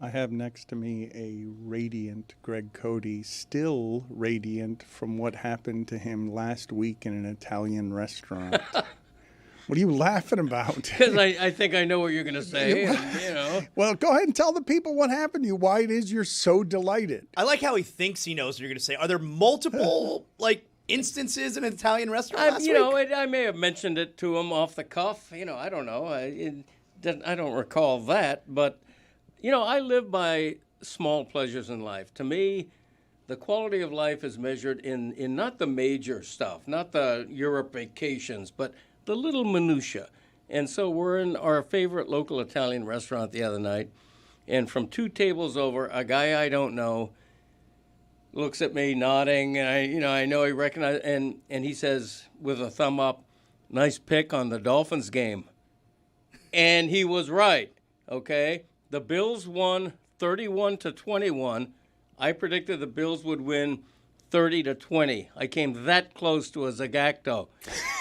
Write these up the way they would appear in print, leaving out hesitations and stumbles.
I have next to me a radiant Greg Cody, still radiant from what happened to him last week in an Italian restaurant. What are you laughing about? Because I think I know what you're going to say. Well, go ahead and tell the people what happened to you, why it is you're so delighted. I like how he thinks he knows what you're going to say. Are there multiple, instances in an Italian restaurant last week? I may have mentioned it to him off the cuff. I don't know. I don't recall that. But, I live by small pleasures in life. To me, the quality of life is measured in not the major stuff, not the Europe vacations, but the little minutia. And so we're in our favorite local Italian restaurant the other night, and from 2 tables over, a guy I don't know looks at me nodding, and I know he recognizes, and he says with a thumb up, "Nice pick on the Dolphins game." And he was right, okay? The Bills won 31-21. I predicted the Bills would win 30-20. I came that close to a Zagacto.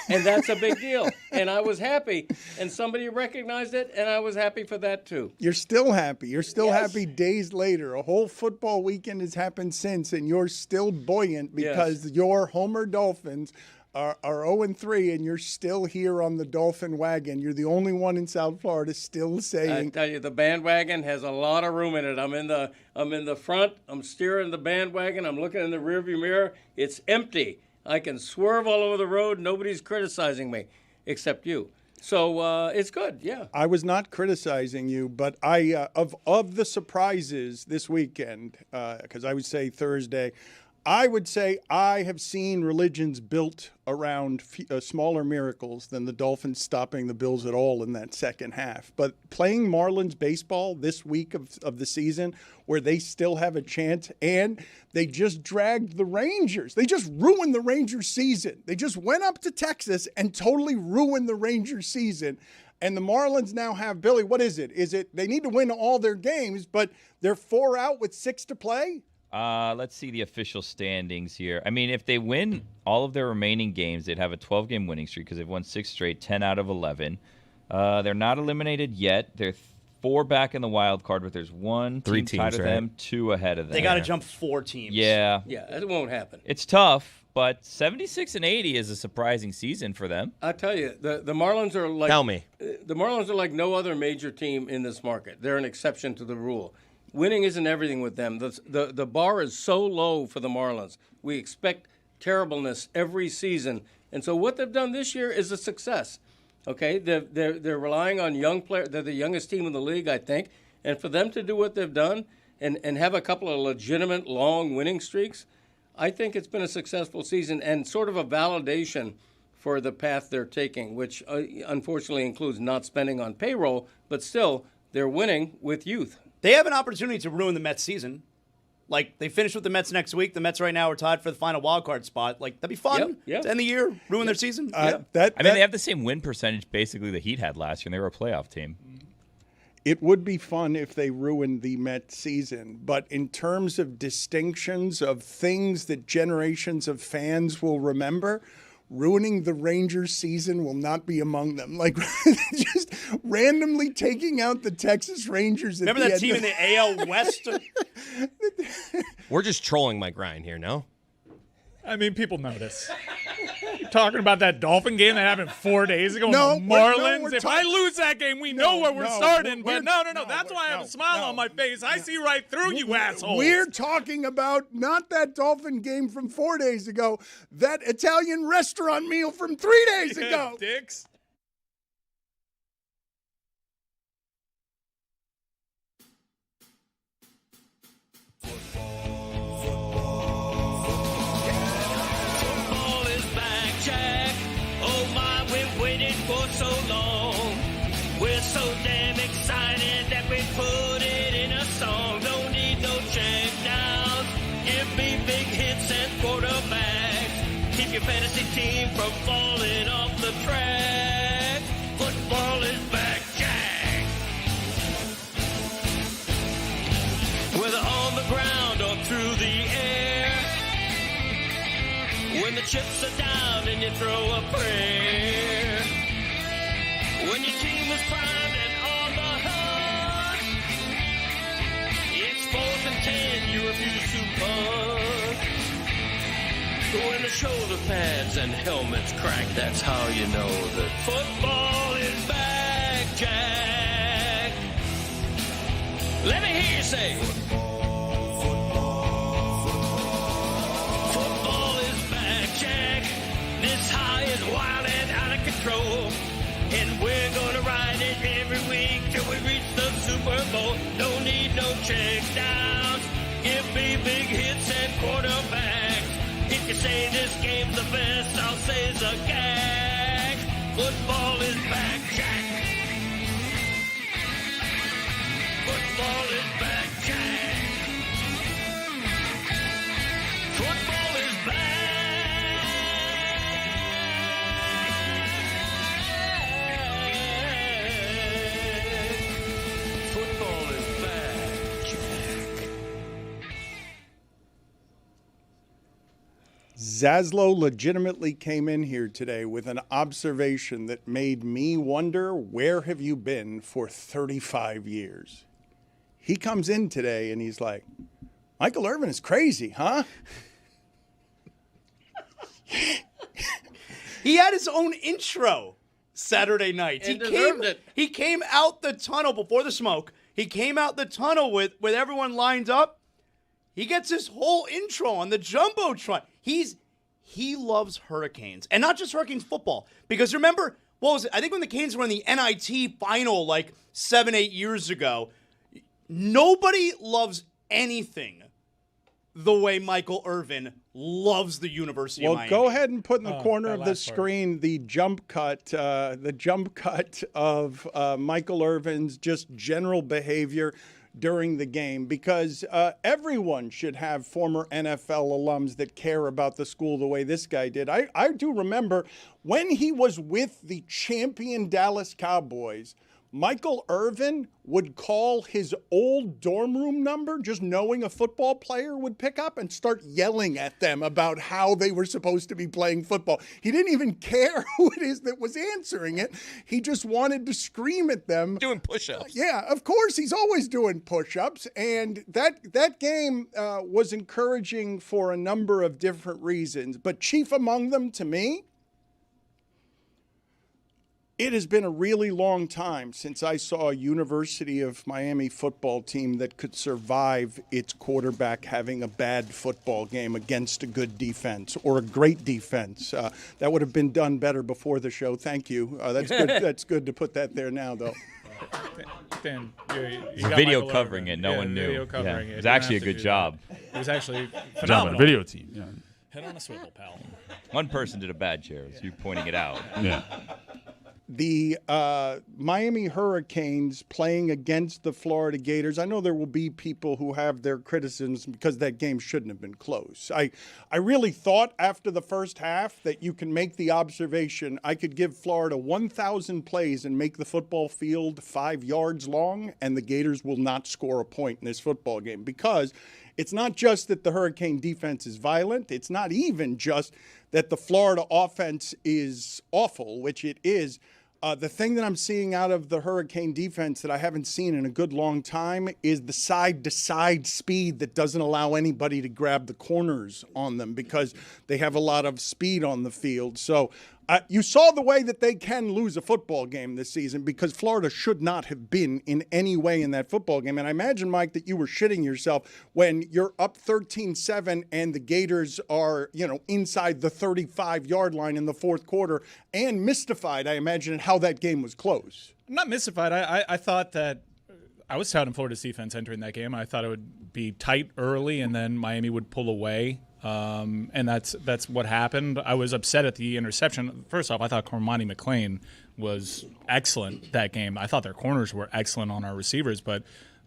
And that's a big deal. And I was happy. And somebody recognized it, and I was happy for that, too. You're still happy. You're still happy days later. A whole football weekend has happened since, and you're still buoyant because your Homer Dolphins are 0-3, and you're still here on the Dolphin wagon. You're the only one in South Florida still saying. I tell you, the bandwagon has a lot of room in it. I'm in the front. I'm steering the bandwagon. I'm looking in the rearview mirror. It's empty. I can swerve all over the road. Nobody's criticizing me except you. So it's good, yeah. I was not criticizing you, but I of the surprises this weekend, because I would say Thursday, I would say I have seen religions built around smaller miracles than the Dolphins stopping the Bills at all in that second half. But playing Marlins baseball this week of the season, where they still have a chance, and they just dragged the Rangers. They just ruined the Rangers season. They just went up to Texas and totally ruined the Rangers season. And the Marlins now have, Billy, what is it? Is it they need to win all their games, but they're 4 out with 6 to play? Let's see the official standings here. I mean, if they win all of their remaining games, they'd have a 12-game winning streak because they've won 6 straight, 10 out of 11. They're not eliminated yet. They're 4 back in the wild card, but there's 1 team tied with them, 2 ahead of them. They got to jump 4 teams. Yeah. Yeah, it won't happen. It's tough, but 76-80 is a surprising season for them. I tell you, the Marlins are like. Tell me. The Marlins are like no other major team in this market. They're an exception to the rule. Winning isn't everything with them. The bar is so low for the Marlins. We expect terribleness every season. And so what they've done this year is a success. Okay? They're relying on young players. They're the youngest team in the league, I think. And for them to do what they've done and have a couple of legitimate long winning streaks, I think it's been a successful season and sort of a validation for the path they're taking, which unfortunately includes not spending on payroll, but still they're winning with youth. They have an opportunity to ruin the Mets season. Like, they finish with the Mets next week. The Mets right now are tied for the final wild card spot. Like, that'd be fun to end the year, ruin their season. They have the same win percentage basically the Heat had last year, and they were a playoff team. It would be fun if they ruined the Mets season. But in terms of distinctions of things that generations of fans will remember, ruining the Rangers season will not be among them. Like, just randomly taking out the Texas Rangers. Remember that team in the AL West? We're just trolling my grind here, no? I mean, people notice. You're talking about that Dolphin game that happened 4 days ago No, with the Marlins. we're If I lose that game, we know where we're starting. But no. That's why I have a smile on my face. I see right through you assholes. We're talking about not that Dolphin game from 4 days ago, that Italian restaurant meal from 3 days ago. Dicks. For so long, we're so damn excited that we put it in a song. Don't need no check downs, give me big hits and quarterbacks. Keep your fantasy team from falling off the track. Football is back, Jack. Whether on the ground or through the air, when the chips are down and you throw a prayer. When your team is primed and on the hunt, too super. When the shoulder pads and helmets crack, that's how you know that football is back, Jack. Let me hear you say, football is back, Jack. This high is wild and out of control. And we're gonna ride it every week till we reach the Super Bowl. Don't need no check downs. Give me big hits and quarterbacks. If you say this game's the best, I'll say it's a gag. Football is back, Jack. Football is back, Jack. Football is back. Football is back, Jack. Zaslow legitimately came in here today with an observation that made me wonder, where have you been for 35 years? He comes in today and he's like, Michael Irvin is crazy, huh? He had his own intro Saturday night. And deserved it. He came out the tunnel before the smoke. He came out the tunnel with everyone lined up. He gets his whole intro on the Jumbotron. He loves Hurricanes. And not just Hurricanes football. Because remember, what was it? I think when the Canes were in the NIT final like 7-8 years ago, nobody loves anything the way Michael Irvin loves the University of Miami. Well, go ahead and put in the corner of the screen the jump cut of Michael Irvin's just general behavior during the game, because everyone should have former NFL alums that care about the school the way this guy did. I do remember when he was with the champion Dallas Cowboys, Michael Irvin would call his old dorm room number, just knowing a football player would pick up, and start yelling at them about how they were supposed to be playing football. He didn't even care who it is that was answering it. He just wanted to scream at them. Doing push-ups. Yeah, of course. He's always doing push-ups. And that game was encouraging for a number of different reasons. But chief among them, to me, it has been a really long time since I saw a University of Miami football team that could survive its quarterback having a bad football game against a good defense or a great defense. That would have been done better before the show. Thank you. That's good. That's good to put that there now, though. Dan, you got video covering it. No one knew. Video covering it was actually a good job. It was actually phenomenal. Gentlemen, video team. Yeah. Head on a swivel, pal. One person did a bad chair, so you're pointing it out. Yeah. The Miami Hurricanes playing against the Florida Gators. I know there will be people who have their criticisms because that game shouldn't have been close. I really thought after the first half that you can make the observation, I could give Florida 1,000 plays and make the football field 5 yards long, and the Gators will not score a point in this football game, because it's not just that the Hurricane defense is violent. It's not even just that the Florida offense is awful, which it is. The thing that I'm seeing out of the Hurricane defense that I haven't seen in a good long time is the side-to-side speed that doesn't allow anybody to grab the corners on them, because they have a lot of speed on the field. So you saw the way that they can lose a football game this season, because Florida should not have been in any way in that football game. And I imagine, Mike, that you were shitting yourself when you're up 13-7 and the Gators are, inside the 35-yard line in the fourth quarter, and mystified, I imagine, at how that game was close. I'm not mystified. I thought that I was touting Florida's defense entering that game. I thought it would be tight early, and then Miami would pull away. And that's what happened. I was upset at the interception. First off, I thought Cormani McLean was excellent that game. I thought their corners were excellent on our receivers, but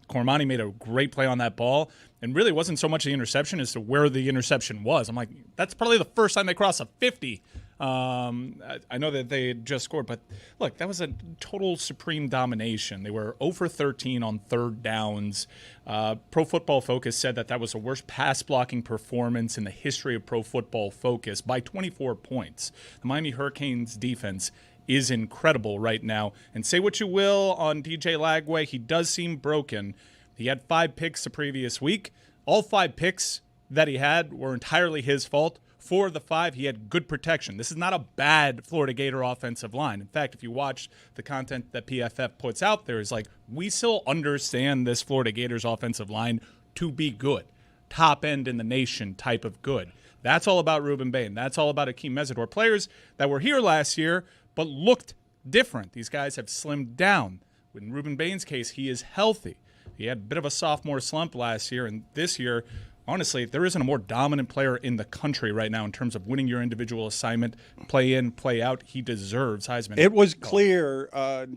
Cormani made a great play on that ball, and really wasn't so much the interception as to where the interception was. I'm like, that's probably the first time they crossed a 50. I know that they had just scored, but look, that was a total supreme domination. They were 0 for 13 on third downs. Pro Football Focus said that was the worst pass blocking performance in the history of Pro Football Focus by 24 points. The Miami Hurricanes defense is incredible right now. And say what you will on DJ Lagway, he does seem broken. He had 5 picks the previous week. all 5 picks that he had were entirely his fault. 4 of the 5, he had good protection. This is not a bad Florida Gator offensive line. In fact, if you watch the content that PFF puts out there, is like, we still understand this Florida Gators offensive line to be good. Top end in the nation type of good. That's all about Ruben Bain. That's all about Akeem Mesidor. Players that were here last year but looked different. These guys have slimmed down. In Ruben Bain's case, he is healthy. He had a bit of a sophomore slump last year, and this year, honestly, there isn't a more dominant player in the country right now in terms of winning your individual assignment, play in, play out. He deserves Heisman. It was clear,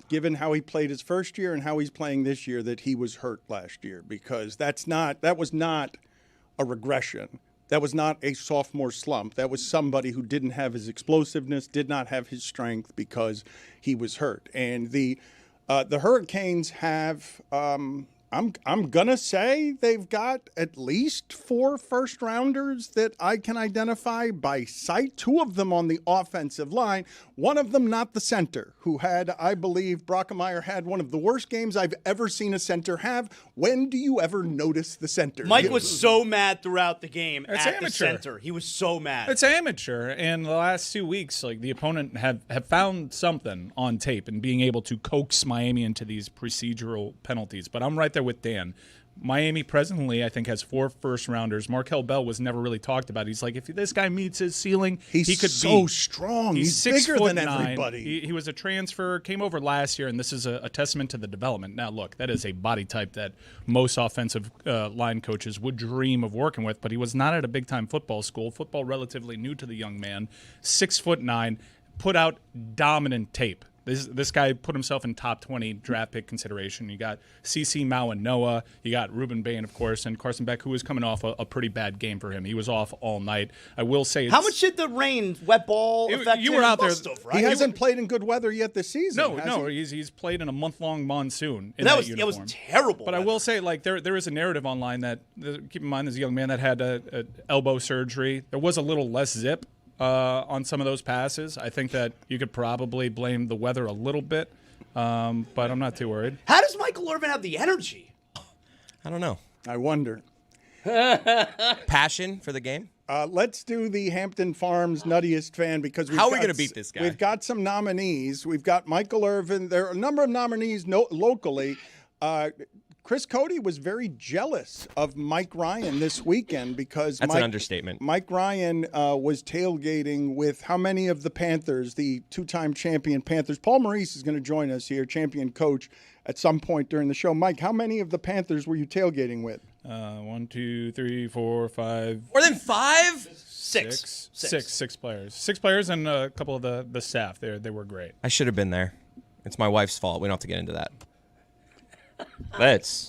given how he played his first year and how he's playing this year, that he was hurt last year, because that was not a regression. That was not a sophomore slump. That was somebody who didn't have his explosiveness, did not have his strength because he was hurt. And the Hurricanes have, I'm gonna say they've got at least 4 first-rounders that I can identify by sight. 2 of them on the offensive line. One of them not the center, who had, I believe, Brockemeyer had one of the worst games I've ever seen a center have. When do you ever notice the center? Mike was so mad throughout the game It's at amateur. the center. He was so mad. It's amateur, and the last 2 weeks, like, the opponent have found something on tape and being able to coax Miami into these procedural penalties. But I'm right there with Dan. Miami presently, I think, has 4 first-rounders. Markel Bell was never really talked about. He's like, if this guy meets his ceiling, he could so be strong. He's bigger than 6'9". everybody. He was a transfer, came over last year, and this is a testament to the development. Now, look, that is a body type that most offensive line coaches would dream of working with, but he was not at a big-time football school. Football relatively new to the young man. 6'9", put out dominant tape. This guy put himself in top 20 draft pick consideration. You got CeCe Mawanoa, you got Ruben Bain, of course, and Carson Beck, who was coming off a pretty bad game for him. He was off all night. I will say, how much did the rain, wet ball affect you him? were out there. Right? He hasn't played in good weather yet this season. No, he's played in a month-long monsoon. That was terrible. But I will say, like, there is a narrative online that, keep in mind, there's a young man that had a elbow surgery. There was a little less zip on some of those passes. I think that you could probably blame the weather a little bit, but I'm not too worried. How does Michael Irvin have the energy? I don't know. I wonder. Passion for the game? Let's do the Hampton Farms Nuttiest fan, because How are we gonna beat this guy? We've got some nominees. We've got Michael Irvin. There are a number of nominees locally. Chris Cody was very jealous of Mike Ryan this weekend because That's an understatement. Mike Ryan was tailgating with how many of the Panthers, the 2-time champion Panthers? Paul Maurice is going to join us here, champion coach, at some point during the show. Mike, how many of the Panthers were you tailgating with? 1, 2, 3, 4, 5. More than 5? Six players. 6 players and a couple of the staff. They were great. I should have been there. It's my wife's fault. We don't have to get into that.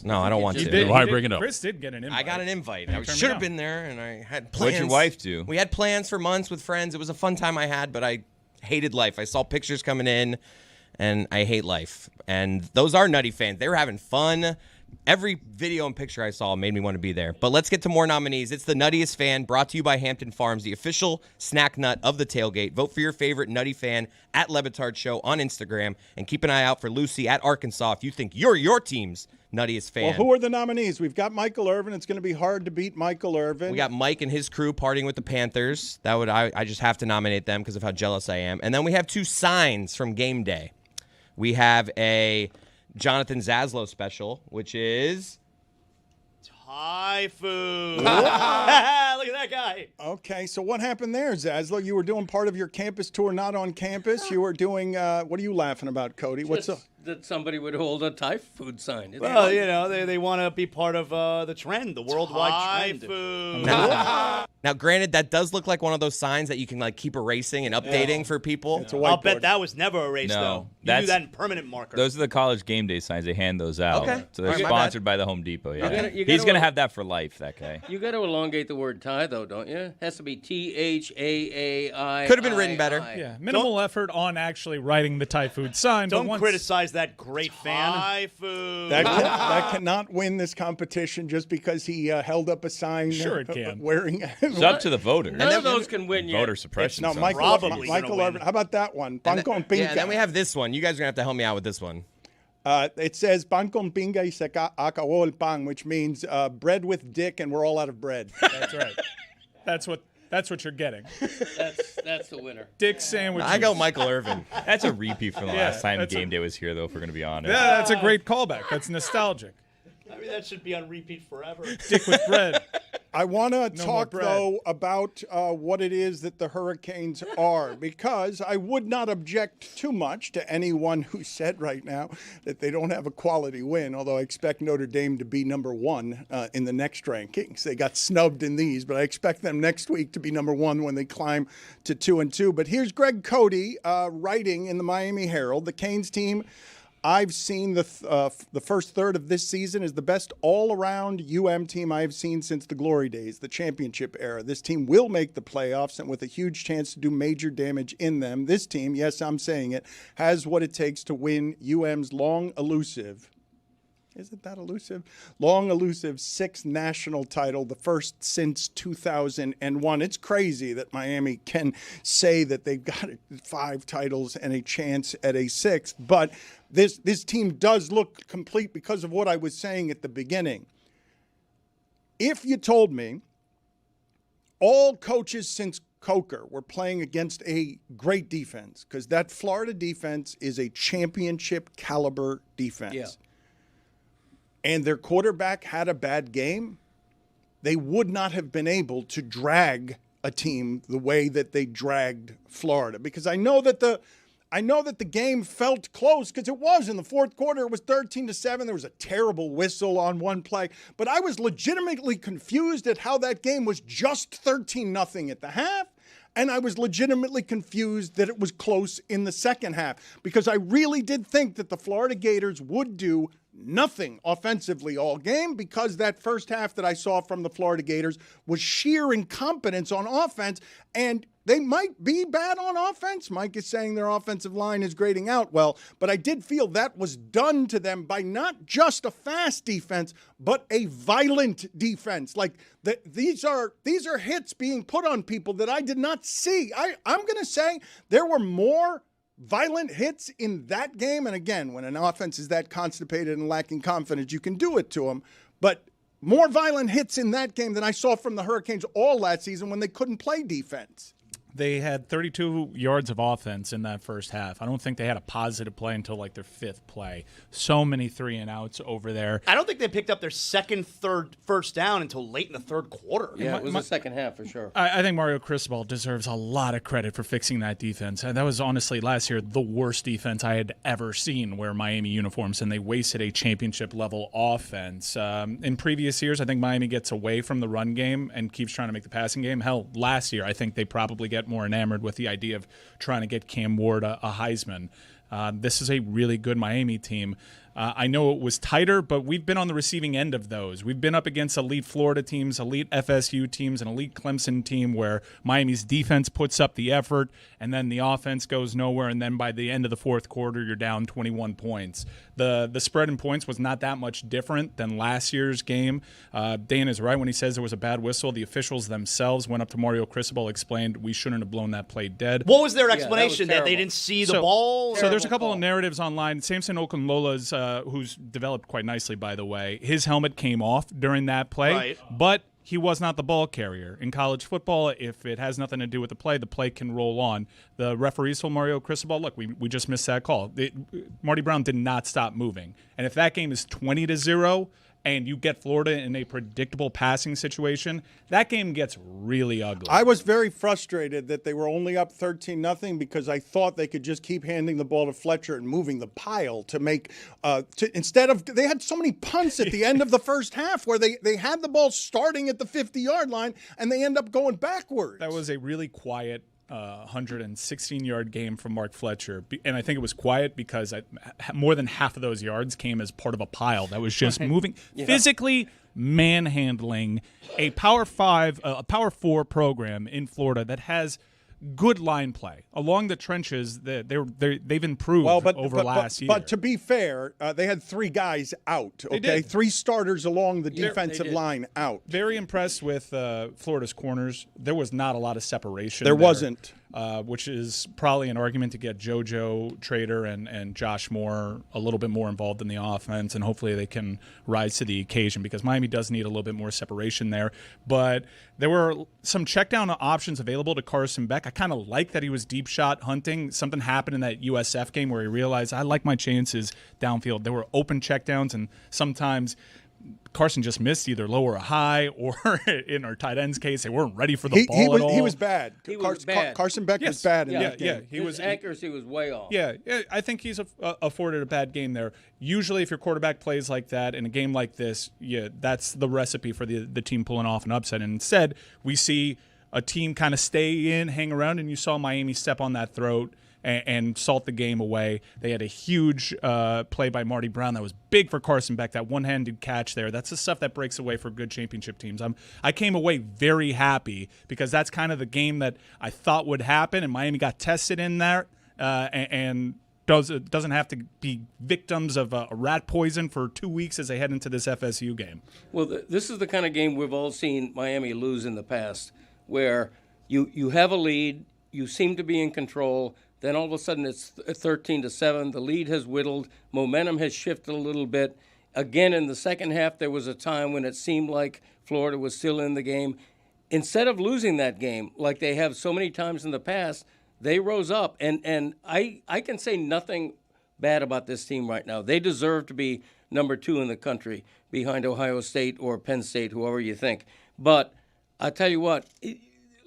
No, I don't want to. Why bring it up? Chris did get an invite. I got an invite. I Turn should me have down. been there, and I had plans. What'd your wife do? We had plans for months with friends. It was a fun time I had, but I hated life. I saw pictures coming in, and I hate life. And those are Nutty fans. They were having fun. Every video and picture I saw made me want to be there. But let's get to more nominees. It's the Nuttiest Fan, brought to you by Hampton Farms, the official snack nut of the tailgate. Vote for your favorite Nutty fan at Le Batard Show on Instagram. And keep an eye out for Lucy at Arkansas if you think you're your team's Nuttiest fan. Well, who are the nominees? We've got Michael Irvin. It's going to be hard to beat Michael Irvin. We got Mike and his crew partying with the Panthers. I just have to nominate them because of how jealous I am. And then we have 2 signs from game day. We have a Jonathan Zaslow special, which is Thai food. Look at that guy. Okay, so what happened there, Zaslow? You were doing part of your campus tour not on campus. You were doing, what are you laughing about, Cody? What's up? That somebody would hold a Thai food sign. Well, you know, they want to be part of the trend, the worldwide trend. Food. Now, granted, that does look like one of those signs that you can like keep erasing and updating for people. It's a I'll whiteboard. bet that was never erased, though. You do that in permanent marker. Those are the college game day signs. They hand those out. Okay. So they're All right, my sponsored by the Home Depot. Yeah. You He's gotta- going to have that for life, that guy. You got to elongate the word Thai, though, don't you? It has to be T-H-A-A-I. Could have been written better. Yeah, minimal effort on actually writing the Thai food sign. Don't but once, criticize that great fan. Thai food. That cannot win this competition just because he held up a sign. Sure it can. Wearing. It's up to the voters. None of those can win yet. Voter suppression. No, sounds Michael Probably Irvin. gonna win. How about that one? And Bangkok then, Pinka. and then we have this one. You guys are going to have to help me out with this one. It says pan con pinga y se acabó el pan, which means bread with dick, and we're all out of bread. That's right. That's what you're getting. That's the winner. Dick sandwich. I go Michael Irvin. That's a repeat from the last time that's Game Day was here, though, if we're going to be honest. Yeah, that's a great callback. That's nostalgic. I mean, that should be on repeat forever. Dick with bread. I want to more talk, bread. though, about what it is that the Hurricanes are, because I would not object too much to anyone who said right now that they don't have a quality win, although I expect Notre Dame to be number one in the next rankings. They got snubbed in these, but I expect them next week to be number one when they climb to 2-2. But here's Greg Cody writing in the Miami Herald, the Canes team I've seen the first third of this season is the best all-around team I've seen since the glory days, the championship era. This team will make the playoffs, and with a huge chance to do major damage in them, this team, yes, I'm saying it, has what it takes to win long elusive sixth national title, the first since 2001. It's crazy that Miami can say that they've got 5 titles and a chance at a 6th, but this team does look complete because of what I was saying at the beginning. If you told me all coaches since Coker were playing against a great defense, because that Florida defense is a championship caliber defense. Yeah. And their quarterback had a bad game, they would not have been able to drag a team the way that they dragged Florida. Because I know that the game felt close, because it was in the fourth quarter. It was 13-7. There was a terrible whistle on one play. But I was legitimately confused at how that game was just 13-0 at the half. And I was legitimately confused that it was close in the second half, because I really did think that the Florida Gators would do nothing offensively all game, because that first half that I saw from the Florida Gators was sheer incompetence on offense, and they might be bad on offense. Mike is saying their offensive line is grading out well, but I did feel that was done to them by not just a fast defense, but a violent defense. Like these are hits being put on people that I did not see. I'm going to say there were more violent hits in that game. And again, when an offense is that constipated and lacking confidence, you can do it to them. But more violent hits in that game than I saw from the Hurricanes all last season when they couldn't play defense. They had 32 yards of offense in that first half. I don't think they had a positive play until like their 5th play. So many 3-and-outs over there. I don't think they picked up their second, first down until late in the third quarter. Yeah, it was the second half for sure. I think Mario Cristobal deserves a lot of credit for fixing that defense. And that was honestly last year the worst defense I had ever seen wear Miami uniforms, and they wasted a championship-level offense. In previous years, I think Miami gets away from the run game and keeps trying to make the passing game. Hell, last year, I think they probably get more enamored with the idea of trying to get Cam Ward a Heisman. This is a really good Miami team. I know it was tighter, but we've been on the receiving end of those. We've been up against elite Florida teams, elite FSU teams, an elite Clemson team where Miami's defense puts up the effort and then the offense goes nowhere, and then by the end of the fourth quarter, you're down 21 points. The spread in points was not that much different than last year's game. Dan is right when he says there was a bad whistle. The officials themselves went up to Mario Cristobal, explained we shouldn't have blown that play dead. What was their explanation? that was that they terrible. didn't see the ball? So there's a couple of narratives online. Samson Okunlola's, who's developed quite nicely, by the way, his helmet came off during that play, Right. but he was not the ball carrier. In college football, if it has nothing to do with the play can roll on. The referees told Mario Cristobal, look, we just missed that call. Marty Brown did not stop moving. And if that game is 20-0 and you get Florida in a predictable passing situation, that game gets really ugly. I was very frustrated that they were only up 13-0 because I thought they could just keep handing the ball to Fletcher and moving the pile to make instead of they had so many punts at the end of the first half where they had the ball starting at the 50-yard line and they end up going backwards. That was a really quiet 116-yard game from Mark Fletcher. And I think it was quiet because more than half of those yards came as part of a pile that was just moving, physically manhandling a Power 4 program in Florida that has good line play. Along the trenches, they've improved over last year. But to be fair, they had 3 guys out, okay? did. 3 starters along the defensive line out. Very impressed with Florida's corners. There was not a lot of separation. There wasn't. which is probably an argument to get JoJo Trader and Josh Moore a little bit more involved in the offense, and hopefully they can rise to the occasion because Miami does need a little bit more separation there. But there were some check down options available to Carson Beck. I kind of like that he was deep shot hunting. Something happened in that USF game where he realized I like my chances downfield. There were open check downs, and sometimes Carson just missed either low or a high, or in our tight end's case, they weren't ready for the ball at all. He was bad. He was bad. Carson Beck was bad in that game. His accuracy was way off. Yeah, I think he's afforded a bad game there. Usually, if your quarterback plays like that in a game like this, that's the recipe for the team pulling off an upset. And instead, we see a team kind of stay in, hang around, and you saw Miami step on that throat and salt the game away. They had a huge play by Marty Brown that was big for Carson Beck, that one-handed catch there. That's the stuff that breaks away for good championship teams. I came away very happy because that's kind of the game that I thought would happen, and Miami got tested in there and doesn't have to be victims of a rat poison for 2 weeks as they head into this FSU game. Well, this is the kind of game we've all seen Miami lose in the past, where you have a lead, you seem to be in control, then all of a sudden it's 13-7. The lead has whittled. Momentum has shifted a little bit. Again, in the second half, there was a time when it seemed like Florida was still in the game. Instead of losing that game, like they have so many times in the past, they rose up. And I can say nothing bad about this team right now. They deserve to be number 2 in the country behind Ohio State or Penn State, whoever you think. But I'll tell you what,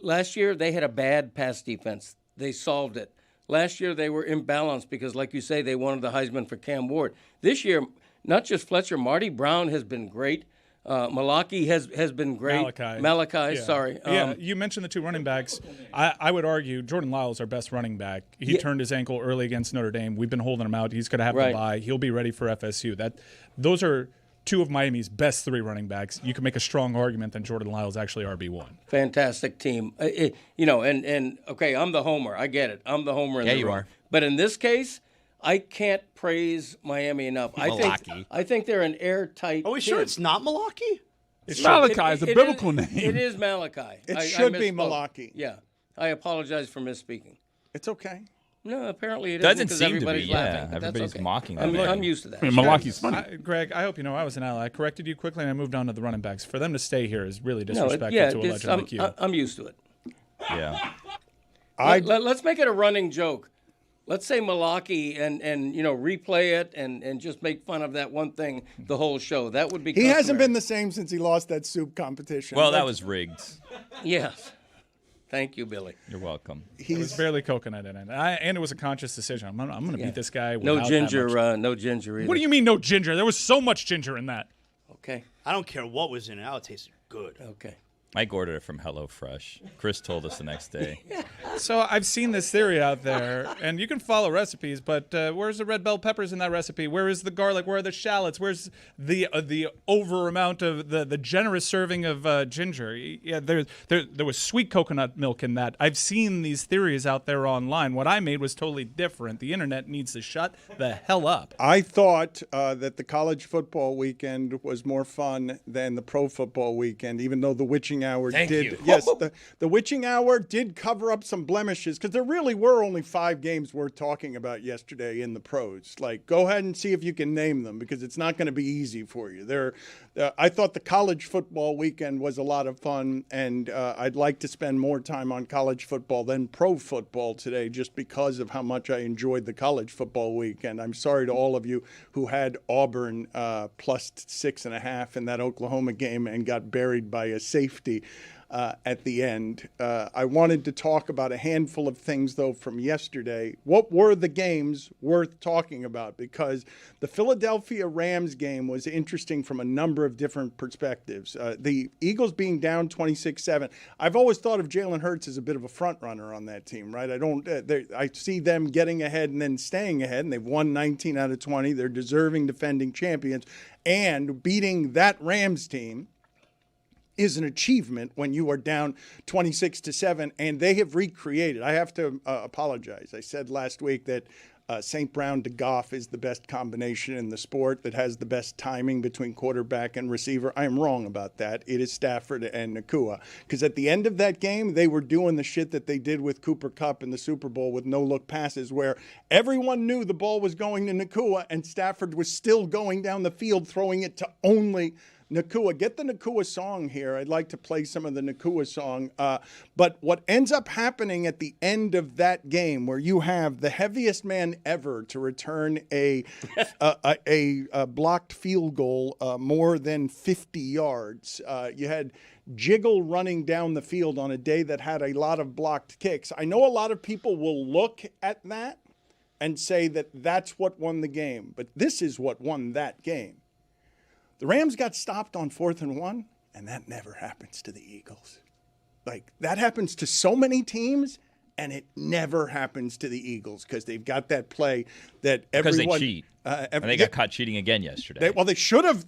last year they had a bad pass defense. They solved it. Last year they were imbalanced because, like you say, they wanted the Heisman for Cam Ward. This year, not just Fletcher, Marty Brown has been great. Malaki has been great. Malachi, sorry. You mentioned the 2 running backs. I would argue Jordan Lyle is our best running back. He turned his ankle early against Notre Dame. We've been holding him out. He's going to have to bye. He'll be ready for FSU. Those are 2 of Miami's best 3 running backs. You can make a strong argument that Jordan Lyle is actually RB1. Fantastic team. Okay, I'm the homer. I get it. I'm the homer in the room. You are. But in this case, I can't praise Miami enough. I think they're an airtight Are we team. sure it's not Malaki? It's Malachi. It's a biblical name. It is Malachi. It should be misspoke. Malaki. Yeah. I apologize for misspeaking. It's okay. No, apparently it Doesn't because seem to everybody's be. laughing. But Everybody's that's okay. mocking I'm them. used to that. I mean, Malachi's funny. Greg, I hope you know I was an ally. I corrected you quickly, and I moved on to the running backs. For them to stay here is really disrespectful to a legend like you. I'm used to it. Yeah. Let's make it a running joke. Let's say Malaki and replay it and just make fun of that one thing the whole show. That would be He hasn't customary. been the same since he lost that soup competition. Well, that was rigged. Yes. Thank you, Billy. You're welcome. It was barely coconut in it, and it was a conscious decision. I'm going to beat this guy. No without ginger. that much. No ginger either. What do you mean no ginger? There was so much ginger in that. Okay. I don't care what was in it. It tasted good. Okay. Mike ordered it from HelloFresh. Chris told us the next day. So I've seen this theory out there, and you can follow recipes, but where's the red bell peppers in that recipe? Where is the garlic? Where are the shallots? Where's the over amount of the generous serving of ginger? Yeah, there was sweet coconut milk in that. I've seen these theories out there online. What I made was totally different. The internet needs to shut the hell up. I thought that the college football weekend was more fun than the pro football weekend, even though the witching hour did. Yes, the witching hour did cover up some blemishes because there really were only 5 games worth talking about yesterday in the pros. Like, go ahead and see if you can name them because it's not going to be easy for you. I thought the college football weekend was a lot of fun, and I'd like to spend more time on college football than pro football today just because of how much I enjoyed the college football weekend. I'm sorry to all of you who had Auburn plus 6.5 in that Oklahoma game and got buried by a safety at the end. I wanted to talk about a handful of things, though, from yesterday. What were the games worth talking about? Because the Philadelphia Rams game was interesting from a number of different perspectives. The Eagles being down 26-7. I've always thought of Jalen Hurts as a bit of a front runner on that team, right? I see them getting ahead and then staying ahead, and they've won 19 out of 20. They're deserving defending champions. And beating that Rams team is an achievement when you are down 26-7, and they have recreated. I have to apologize. I said last week that St. Brown to Goff is the best combination in the sport that has the best timing between quarterback and receiver. I am wrong about that. It is Stafford and Nakua. Because at the end of that game, they were doing the shit that they did with Cooper Kupp in the Super Bowl with no-look passes, where everyone knew the ball was going to Nakua, and Stafford was still going down the field throwing it to only Nakua. Get the Nakua song here. I'd like to play some of the Nakua song. But what ends up happening at the end of that game, where you have the heaviest man ever to return a blocked field goal more than 50 yards, you had Jiggle running down the field on a day that had a lot of blocked kicks. I know a lot of people will look at that and say that that's what won the game, but this is what won that game. The Rams got stopped on 4th and 1, and that never happens to the Eagles. Like, that happens to so many teams, and it never happens to the Eagles because they've got that play that everyone... Because they cheat. And they got caught cheating again yesterday. They should have.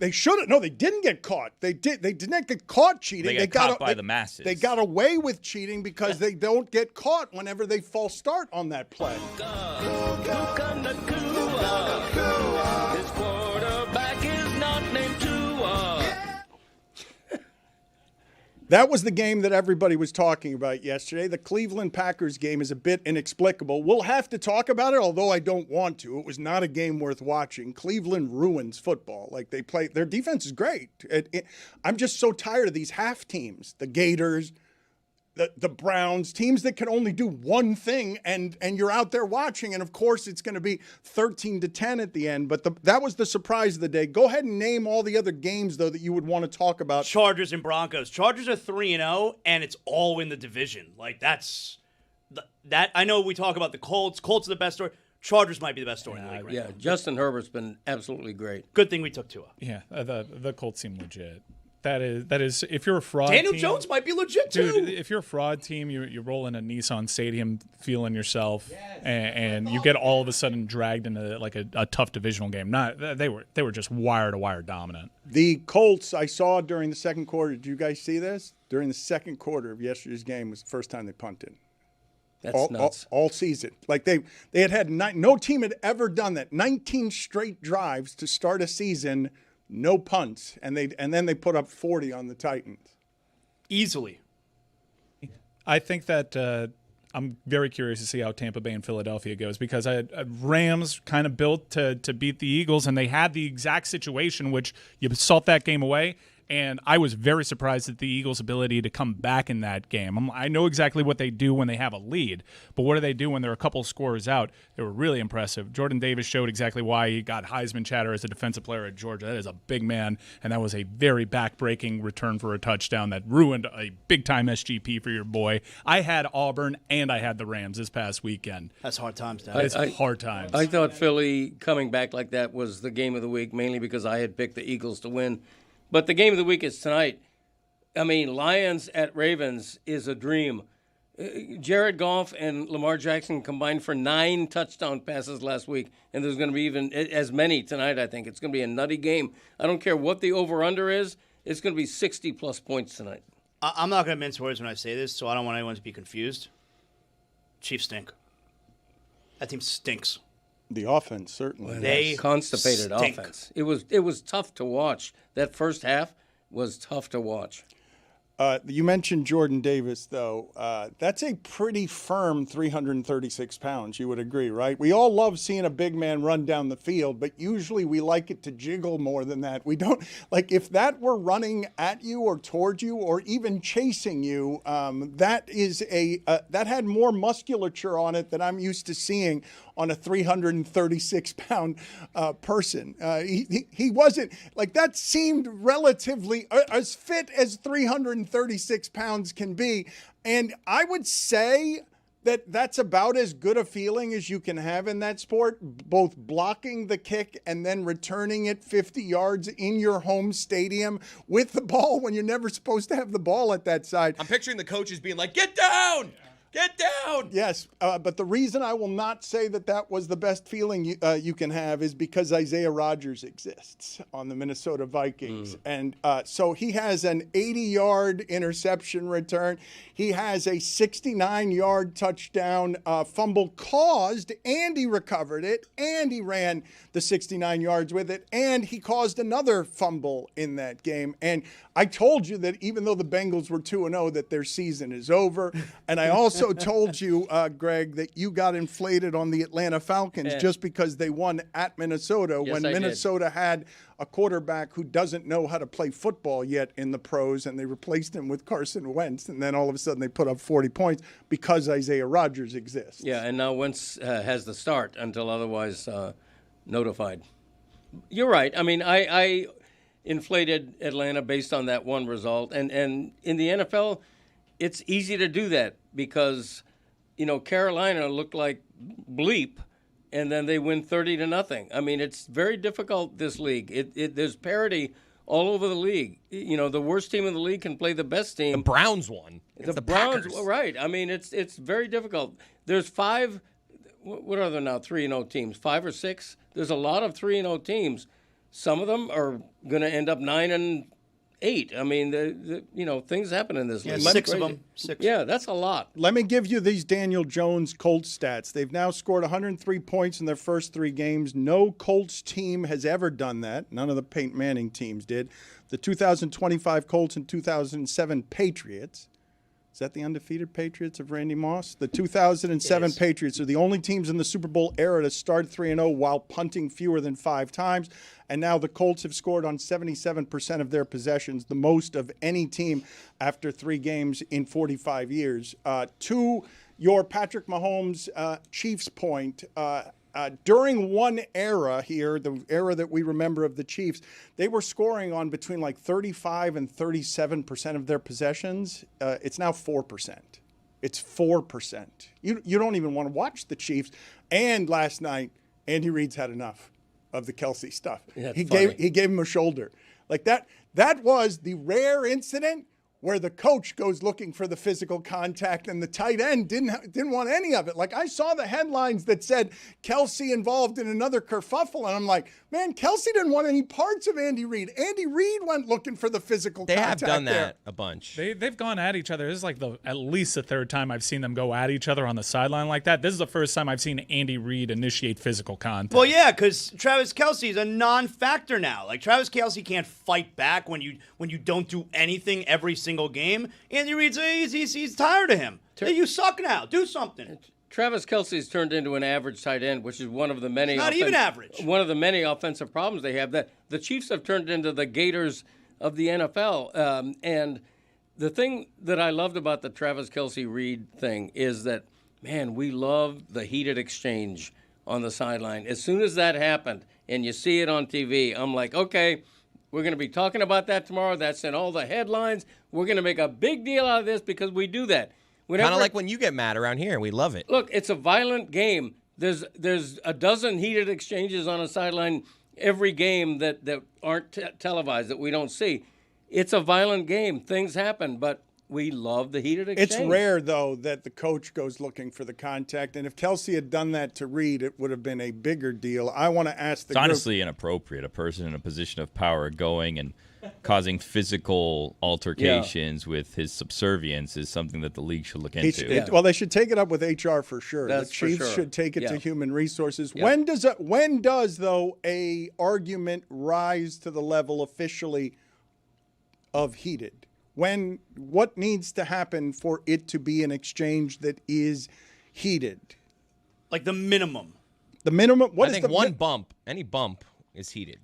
No, they didn't get caught. They didn't get caught cheating. They got caught by the masses. They got away with cheating because they don't get caught whenever they false start on that play. His quarterback is not named Tua. That was the game that everybody was talking about yesterday. The Cleveland Packers game is a bit inexplicable. We'll have to talk about it, although I don't want to. It was not a game worth watching. Cleveland ruins football. Like, they play, their defense is great. I'm just so tired of these half teams. The Gators, the Browns, teams that can only do one thing, and you're out there watching, and of course it's going to be 13-10 at the end. But that was the surprise of the day. Go ahead and name all the other games, though, that you would want to talk about. Chargers and Broncos. Chargers are 3-0, and it's all in the division. Like, that's that. I know we talk about the Colts. Colts are the best story. Chargers might be the best story in the league right now. Justin Herbert's been absolutely great. Good thing we took Tua. Yeah, the Colts seem legit. That is, if you're a fraud Daniel team, Jones might be legit, too. Dude, if you're a fraud team, you roll in a Nissan Stadium feeling yourself, and you get all of a sudden dragged into like a tough divisional game. They were just wire-to-wire dominant. The Colts, I saw during the second quarter. Did you guys see this? During the second quarter of yesterday's game was the first time they punted. That's nuts. All season. Like they had no team had ever done that. 19 straight drives to start a season. No punts, and then they put up 40 on the Titans. Easily. I think that I'm very curious to see how Tampa Bay and Philadelphia goes, because Rams kind of built to beat the Eagles, and they had the exact situation, which you salt that game away. And I was very surprised at the Eagles' ability to come back in that game. I know exactly what they do when they have a lead, but what do they do when they're a couple scores out? They were really impressive. Jordan Davis showed exactly why he got Heisman chatter as a defensive player at Georgia. That is a big man, and that was a very back-breaking return for a touchdown that ruined a big-time SGP for your boy. I had Auburn, and I had the Rams this past weekend. That's hard times, Dan. It's hard times. I thought Philly coming back like that was the game of the week, mainly because I had picked the Eagles to win. But the game of the week is tonight. I mean, Lions at Ravens is a dream. Jared Goff and Lamar Jackson combined for 9 touchdown passes last week, and there's going to be even as many tonight, I think. It's going to be a nutty game. I don't care what the over-under is. It's going to be 60-plus points tonight. I'm not going to mince words when I say this, so I don't want anyone to be confused. Chiefs stink. That team stinks. The offense, certainly. They constipated stink. offense. It was tough to watch. That first half was tough to watch. You mentioned Jordan Davis, though. That's a pretty firm 336 pounds. You would agree, right? We all love seeing a big man run down the field, but usually we like it to jiggle more than that. We don't like if that were running at you or towards you or even chasing you. That is that had more musculature on it than I'm used to seeing on a 336-pound person. He wasn't like that. Seemed relatively as fit as 336 pounds can be, and I would say that that's about as good a feeling as you can have in that sport, both blocking the kick and then returning it 50 yards in your home stadium with the ball when you're never supposed to have the ball at that side. I'm picturing the coaches being like, "Get down!" Get down! Yes, but the reason I will not say that was the best feeling you can have is because Isaiah Rodgers exists on the Minnesota Vikings. And so he has an 80-yard interception return. He has a 69-yard touchdown fumble caused, and he recovered it, and he ran the 69 yards with it, and he caused another fumble in that game. And I told you that even though the Bengals were 2-0, that their season is over. And I also told you, Greg, that you got inflated on the Atlanta Falcons just because they won at Minnesota when Minnesota had a quarterback who doesn't know how to play football yet in the pros, and they replaced him with Carson Wentz, and then all of a sudden they put up 40 points because Isaiah Rodgers exists. Yeah, and now Wentz has the start until otherwise notified. You're right. I mean, I inflated Atlanta based on that one result, and in the NFL, it's easy to do that because, Carolina looked like bleep, and then they win 30-0. I mean, it's very difficult, this league. There's parity all over the league. The worst team in the league can play the best team. The Browns won. It's the Browns, Packers. right. I mean, it's very difficult. There's 5, what are there now, 3-0 teams? 5 or 6? There's a lot of 3-0 teams. Some of them are going to end up 9-8. I mean, things happen in this league. 6 of them. 6. Yeah, that's a lot. Let me give you these Daniel Jones Colts stats. They've now scored 103 points in their first 3 games. No Colts team has ever done that. None of the Peyton Manning teams did. The 2025 Colts and 2007 Patriots. Is that the undefeated Patriots of Randy Moss? The 2007 Patriots are the only teams in the Super Bowl era to start 3-0 while punting fewer than 5 times. And now the Colts have scored on 77% of their possessions, the most of any team after 3 games in 45 years. To your Patrick Mahomes Chiefs point, during one era here, the era that we remember of the Chiefs, they were scoring on between like 35 and 37% of their possessions. It's now 4%. It's 4%. You don't even want to watch the Chiefs. And last night, Andy Reid's had enough of the Kelce stuff. Yeah, he gave him a shoulder. Like that was the rare incident where the coach goes looking for the physical contact and the tight end didn't want any of it. Like, I saw the headlines that said Kelce involved in another kerfuffle, and I'm like, man, Kelce didn't want any parts of Andy Reid. Andy Reid went looking for the physical contact. They have done that there. a bunch. They've gone at each other. This is like at least the 3rd time I've seen them go at each other on the sideline like that. This is the first time I've seen Andy Reid initiate physical contact. Well, yeah, because Travis Kelce is a non-factor now. Like, Travis Kelce can't fight back when you don't do anything every single game. Andy Reid's he's tired of him. Hey, you suck now. Do something. Travis Kelce's turned into an average tight end, which is one of the many not even average. One of the many offensive problems they have. That the Chiefs have turned into the Gators of the NFL. And the thing that I loved about the Travis Kelce Reid thing is that, man, we love the heated exchange on the sideline. As soon as that happened, and you see it on TV, I'm like, okay, we're going to be talking about that tomorrow. That's in all the headlines. We're going to make a big deal out of this because we do that. Kind of like when you get mad around here. We love it. Look, it's a violent game. There's a dozen heated exchanges on a sideline every game that aren't televised, that we don't see. It's a violent game. Things happen, but we love the heated exchange. It's rare, though, that the coach goes looking for the contact. And if Kelce had done that to Reid, it would have been a bigger deal. I want to ask the It's honestly inappropriate. A person in a position of power going and causing physical altercations with his subservience is something that the league should look into. Well, they should take it up with HR for sure. That's the Chiefs for sure. should take it to Human Resources. Yeah. When does though a argument rise to the level officially of heated? What needs to happen for it to be an exchange that is heated? Like the minimum. The minimum. I think one bump, any bump, is heated.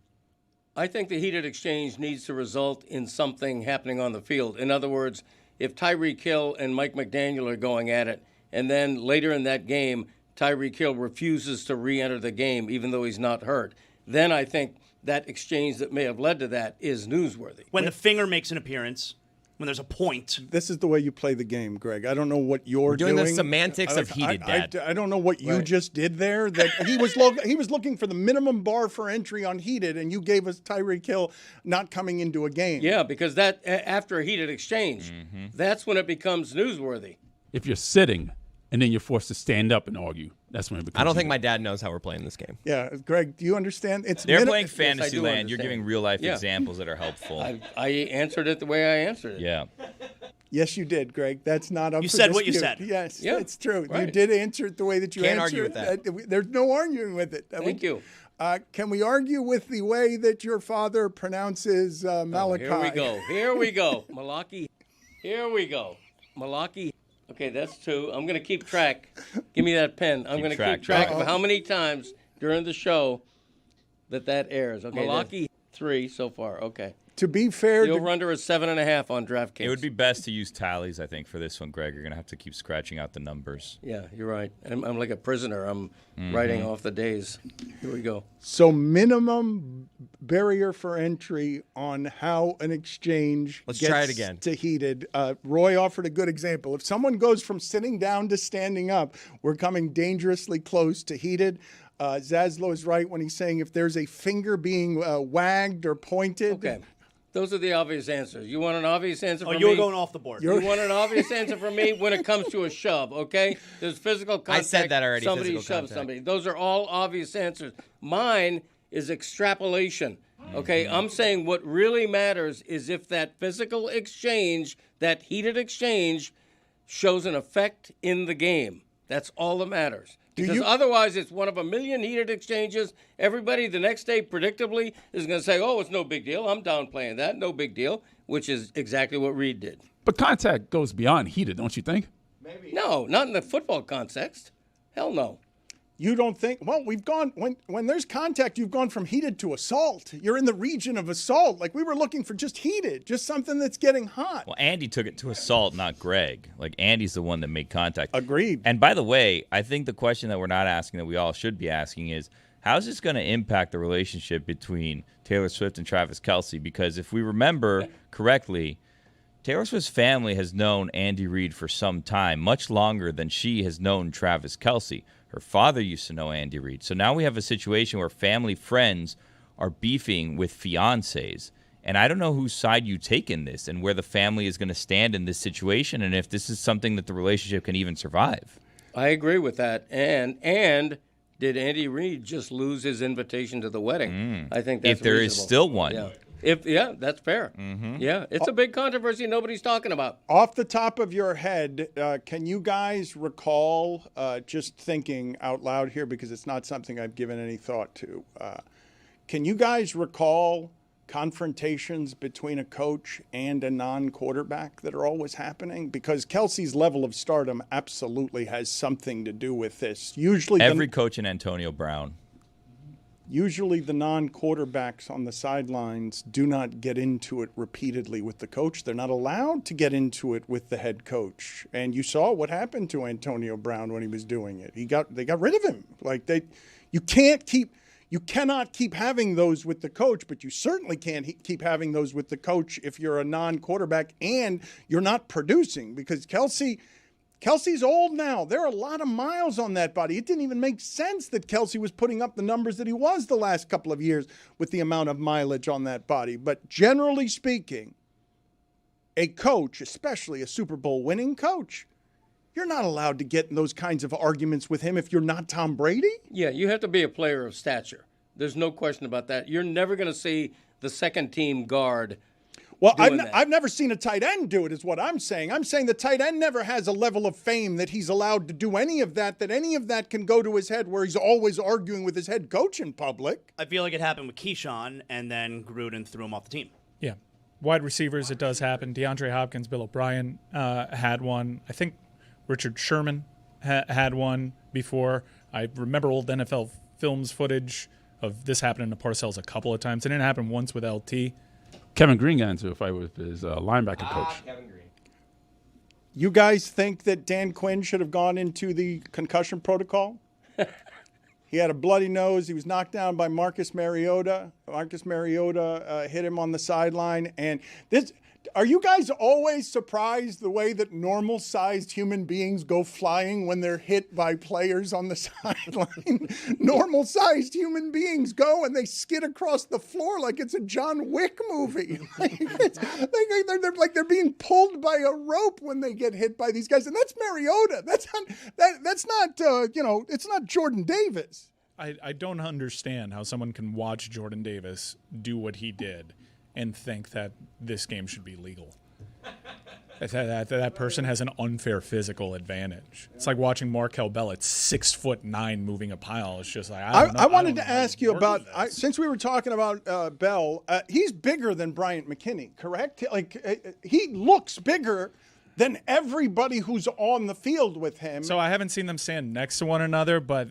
I think the heated exchange needs to result in something happening on the field. In other words, if Tyreek Hill and Mike McDaniel are going at it, and then later in that game, Tyreek Hill refuses to re-enter the game even though he's not hurt, then I think that exchange that may have led to that is newsworthy. When the finger makes an appearance, when there's a point. This is the way you play the game, Greg. I don't know what you're doing. The semantics of heated, Dad. I don't know what you just did there. That he was looking for the minimum bar for entry on heated, and you gave us Tyreek Hill not coming into a game. Yeah, because that after a heated exchange, that's when it becomes newsworthy. If you're sitting, and then you're forced to stand up and argue. That's when it becomes. I don't think my dad knows how we're playing this game. Yeah, Greg, do you understand? They're playing Yes, I do Fantasyland. You're understand. giving real life Yeah. examples that are helpful. I answered it the way I answered it. Yeah. Yes, you did, Greg. That's not up You for said what you dispute. said. Yes, Yeah, it's true. You right. did answer it the way that you Can't answered. argue with that. There's no arguing with it. Thank you. Can we argue with the way that your father pronounces Malachi? Here we go. Here we go. Malaki. Here we go. Malaki. Okay, that's 2. I'm going to keep track. Give me that pen. I'm going to track. keep track of how many times during the show that airs. Okay, Malaki 3 so far. Okay. To be fair, The over-under is 7.5 on DraftKings. It would be best to use tallies, I think, for this one, Greg. You're going to have to keep scratching out the numbers. Yeah, you're right. I'm like a prisoner. I'm writing off the days. Here we go. so minimum barrier for entry on how an exchange Let's gets try it again. to heated. Roy offered a good example. If someone goes from sitting down to standing up, we're coming dangerously close to heated. Zaslow is right when he's saying if there's a finger being wagged or pointed. Okay. Those are the obvious answers. You want an obvious answer from me? you were going off the board. You want an obvious answer from me when it comes to a shove, okay? There's physical contact. said that already, Somebody physical shoves contact. somebody. Those are all obvious answers. Mine is extrapolation, okay? I'm saying what really matters is if that physical exchange, that heated exchange, shows an effect in the game. That's all that matters. Because otherwise, it's one of a million heated exchanges. Everybody the next day, predictably, is going to say, oh, it's no big deal. I'm downplaying that. No big deal, which is exactly what Reid did. But contact goes beyond heated, don't you think? No, not in the football context. Hell no. You don't think? Well, we've gone when there's contact, you've gone from heated to assault. You're in the region of assault. Like we were looking for just heated, just something that's getting hot. Well, Andy took it to assault, not Greg. Like, Andy's the one that made contact. Agreed. And by the way, I think the question that we're not asking that we all should be asking is, how's this going to impact the relationship between Taylor Swift and Travis Kelce? Because if we remember correctly, Taylor Swift's family has known Andy Reid for some time, much longer than she has known Travis Kelce. Her father used to know Andy Reid. So now we have a situation where family friends are beefing with fiancés. And I don't know whose side you take in this and where the family is going to stand in this situation and if this is something that the relationship can even survive. I agree with that. And did Andy Reid just lose his invitation to the wedding? I think that's If there is reasonable. still one. Yeah. That's fair. Yeah, it's a big controversy nobody's talking about. Off the top of your head, can you guys recall, just thinking out loud here because it's not something I've given any thought to, can you guys recall confrontations between a coach and a non-quarterback that are always happening? Because Kelce's level of stardom absolutely has something to do with this. Every coach in Antonio Brown. Usually the non-quarterbacks on the sidelines do not get into it repeatedly with the coach. They're not allowed to get into it with the head coach. And you saw what happened to Antonio Brown when he was doing it. They got rid of him. You cannot keep having those with the coach, but you certainly can't keep having those with the coach if you're a non-quarterback and you're not producing, because Kelce's old now. There are a lot of miles on that body. It didn't even make sense that Kelce was putting up the numbers that he was the last couple of years with the amount of mileage on that body. But generally speaking, a coach, especially a Super Bowl winning coach, you're not allowed to get in those kinds of arguments with him if you're not Tom Brady. Yeah, you have to be a player of stature. There's no question about that. You're never going to see the second team guard. Well, doing that. I've never seen a tight end do it, is what I'm saying. I'm saying the tight end never has a level of fame that he's allowed to do any of that can go to his head where he's always arguing with his head coach in public. I feel like it happened with Keyshawn, and then Gruden threw him off the team. Yeah. Wide receivers, it does happen. DeAndre Hopkins, Bill O'Brien had one. I think Richard Sherman had one before. I remember old NFL films footage of this happening to Parcells a couple of times. It didn't happen once with LT. Kevin Green got into a fight with his linebacker coach. Kevin Green. You guys think that Dan Quinn should have gone into the concussion protocol? He had a bloody nose. He was knocked down by Marcus Mariota. Marcus Mariota hit him on the sideline. And this, Are you guys always surprised the way that normal-sized human beings go flying when they're hit by players on the sideline? Normal-sized human beings go and they skid across the floor like it's a John Wick movie. They're being pulled by a rope when they get hit by these guys, and that's Mariota. That's not it's not Jordan Davis. I don't understand how someone can watch Jordan Davis do what he did and think that this game should be legal. That person has an unfair physical advantage. It's like watching Markel Bell at 6'9" moving a pile. It's just like I wanted to ask you about since we were talking about Bell. He's bigger than Bryant McKinney, correct? He looks bigger than everybody who's on the field with him. So I haven't seen them stand next to one another, but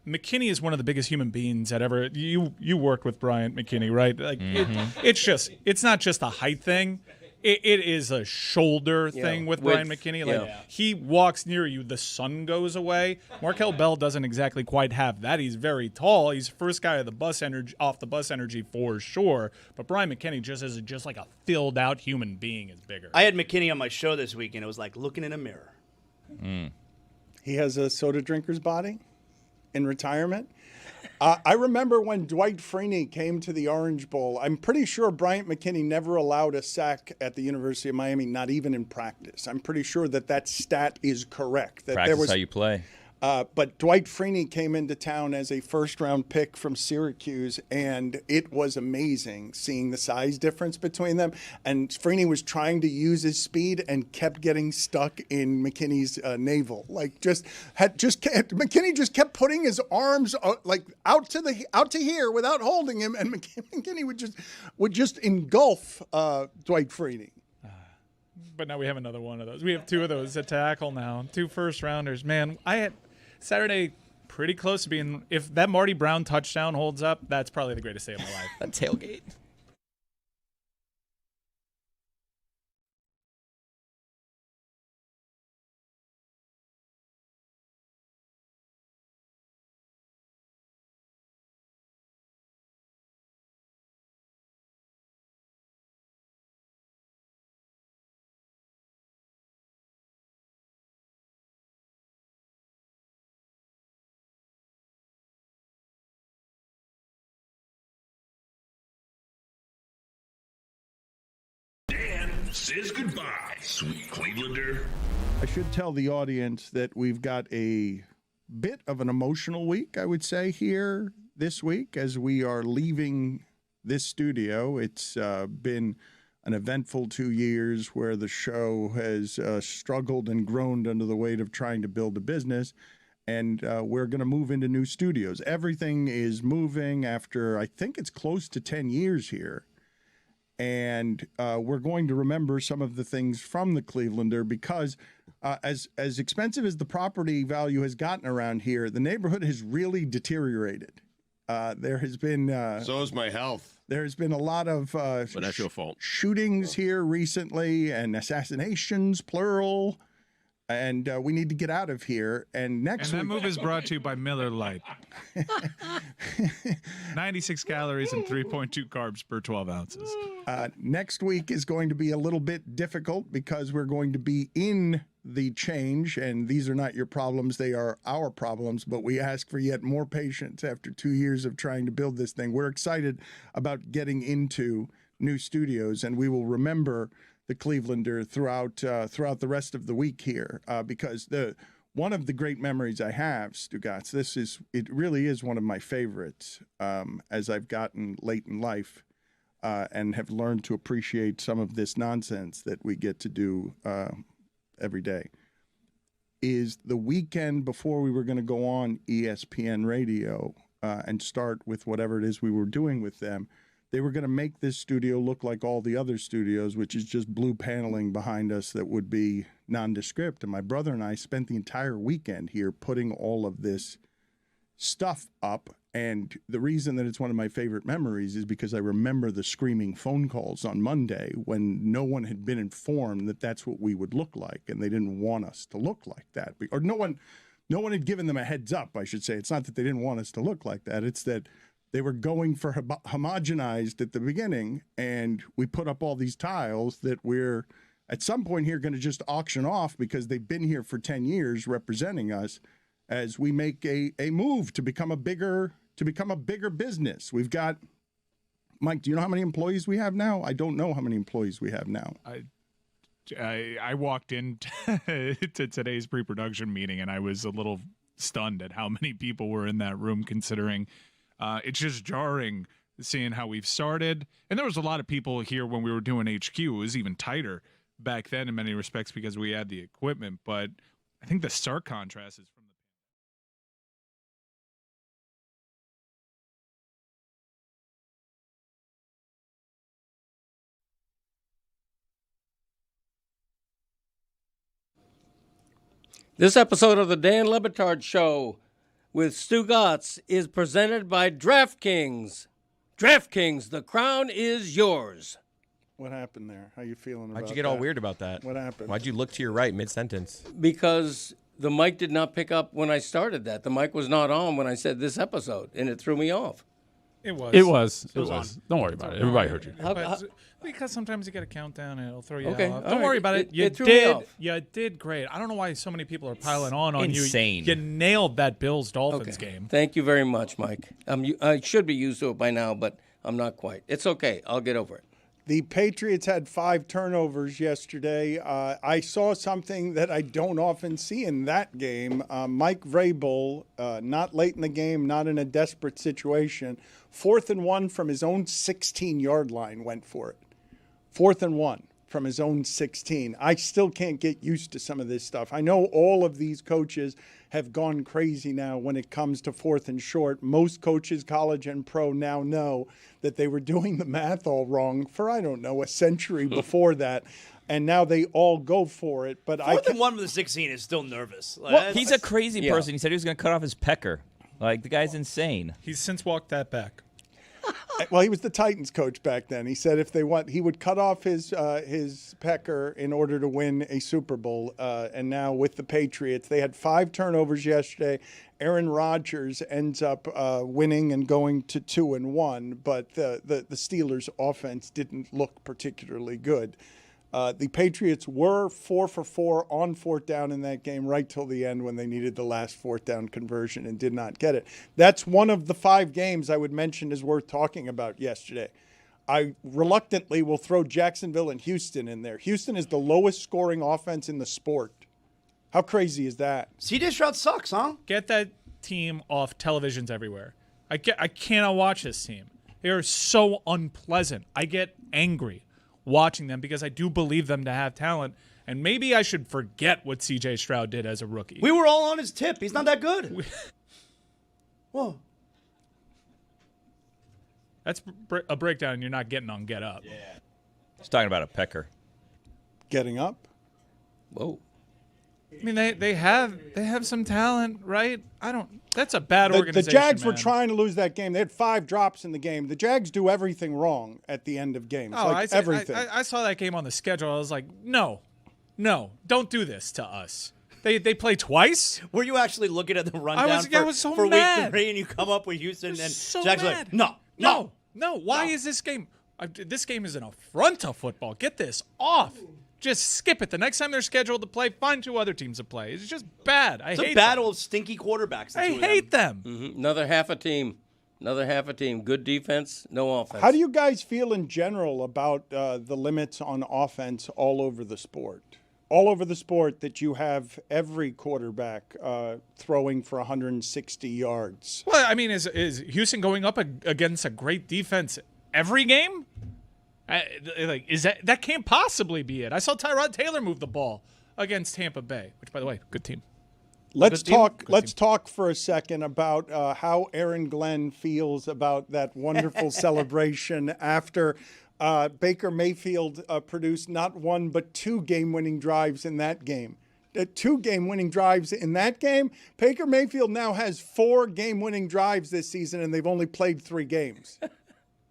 McKinney is one of the biggest human beings that ever. You worked with Bryant McKinney, right? Like it's not just a height thing. It is a shoulder thing with Bryant McKinney. Like he walks near you, the sun goes away. Markel Bell doesn't exactly quite have that. He's very tall. He's first guy of the bus energy off the bus energy for sure. But Bryant McKinney just like a filled out human being is bigger. I had McKinney on my show this week, and it was like looking in a mirror. He has a soda drinker's body in retirement. I remember when Dwight Freeney came to the Orange Bowl. I'm pretty sure Bryant McKinney never allowed a sack at the University of Miami, not even in practice. I'm pretty sure that stat is correct. That Practice how you play. But Dwight Freeney came into town as a first-round pick from Syracuse, and it was amazing seeing the size difference between them. And Freeney was trying to use his speed and kept getting stuck in McKinney's navel. McKinney just kept putting his arms out to here without holding him, and McKinney would just engulf Dwight Freeney. But now we have another one of those. We have two of those at tackle now. 2 first-rounders. Man, I had Saturday pretty close to being – if that Marty Brown touchdown holds up, that's probably the greatest day of my life. That tailgate. Says goodbye, sweet Clevelander. I should tell the audience that we've got a bit of an emotional week, I would say, here this week as we are leaving this studio. It's been an eventful 2 years where the show has struggled and groaned under the weight of trying to build a business. And we're going to move into new studios. Everything is moving after, I think it's close to 10 years here. And we're going to remember some of the things from the Clevelander because as expensive as the property value has gotten around here, the neighborhood has really deteriorated. There has been so is my health. There's been a lot of but that's your fault. Shootings here recently and assassinations, plural. And we need to get out of here. And next that move is brought to you by Miller Lite. 96 calories and 3.2 carbs per 12 ounces. Next week is going to be a little bit difficult because we're going to be in the change. And these are not your problems. They are our problems. But we ask for yet more patience after 2 years of trying to build this thing. We're excited about getting into new studios. And we will remember the Clevelander throughout the rest of the week here, because one of the great memories I have, Stugotz, it really is one of my favorites as I've gotten late in life and have learned to appreciate some of this nonsense that we get to do every day. Is the weekend before we were going to go on ESPN Radio and start with whatever it is we were doing with them. They were going to make this studio look like all the other studios, which is just blue paneling behind us that would be nondescript. And my brother and I spent the entire weekend here putting all of this stuff up. And the reason that it's one of my favorite memories is because I remember the screaming phone calls on Monday when no one had been informed that that's what we would look like. And they didn't want us to look like that. Or no one had given them a heads up, I should say. It's not that they didn't want us to look like that. It's that they were going for homogenized at the beginning, and we put up all these tiles that we're at some point here going to just auction off because they've been here for 10 years representing us as we make a move to become a bigger business. We've got, Mike, do you know how many employees we have now? I don't know how many employees we have now. I walked into to today's pre-production meeting and I was a little stunned at how many people were in that room, considering it's just jarring seeing how we've started. And there was a lot of people here when we were doing HQ. It was even tighter back then in many respects because we had the equipment. But I think the stark contrast is from the This episode of the Dan Le Batard Show with Stugotz is presented by DraftKings. DraftKings, the crown is yours. What happened there? How you feeling about that? Why'd you get all weird about that? What happened? Why'd you look to your right mid-sentence? Because the mic did not pick up when I started that. The mic was not on when I said this episode, and it threw me off. It was. It was. Don't worry about it. Everybody heard you. Because sometimes you get a countdown and it'll throw you Okay, off. all Don't right. worry about it. It threw me off. You did great. I don't know why so many people are piling on insane. you. You nailed that Bills-Dolphins Okay. game. Thank you very much, Mike. I should be used to it by now, but I'm not quite. It's okay. I'll get over it. The Patriots had 5 turnovers yesterday. I saw something that I don't often see in that game. Mike Vrabel, not late in the game, not in a desperate situation, 4th and 1 from his own 16-yard line went for it. 4th and 1 from his own 16. I still can't get used to some of this stuff. I know all of these coaches have gone crazy now when it comes to 4th and short. Most coaches, college and pro, now know that they were doing the math all wrong for, I don't know, a century before that. And now they all go for it. But 4th and 1 with the 16 is still nervous. Well, he's a crazy person. He said he was going to cut off his pecker. Like, the guy's insane. He's since walked that back. Well, he was the Titans coach back then. He said if they want, he would cut off his pecker in order to win a Super Bowl. And now with the Patriots, they had 5 turnovers yesterday. Aaron Rodgers ends up winning and going to 2-1, but the Steelers' offense didn't look particularly good. The Patriots were 4 for 4 on 4th down in that game right till the end when they needed the last 4th down conversion and did not get it. That's one of the 5 games I would mention is worth talking about yesterday. I reluctantly will throw Jacksonville and Houston in there. Houston is the lowest scoring offense in the sport. How crazy is that? CJ Stroud sucks, huh? Get that team off televisions everywhere. I cannot watch this team. They are so unpleasant. I get angry watching them because I do believe them to have talent, and maybe I should forget what C.J. Stroud did as a rookie. We were all on his tip. He's not that good. Whoa. That's a breakdown you're not getting on Get Up. Yeah. He's talking about a pecker. Getting up? Whoa. I mean, they have some talent, right? That's a bad The organization. Jags were man. trying to lose that game. They had 5 drops in the game. The Jags do everything wrong at the end of games. Everything. I saw that game on the schedule. I was like, no, don't do this to us. They play twice. Were you actually looking at the rundown I was so for mad. week 3 and you come up with Houston and so Jags mad. like, no. Why is this game? This game is an affront to football. Get this off. Just skip it. The next time they're scheduled to play, find 2 other teams to play. It's just bad. It's a battle of stinky quarterbacks. I hate them. Mm-hmm. Another half a team. Good defense, no offense. How do you guys feel in general about the limits on offense all over the sport? All over the sport that you have every quarterback throwing for 160 yards. Well, I mean, is Houston going up against a great defense every game? That can't possibly be it. I saw Tyrod Taylor move the ball against Tampa Bay, which, by the way, good team. Let's talk for a second about how Aaron Glenn feels about that wonderful celebration after Baker Mayfield produced not 1 but 2 game-winning drives in that game. 2 game-winning drives in that game. Baker Mayfield now has 4 game-winning drives this season, and they've only played 3 games.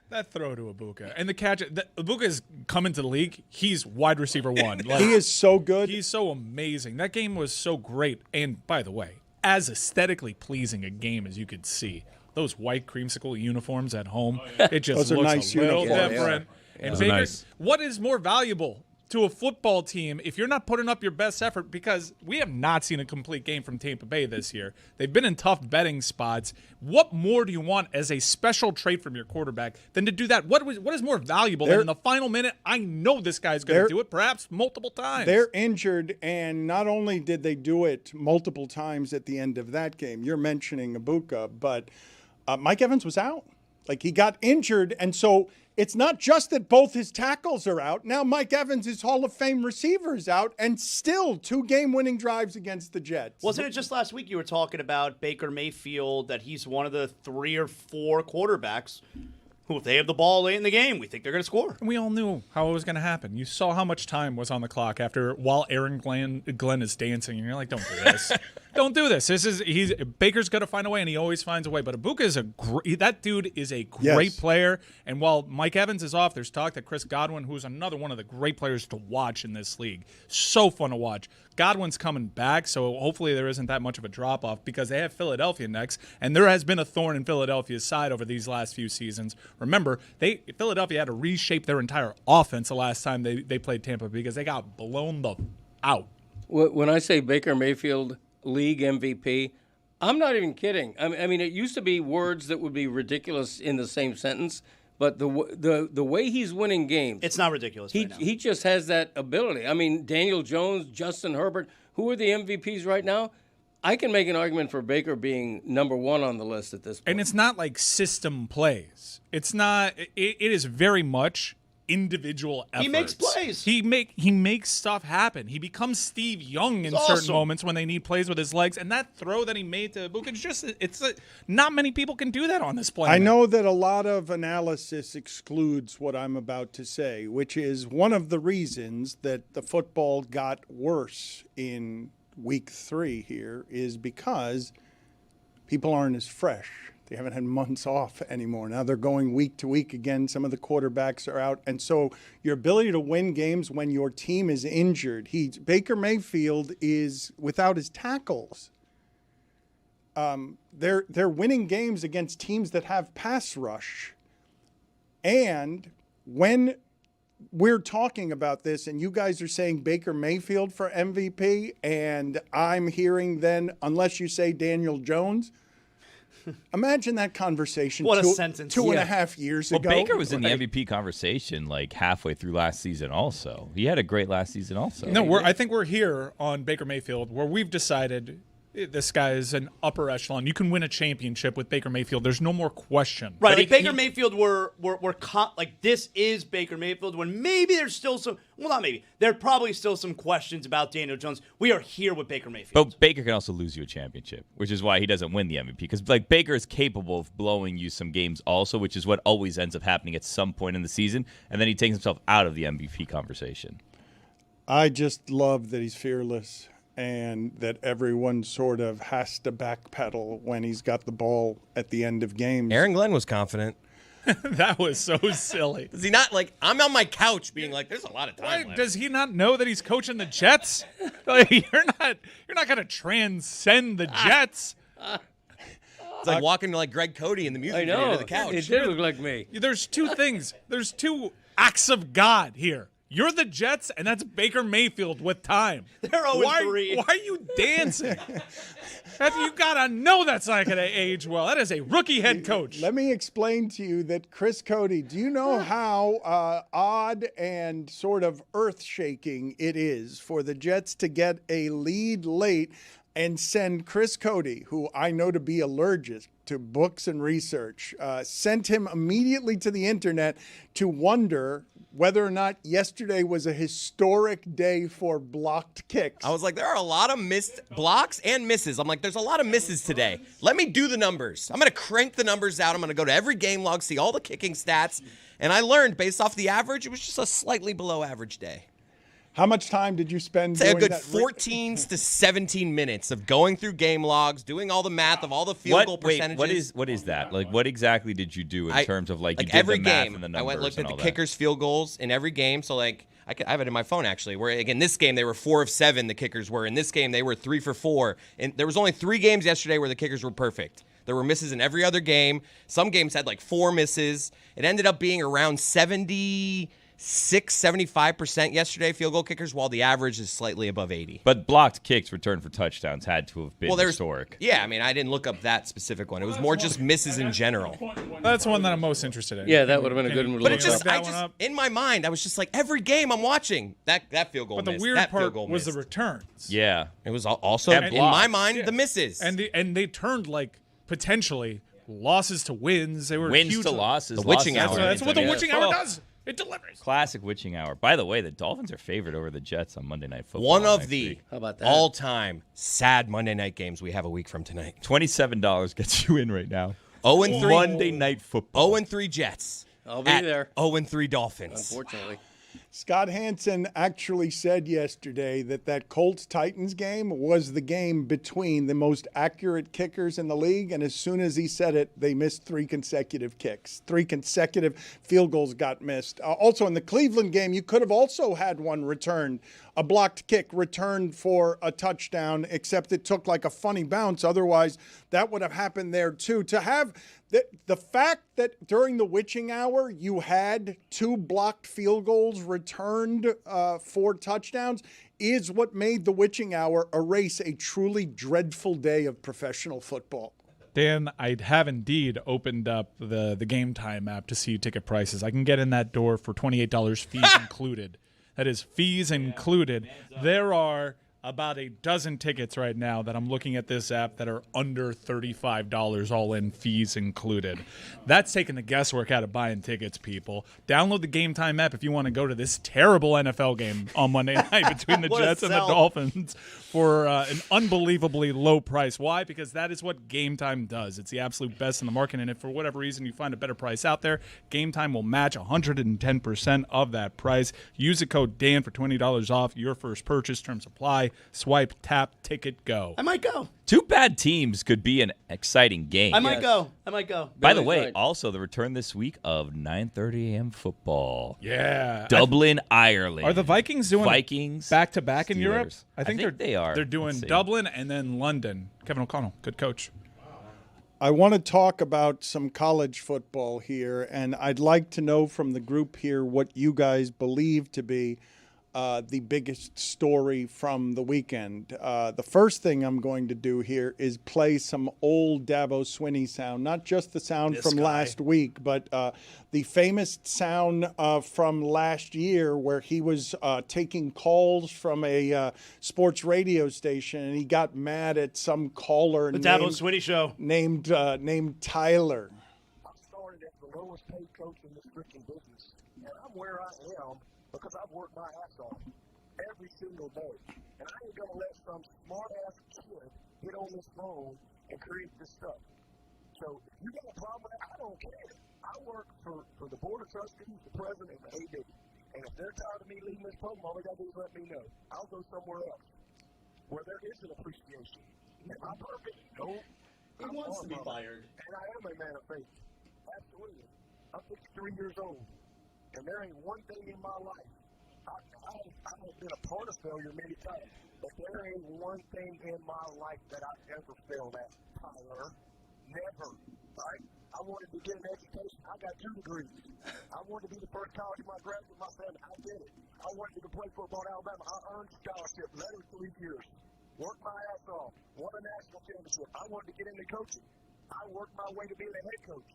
That throw to Ibuka. And the catch. Ibuka is coming to the league. He's wide receiver 1. He is so good. He's so amazing. That game was so great. And, by the way, as aesthetically pleasing a game as you could see. those white creamsicle uniforms at home. It just Those are looks nice a little uniforms. different. And Those are Baker, nice. what is more valuable to a football team if you're not putting up your best effort? Because we have not seen a complete game from Tampa Bay this year. They've been in tough betting spots. What more do you want as a special trait from your quarterback than to do that? What is more valuable than in the final minute, I know this guy's going to do it, perhaps multiple times. They're injured, and not only did they do it multiple times at the end of that game, you're mentioning Ibuka, but Mike Evans was out. Like, he got injured, and so it's not just that both his tackles are out. Now Mike Evans, his Hall of Fame receiver, is out, and still 2 game-winning drives against the Jets. Wasn't it just last week you were talking about Baker Mayfield, that he's one of the 3 or 4 quarterbacks who, if they have the ball late in the game, we think they're going to score. We all knew how it was going to happen. You saw how much time was on the clock while Aaron Glenn is dancing, and you're like, "Don't do this, don't do this." Baker's going to find a way, and he always finds a way. But Ibuka is that dude is a great player. And while Mike Evans is off, there's talk that Chris Godwin, who's another one of the great players to watch in this league, so fun to watch. Godwin's coming back, so hopefully there isn't that much of a drop-off because they have Philadelphia next, and there has been a thorn in Philadelphia's side over these last few seasons. Remember, Philadelphia had to reshape their entire offense the last time they played Tampa because they got blown out. When I say Baker Mayfield league MVP, I'm not even kidding. I mean, it used to be words that would be ridiculous in the same sentence, but the way he's winning games, it's not ridiculous. He just has that ability. I mean, Daniel Jones, Justin Herbert, who are the MVPs right now? I can make an argument for Baker being number 1 on the list at this point. And it's not like system plays. It's not. It is very much individual efforts. He makes plays. He makes stuff happen. He becomes Steve Young in certain moments when they need plays with his legs. And that throw that he made to Ibuka, not many people can do that on this planet. I know that a lot of analysis excludes what I'm about to say, which is one of the reasons that the football got worse in week 3 here is because people aren't as fresh. They haven't had months off anymore. Now they're going week to week again. Some of the quarterbacks are out. And so your ability to win games when your team is injured, Baker Mayfield is without his tackles. They're winning games against teams that have pass rush. And when we're talking about this and you guys are saying Baker Mayfield for MVP, and I'm hearing then, unless you say Daniel Jones, imagine that conversation. What a sentence. 2.5 years ago. Well, Baker was in the MVP conversation like halfway through last season also. He had a great last season also. No, I think we're here on Baker Mayfield where we've decided this guy is an upper echelon. You can win a championship with Baker Mayfield. There's no more question. Right, like Baker Mayfield like this is Baker Mayfield when maybe there's still some, well, not maybe, there are probably still some questions about Daniel Jones. We are here with Baker Mayfield. But Baker can also lose you a championship, which is why he doesn't win the MVP. Because like Baker is capable of blowing you some games also, which is what always ends up happening at some point in the season. And then he takes himself out of the MVP conversation. I just love that he's fearless and that everyone sort of has to backpedal when he's got the ball at the end of games. Aaron Glenn was confident. That was so silly. Is he not like, I'm on my couch being like, there's a lot of time left. Does he not know that he's coaching the Jets? Like, you're not going to transcend the Jets. It's like walking to like Greg Cody in the music video to the couch. It did look like me. There's 2 things. There's 2 acts of God here. You're the Jets, and that's Baker Mayfield with time. They're 0-3. Why are you dancing? You got to know that's not going to age well. That is a rookie head coach. Let me explain to you that Chris Cody, do you know how odd and sort of earth-shaking it is for the Jets to get a lead late and send Chris Cody, who I know to be allergic to books and research, sent him immediately to the internet to wonder whether or not yesterday was a historic day for blocked kicks. I was like, there are a lot of missed blocks and misses. I'm like, there's a lot of misses today. Let me do the numbers. I'm going to crank the numbers out. I'm going to go to every game log, see all the kicking stats. And I learned, based off the average, it was just a slightly below average day. How much time did you spend Say doing a good that? 14 to 17 minutes of going through game logs, doing all the math of all the field goal percentages. What is that? Like, what exactly did you do in terms of like you did every the math game? and the numbers? I went looked and at all the that? kickers' field goals in every game. So like I have it in my phone actually. Where again, this game they were 4 of 7. The kickers were in this game they were 3 for 4. And there was only 3 games yesterday where the kickers were perfect. There were misses in every other game. Some games had like 4 misses. It ended up being around 75% yesterday field goal kickers, while the average is slightly above 80. But blocked kicks returned for touchdowns had to have been historic. Yeah, I mean, I didn't look up that specific one. It was more just misses in general. That's the one that I'm most interested in. Yeah, that would have been a good one to But look it just, up. in my mind, I was just like, every game I'm watching, that field goal But the missed, weird that part field goal was the missed. returns. Yeah. It was also, And in my blocks. mind, the misses. And they turned like potentially losses to wins. They were Wins huge. to losses. The witching losses hour. to That's wins. what the I mean, witching hour does. It delivers. Classic witching hour. By the way, the Dolphins are favored over the Jets on Monday Night Football. One of next the week. How about that? all-time sad Monday night games we have a week from tonight. $27 gets you in right now. 0-3. Monday Night Football. 0-3 Jets. I'll be at there. 0-3 Dolphins. Unfortunately. Scott Hansen actually said yesterday that Colts-Titans game was the game between the most accurate kickers in the league, and as soon as he said it, they missed 3 consecutive kicks. 3 consecutive field goals got missed. Also, in the Cleveland game, you could have also had one returned, a blocked kick returned for a touchdown, except it took like a funny bounce. Otherwise, that would have happened there too. To have the fact that during the witching hour you had 2 blocked field goals returned for touchdowns is what made the witching hour erase a truly dreadful day of professional football. Dan, I have indeed opened up the Game Time app to see ticket prices. I can get in that door for $28 fees included. That is fees included. There are about a dozen tickets right now that I'm looking at this app that are under $35 all in, fees included. That's taking the guesswork out of buying tickets, people. Download the Game Time app if you want to go to this terrible NFL game on Monday night between the Jets and the Dolphins for an unbelievably low price. Why? Because that is what Game Time does. It's the absolute best in the market, and if for whatever reason you find a better price out there, Game Time will match 110% of that price. Use the code Dan for $20 off your first purchase. Terms apply. Swipe, tap, ticket, go. I might go. 2 bad teams could be an exciting game. I might go. By the Billy's way, right. also the return this week of 9:30 a.m. football. Yeah. Dublin, Ireland. Are the Vikings doing Vikings back-to-back in Europe? Steelers. I think they are. They're doing Let's see. Dublin and then London. Kevin O'Connell, good coach. I want to talk about some college football here, and I'd like to know from the group here what you guys believe to be the biggest story from the weekend. The first thing I'm going to do here is play some old Dabo Swinney sound, not just the sound from last week, but the famous sound from last year where he was taking calls from a sports radio station, and he got mad at some caller The Dabo Swinney Show. named Tyler. I started as the lowest paid coach in this freaking business, and I'm where I am because I've worked my ass off every single day. And I ain't going to let some smart-ass kid get on this phone and create this stuff. So if you got a problem with that, I don't care. I work for the Board of Trustees, the President, and the AD. And if they're tired of me leaving this program, all they got to do is let me know. I'll go somewhere else where there is an appreciation. Am I perfect? No. He wants to be fired. And I am a man of faith. Absolutely. I'm 53 years old. And there ain't one thing in my life. I've been a part of failure many times, but there ain't one thing in my life that I've ever failed at, Tyler. Never. Right? I wanted to get an education. I got 2 degrees. I wanted to be the first college in my graduate with my family. I did it. I wanted to play football in Alabama. I earned scholarship, led in 3 years. Worked my ass off. Won a national championship. I wanted to get into coaching. I worked my way to being a head coach.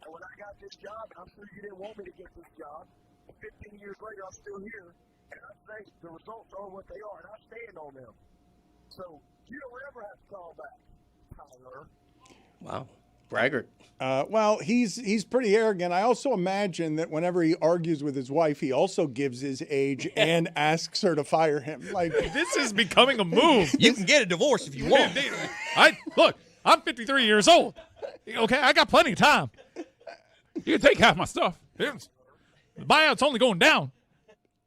And when I got this job, and I'm sure you didn't want me to get this job, 15 years later, I'm still here, and I think the results are what they are, and I stand on them. So you don't ever have to call back, Tyler. Wow. Braggart. Well, he's pretty arrogant. I also imagine that whenever he argues with his wife, he also gives his age and asks her to fire him. Like, This is becoming a move. You can get a divorce if you want. Look, I'm 53 years old. Okay, I got plenty of time. You can take half my stuff. The buyout's only going down.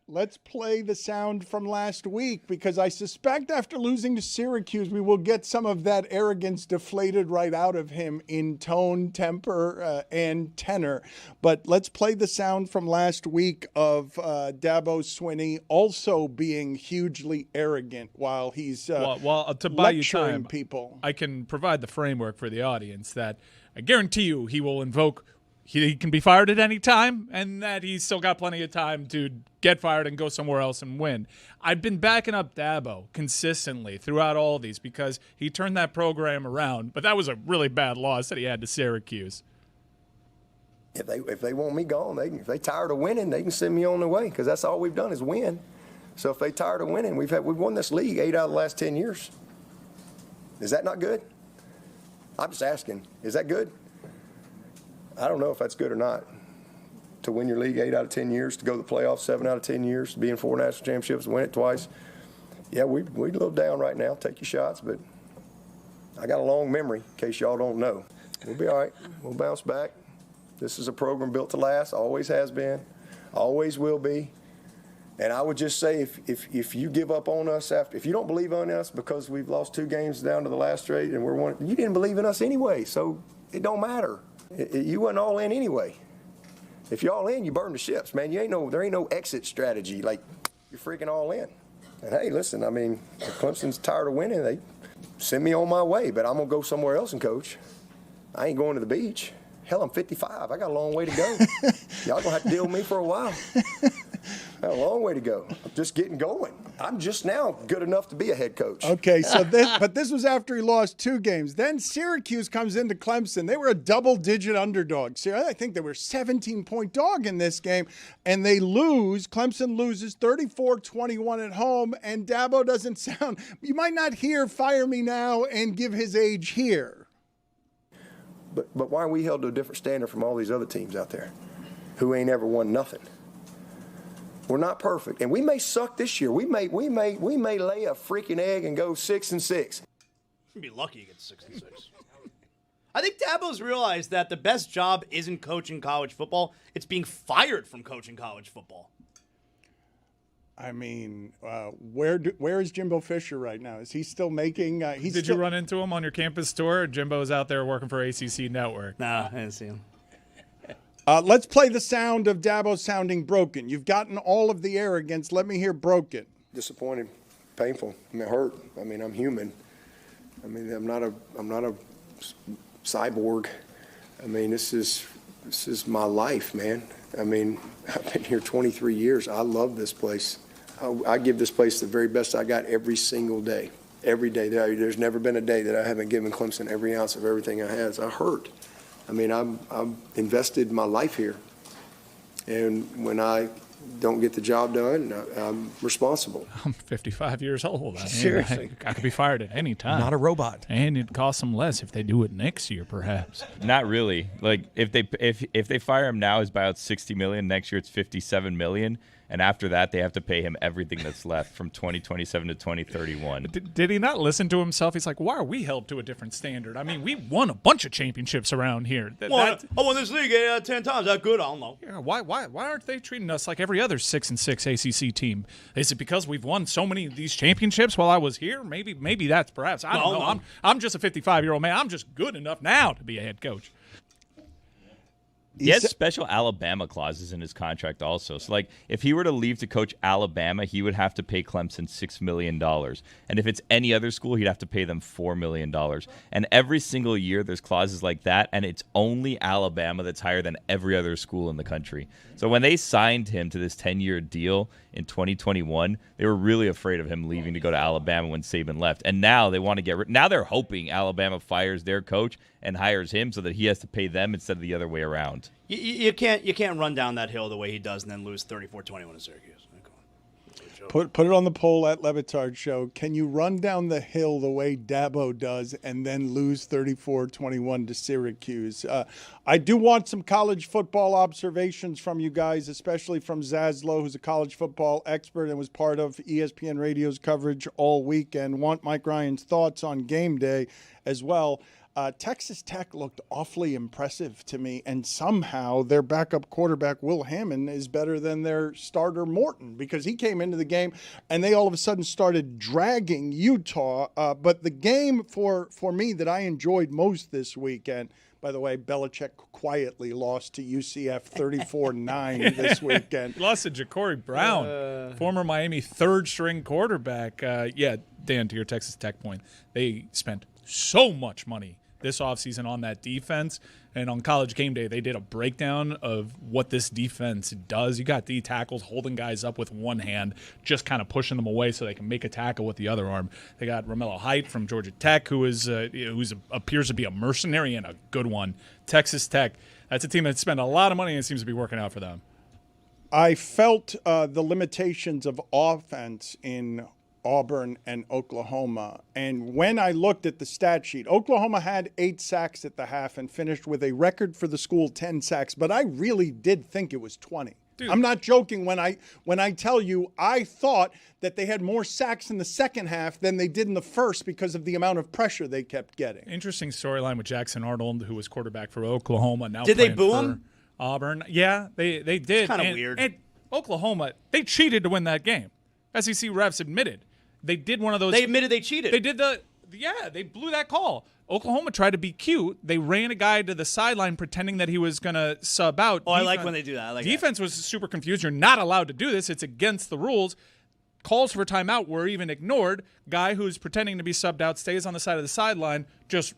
Let's play the sound from last week, because I suspect after losing to Syracuse, we will get some of that arrogance deflated right out of him in tone, temper, and tenor. But let's play the sound from last week of Dabo Swinney also being hugely arrogant while he's to buy you lecturing time, people. I can provide the framework for the audience that I guarantee you he will invoke. He can be fired at any time, and that he's still got plenty of time to get fired and go somewhere else and win. I've been backing up Dabo consistently throughout all of these because he turned that program around, but that was a really bad loss that he had to Syracuse. If they want me gone, if they tired of winning, they can send me on the way, because that's all we've done is win. So if they tired of winning, we've won this league 8 out of the last 10 years. Is that not good? I'm just asking. Is that good? I don't know if that's good or not. To win your league 8 out of 10 years, to go to the playoffs 7 out of 10 years, to be in 4 national championships, win it twice. Yeah, we're a little down right now. Take your shots, but I got a long memory, in case y'all don't know. We'll be all right. We'll bounce back. This is a program built to last. Always has been. Always will be. And I would just say, if you give up on us if you don't believe in us because we've lost 2 games down to the last straight and you didn't believe in us anyway, so it don't matter. You wasn't all in anyway. If you're all in, you burn the ships, man. There ain't no exit strategy. Like, you're freaking all in. And hey, listen, I mean, if Clemson's tired of winning, they send me on my way, but I'm gonna go somewhere else and coach. I ain't going to the beach. Hell, I'm 55. I got a long way to go. Y'all gonna have to deal with me for a while. I got a long way to go. I'm just getting going. I'm just now good enough to be a head coach. Okay, so this was after he lost 2 games. Then Syracuse comes into Clemson. They were a double-digit underdog. I think they were a 17-point dog in this game, and they lose. Clemson loses 34-21 at home, and Dabo doesn't sound – you might not hear fire me now and give his age here. But why are we held to a different standard from all these other teams out there who ain't ever won nothing? We're not perfect, and we may suck this year. We may lay a freaking egg and go 6-6. You'd be lucky you get 6-6. I think Dabo's realized that the best job isn't coaching college football; it's being fired from coaching college football. I mean, where is Jimbo Fisher right now? Is he still making? Did you run into him on your campus tour? Jimbo's out there working for ACC Network. Nah, I didn't see him. Let's play the sound of Dabo sounding broken. You've gotten all of the arrogance. Let me hear broken. Disappointed, painful. I mean, hurt. I mean, I'm human. I mean, I'm not a cyborg. I mean, this is my life, man. I mean, I've been here 23 years. I love this place. I give this place the very best I got every single day. Every day. There's never been a day that I haven't given Clemson every ounce of everything I have. I hurt. I mean, I've invested my life here, and when I don't get the job done, I'm responsible. I'm 55 years old. I mean, Seriously. I could be fired at any time. Not a robot. And it'd cost them less if they do it next year, perhaps. Not really. Like if they fire him now, his buyout's $60 million. Next year it's $57 million, and after that they have to pay him everything that's left from 2027 to 2031. Did he not listen to himself? He's like, why are we held to a different standard? I mean, we won a bunch of championships around here. I won this league 8 out of 10 times. That good? I don't know. Yeah, why aren't they treating us like every other 6-6 ACC team? Is it because we've won so many of these championships while I was here? Maybe that's perhaps. I don't know. No. I'm just a 55-year-old man. I'm just good enough now to be a head coach. He has special Alabama clauses in his contract also. So, like, if he were to leave to coach Alabama, he would have to pay Clemson $6 million. And if it's any other school, he'd have to pay them $4 million. And every single year there's clauses like that, and it's only Alabama that's higher than every other school in the country. So when they signed him to this 10-year deal in 2021, they were really afraid of him leaving to go to Alabama when Saban left. And now they want to get rid. Now they're hoping Alabama fires their coach and hires him so that he has to pay them instead of the other way around. You can't run down that hill the way he does and then lose 34-21 to Syracuse. Put it on the poll at Le Batard Show. Can you run down the hill the way Dabo does and then lose 34-21 to Syracuse? I do want some college football observations from you guys, especially from Zaslow, who's a college football expert and was part of ESPN Radio's coverage all week, and want Mike Ryan's thoughts on game day as well. Texas Tech looked awfully impressive to me, and somehow their backup quarterback, Will Hammond, is better than their starter, Morton, because he came into the game and they all of a sudden started dragging Utah. But the game for me that I enjoyed most this weekend, by the way, Belichick quietly lost to UCF 34-9 this weekend. He lost to Ja'Cory Brown, former Miami third-string quarterback. Dan, to your Texas Tech point, they spent so much money this offseason on that defense. And on College Game Day, they did a breakdown of what this defense does. You got D tackles holding guys up with one hand, just kind of pushing them away so they can make a tackle with the other arm. They got Romello Height from Georgia Tech, who appears to be a mercenary and a good one. Texas Tech, that's a team that spent a lot of money and it seems to be working out for them. I felt the limitations of offense in Auburn and Oklahoma. And when I looked at the stat sheet, Oklahoma had 8 sacks at the half and finished with a record for the school 10 sacks, but I really did think it was 20. Dude. I'm not joking when I tell you I thought that they had more sacks in the second half than they did in the first because of the amount of pressure they kept getting. Interesting storyline with Jackson Arnold, who was quarterback for Oklahoma. Now did they boo him? Auburn. Yeah, they did. It's kind of weird. And Oklahoma, they cheated to win that game. SEC refs admitted. They did one of those. They admitted they cheated. They did they blew that call. Oklahoma tried to be cute. They ran a guy to the sideline pretending that he was going to sub out. I like when they do that. Defense was super confused. You're not allowed to do this. It's against the rules. Calls for timeout were even ignored. Guy who's pretending to be subbed out stays on the side of the sideline, just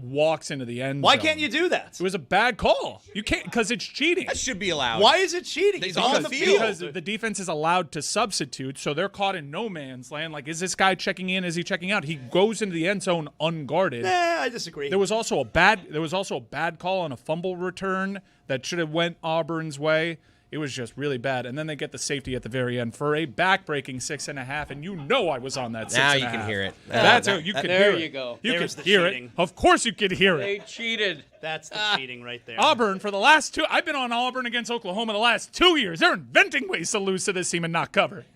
walks into the end Why zone. can't you do that? It was a bad call. You can't, because it's cheating. That should be allowed. Why is it cheating? He's on the field. Because the defense is allowed to substitute, so they're caught in no man's land. Like, is this guy checking in? Is he checking out? He goes into the end zone unguarded. I disagree. There was also a bad call on a fumble return that should have went Auburn's way. It was just really bad. And then they get the safety at the very end for a back-breaking 6.5, and you know I was on that 6.5. Now you can hear it. That's how you could hear it. There you go. You There's could the hear cheating. it. Of course you could hear They it. cheated. That's the cheating right there. Auburn for the last 2. I've been on Auburn against Oklahoma the last 2 years. They're inventing ways to lose to this team and not cover.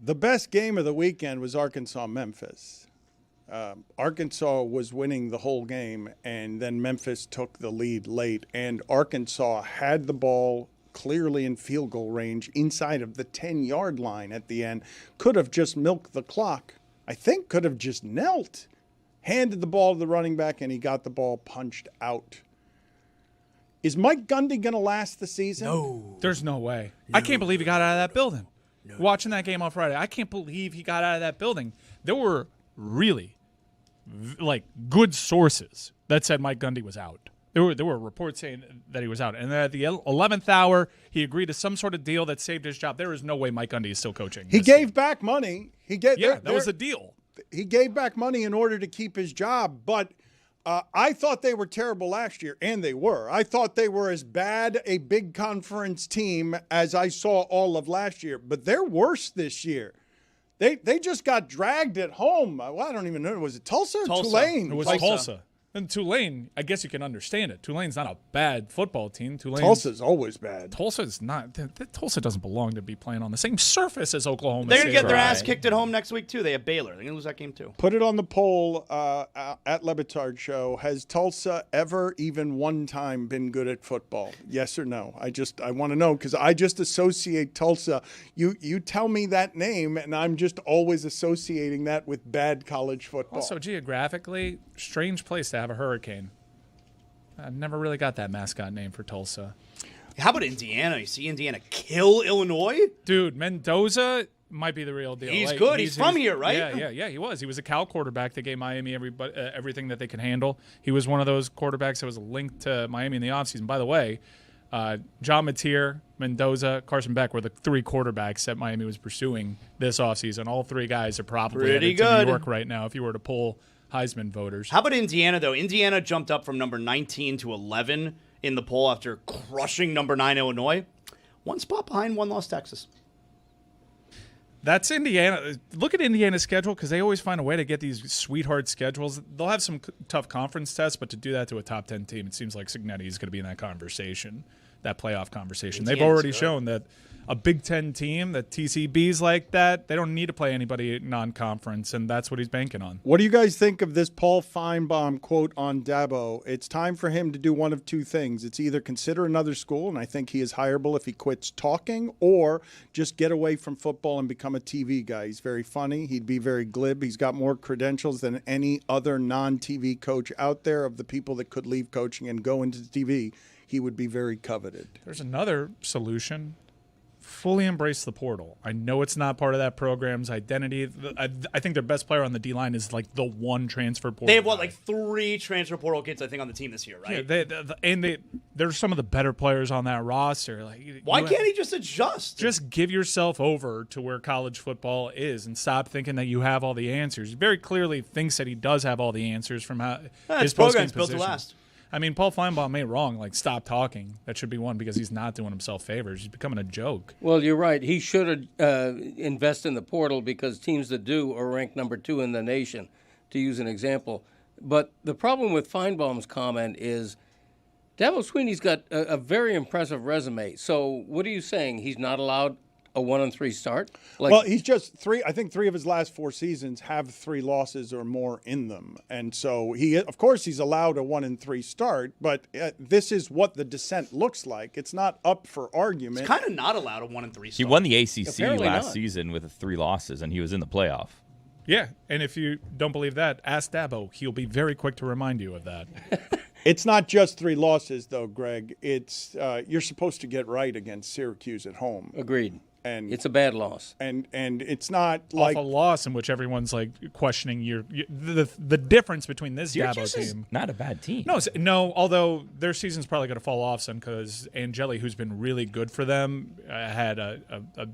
The best game of the weekend was Arkansas-Memphis. Arkansas was winning the whole game, and then Memphis took the lead late, and Arkansas had the ball clearly in field goal range inside of the 10-yard line at the end. Could have just milked the clock. I think could have just knelt. Handed the ball to the running back, and he got the ball punched out. Is Mike Gundy going to last the season? No. There's no way. I can't believe he got out of that building. Watching that game on Friday, I can't believe he got out of that building. There were really, good sources that said Mike Gundy was out. There were reports saying that he was out. And then at the 11th hour, he agreed to some sort of deal that saved his job. There is no way Mike Gundy is still coaching. He gave back money. That was the deal. He gave back money in order to keep his job. But I thought they were terrible last year, and they were. I thought they were as bad a big conference team as I saw all of last year. But they're worse this year. They just got dragged at home. Well, I don't even know. Was it Tulsa or Tulane? It was Tulsa. And Tulane, I guess you can understand it. Tulane's not a bad football team. Tulsa's always bad. Tulsa's not. Tulsa doesn't belong to be playing on the same surface as Oklahoma They're State. going to get their ass kicked at home next week, too. They have Baylor. They're going to lose that game, too. Put it on the poll at Le Batard Show. Has Tulsa ever even one time been good at football? Yes or no? I want to know, because I just associate Tulsa. You tell me that name, and I'm just always associating that with bad college football. Also, geographically, strange place to have a hurricane. I never really got that mascot name for Tulsa. How about Indiana? You see Indiana kill Illinois? Dude, Mendoza might be the real deal. He's good. He's from here, right? Yeah, he was. He was a Cal quarterback that gave Miami everything that they could handle. He was one of those quarterbacks that was linked to Miami in the offseason. By the way, John Mateer, Mendoza, Carson Beck were the 3 quarterbacks that Miami was pursuing this offseason. All 3 guys are probably pretty headed good to New York right now if you were to pull Heisman voters. How about Indiana, though? Indiana jumped up from number 19 to 11 in the poll after crushing number 9 Illinois. 1 spot behind, 1 lost Texas. That's Indiana. Look at Indiana's schedule, because they always find a way to get these sweetheart schedules. They'll have some tough conference tests, but to do that to a top 10 team, it seems like Cignetti is going to be in that conversation, that playoff conversation. They've already shown that a Big Ten team, that TCB's like that. They don't need to play anybody non-conference, and that's what he's banking on. What do you guys think of this Paul Feinbaum quote on Dabo? It's time for him to do one of two things. It's either consider another school, and I think he is hireable if he quits talking, or just get away from football and become a TV guy. He's very funny. He'd be very glib. He's got more credentials than any other non-TV coach out there. Of the people that could leave coaching and go into TV, he would be very coveted. There's another solution. Fully embrace the portal. I know it's not part of that program's identity. I think their best player on the D-line is like the one transfer portal. They have, like 3 transfer portal kids, I think, on the team this year, right? Yeah, they're some of the better players on that roster. Why can't he just adjust? Just give yourself over to where college football is and stop thinking that you have all the answers. He very clearly thinks that he does have all the answers from his program's built built to last. I mean, Paul Feinbaum ain't wrong. Like, stop talking. That should be one, because he's not doing himself favors. He's becoming a joke. Well, you're right. He should invest in the portal, because teams that do are ranked number 2 in the nation, to use an example. But the problem with Feinbaum's comment is Dabo Swinney's got a very impressive resume. So what are you saying? He's not allowed a 1-3 start? Well, he's just 3. I think 3 of his last 4 seasons have 3 losses or more in them, and so of course, he's allowed a 1-3 start. But this is what the descent looks like. It's not up for argument. He's kind of not allowed a 1-3 start. He won the ACC Apparently last not. season with 3 losses, and he was in the playoff. Yeah, and if you don't believe that, ask Dabo. He'll be very quick to remind you of that. It's not just 3 losses, though, Greg. It's you're supposed to get right against Syracuse at home. Agreed. And it's a bad loss. And it's not like a loss in which everyone's like questioning the difference between this Syracuse Dabo is team. not a bad team. No. Although their season's probably going to fall off some, because Angeli, who's been really good for them, had a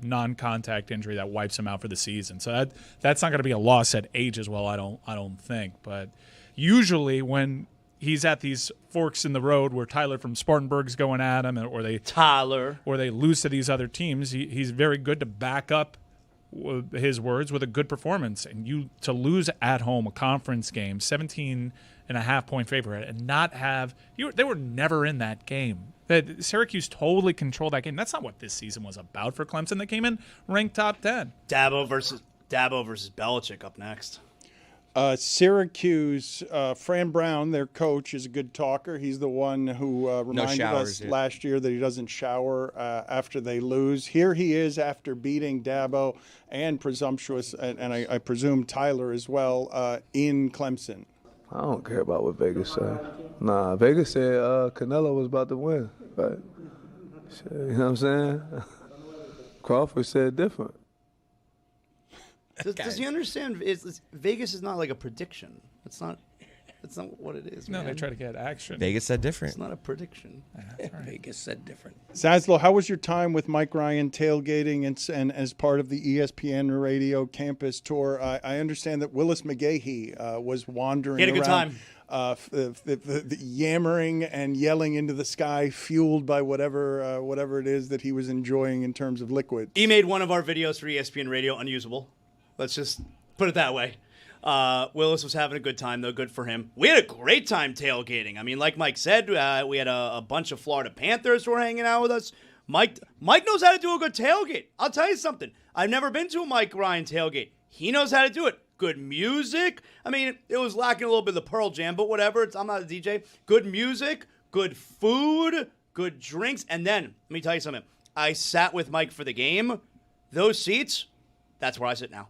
non-contact injury that wipes him out for the season. So that's not going to be a loss at age as well. I don't think. But usually when he's at these forks in the road where Tyler from Spartanburg's going at him, or they lose to these other teams, he's very good to back up his words with a good performance. And to lose at home a conference game, 17.5-point favorite, and not have they were never in that game. Syracuse totally controlled that game. That's not what this season was about for Clemson. They came in ranked top 10. Dabo versus Belichick up next. Syracuse, Fran Brown, their coach, is a good talker. He's the one who reminded us last year that he doesn't shower after they lose. Here he is after beating Dabo and presumptuous, and I presume Tyler as well, in Clemson. I don't care about what Vegas said. Nah, Vegas said Canelo was about to win. But, you know what I'm saying? Crawford said different. Does he understand? Vegas is not like a prediction. That's not what it is. No, man. they try to get action. Vegas said different. It's not a prediction. That's right. Vegas said different. Zaslow, how was your time with Mike Ryan tailgating and as part of the ESPN radio campus tour? I understand that Willis McGahee was wandering He had a good around. time. The yammering and yelling into the sky, fueled by whatever it is that he was enjoying in terms of liquid. He made one of our videos for ESPN Radio unusable. Let's just put it that way. Willis was having a good time, though. Good for him. We had a great time tailgating. I mean, like Mike said, we had a bunch of Florida Panthers who were hanging out with us. Mike knows how to do a good tailgate. I'll tell you something. I've never been to a Mike Ryan tailgate. He knows how to do it. Good music. I mean, it was lacking a little bit of the Pearl Jam, but whatever. I'm not a DJ. Good music, good food, good drinks. And then, let me tell you something. I sat with Mike for the game. Those seats, that's where I sit now.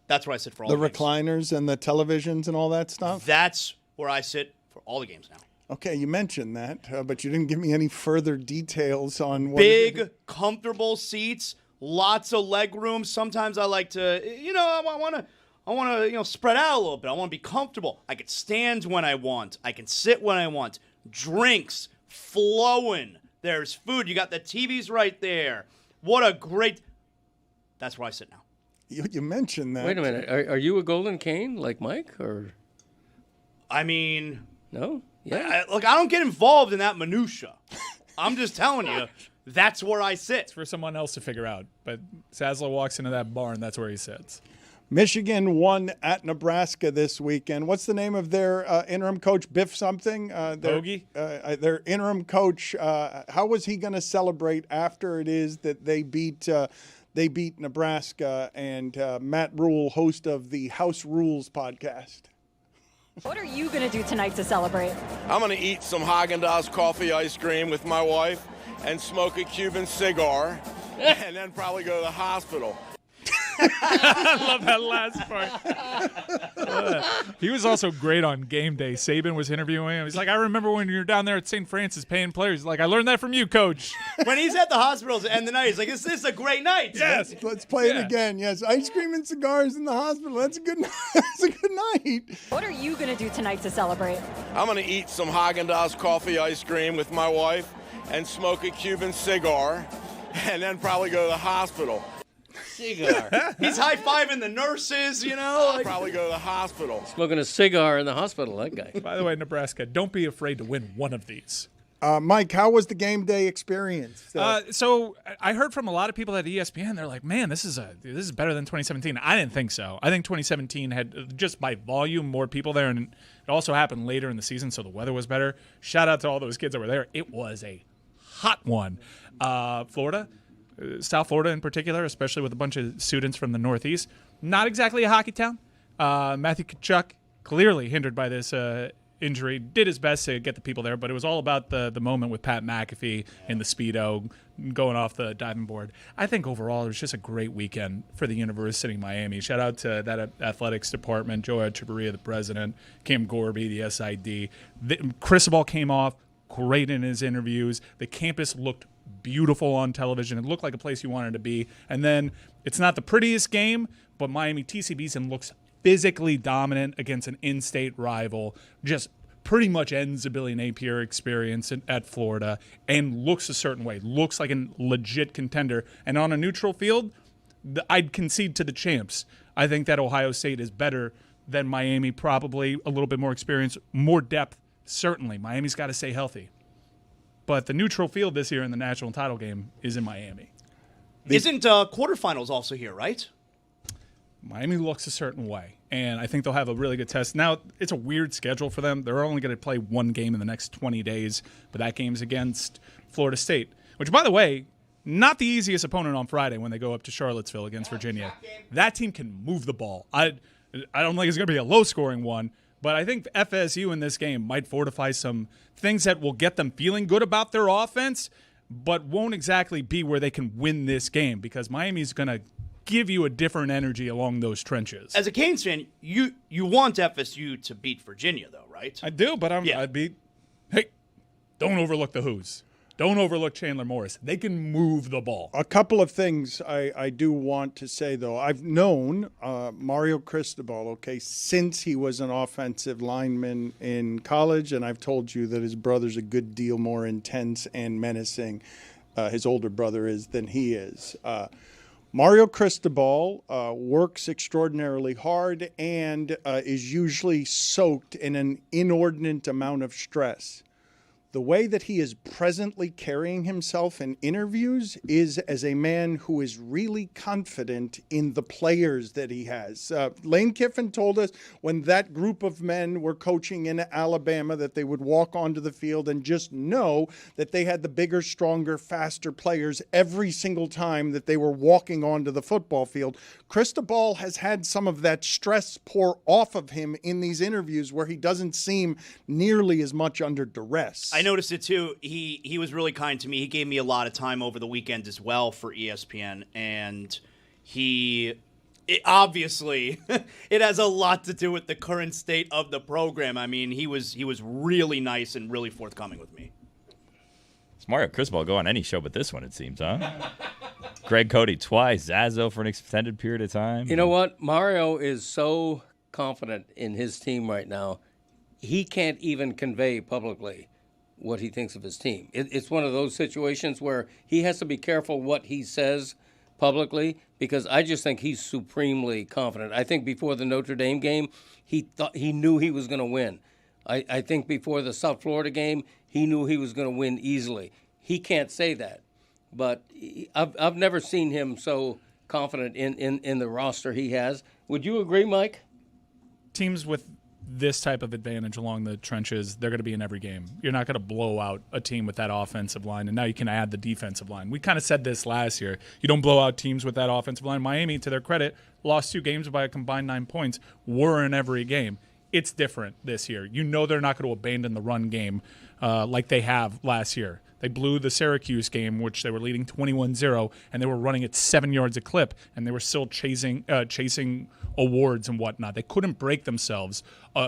That's where I sit for all the games. Recliners and the televisions and all that stuff? That's where I sit for all the games now. Okay, you mentioned that, but you didn't give me any further details on what Big, comfortable seats, lots of leg room. Sometimes I like to, I want to, spread out a little bit. I want to be comfortable. I can stand when I want. I can sit when I want. Drinks flowing. There's food. You got the TVs right there. What a great. That's where I sit now. You mentioned that. Wait a minute. Are you a golden cane like Mike, or? I mean, no. Yeah. I don't get involved in that minutia. I'm just telling you, that's where I sit. It's for someone else to figure out. But Zaslow walks into that barn, that's where he sits. Michigan won at Nebraska this weekend. What's the name of their interim coach? Biff something? Bogey? Their interim coach. How was he going to celebrate after it is that they beat Nebraska? And Matt Rule, host of the House Rules podcast. What are you going to do tonight to celebrate? I'm going to eat some Haagen-Dazs coffee ice cream with my wife and smoke a Cuban cigar and then probably go to the hospital. I love that last part. He was also great on game day. Saban was interviewing him. He's like, I remember when you were down there at St. Francis paying players. He's like, I learned that from you, coach. When he's at the hospitals at the end of the night, he's like, this is a great night. Yes. Let's play it again. Yes, ice cream and cigars in the hospital. That's a good night. That's a good night. What are you going to do tonight to celebrate? I'm going to eat some Haagen-Dazs coffee ice cream with my wife and smoke a Cuban cigar and then probably go to the hospital. Cigar. He's high-fiving the nurses, you know. Like, Probably go to the hospital. Smoking a cigar in the hospital, that guy. By the way, Nebraska, don't be afraid to win one of these. Mike, how was the game day experience? So I heard from a lot of people at ESPN. They're like, "Man, this is better than 2017." I didn't think so. I think 2017 had, just by volume, more people there, and it also happened later in the season, so the weather was better. Shout out to all those kids that were there. It was a hot one. Florida, South Florida in particular, especially with a bunch of students from the Northeast. Not exactly a hockey town. Matthew Tkachuk, clearly hindered by this injury, did his best to get the people there, but it was all about the moment with Pat McAfee in the Speedo going off the diving board. I think overall it was just a great weekend for the University of Miami. Shout out to that athletics department, Joe Echeverria, the president, Kim Gorby, the SID. Cristobal came off great in his interviews. The campus looked beautiful on television. It looked like a place you wanted to be. And then it's not the prettiest game, but Miami TCB's and looks physically dominant against an in-state rival. Just pretty much ends a Billy Napier experience at Florida and looks a certain way. Looks like a legit contender. And on a neutral field, I'd concede to the champs. I think that Ohio State is better than Miami, probably a little bit more experience, more depth. Certainly. Miami's got to stay healthy. But the neutral field this year in the national title game is in Miami. Isn't quarterfinals also here, right? Miami looks a certain way, and I think they'll have a really good test. Now, it's a weird schedule for them. They're only going to play one game in the next 20 days, but that game's against Florida State, which, by the way, not the easiest opponent on Friday when they go up to Charlottesville against Virginia. That team can move the ball. I don't think it's going to be a low-scoring one, but I think FSU in this game might fortify some things that will get them feeling good about their offense, but won't exactly be where they can win this game because Miami's going to give you a different energy along those trenches. As a Canes fan, you want FSU to beat Virginia, though, right? I do, but hey, don't overlook the Who's. Don't overlook Chandler Morris. They can move the ball. A couple of things I do want to say, though. I've known Mario Cristobal, since he was an offensive lineman in college, and I've told you that his brother's a good deal more intense and menacing, his older brother is, than he is. Mario Cristobal works extraordinarily hard and is usually soaked in an inordinate amount of stress. The way that he is presently carrying himself in interviews is as a man who is really confident in the players that he has. Lane Kiffin told us when that group of men were coaching in Alabama that they would walk onto the field and just know that they had the bigger, stronger, faster players every single time that they were walking onto the football field. Cristobal has had some of that stress pour off of him in these interviews where he doesn't seem nearly as much under duress. I noticed it too. He was really kind to me. He gave me a lot of time over the weekend as well for ESPN, and obviously it has a lot to do with the current state of the program. I mean, he was really nice and really forthcoming with me. It's Mario Cristobal go on any show but this one, it seems, huh? Greg Cody twice, Zazo for an extended period of time. You know what? Mario is so confident in his team right now, he can't even convey publicly what he thinks of his team. It's one of those situations where he has to be careful what he says publicly because I just think he's supremely confident. I think before the Notre Dame game, he knew he was going to win. I think before the South Florida game, he knew he was going to win easily. He can't say that, but I've never seen him so confident in the roster he has. Would you agree, Mike? Teams with this type of advantage along the trenches, they're going to be in every game. You're not going to blow out a team with that offensive line, and now you can add the defensive line. We kind of said this last year. You don't blow out teams with that offensive line. Miami, to their credit, lost 2 games by a combined 9 points. We're in every game. It's different this year. You know they're not going to abandon the run game like they have last year. They blew the Syracuse game, which they were leading 21-0, and they were running at 7 yards a clip, and they were still chasing awards and whatnot. They couldn't break themselves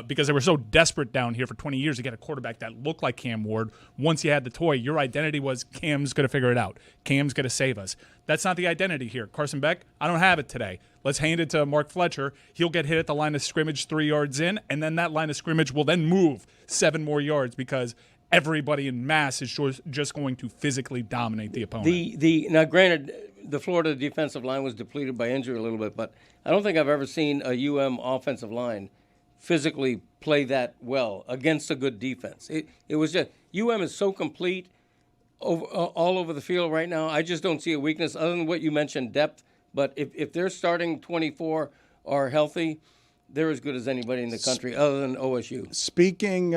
because they were so desperate down here for 20 years to get a quarterback that looked like Cam Ward. Once you had the toy, your identity was Cam's going to figure it out. Cam's going to save us. That's not the identity here. Carson Beck, I don't have it today. Let's hand it to Mark Fletcher. He'll get hit at the line of scrimmage 3 yards in, and then that line of scrimmage will then move 7 more yards because everybody in mass is just going to physically dominate the opponent. Now, granted, the Florida defensive line was depleted by injury a little bit, but I don't think I've ever seen a UM offensive line physically play that well against a good defense. It was just UM is so complete all over the field right now. I just don't see a weakness other than what you mentioned, depth. But if they're starting 24 are healthy, they're as good as anybody in the country other than OSU. Speaking,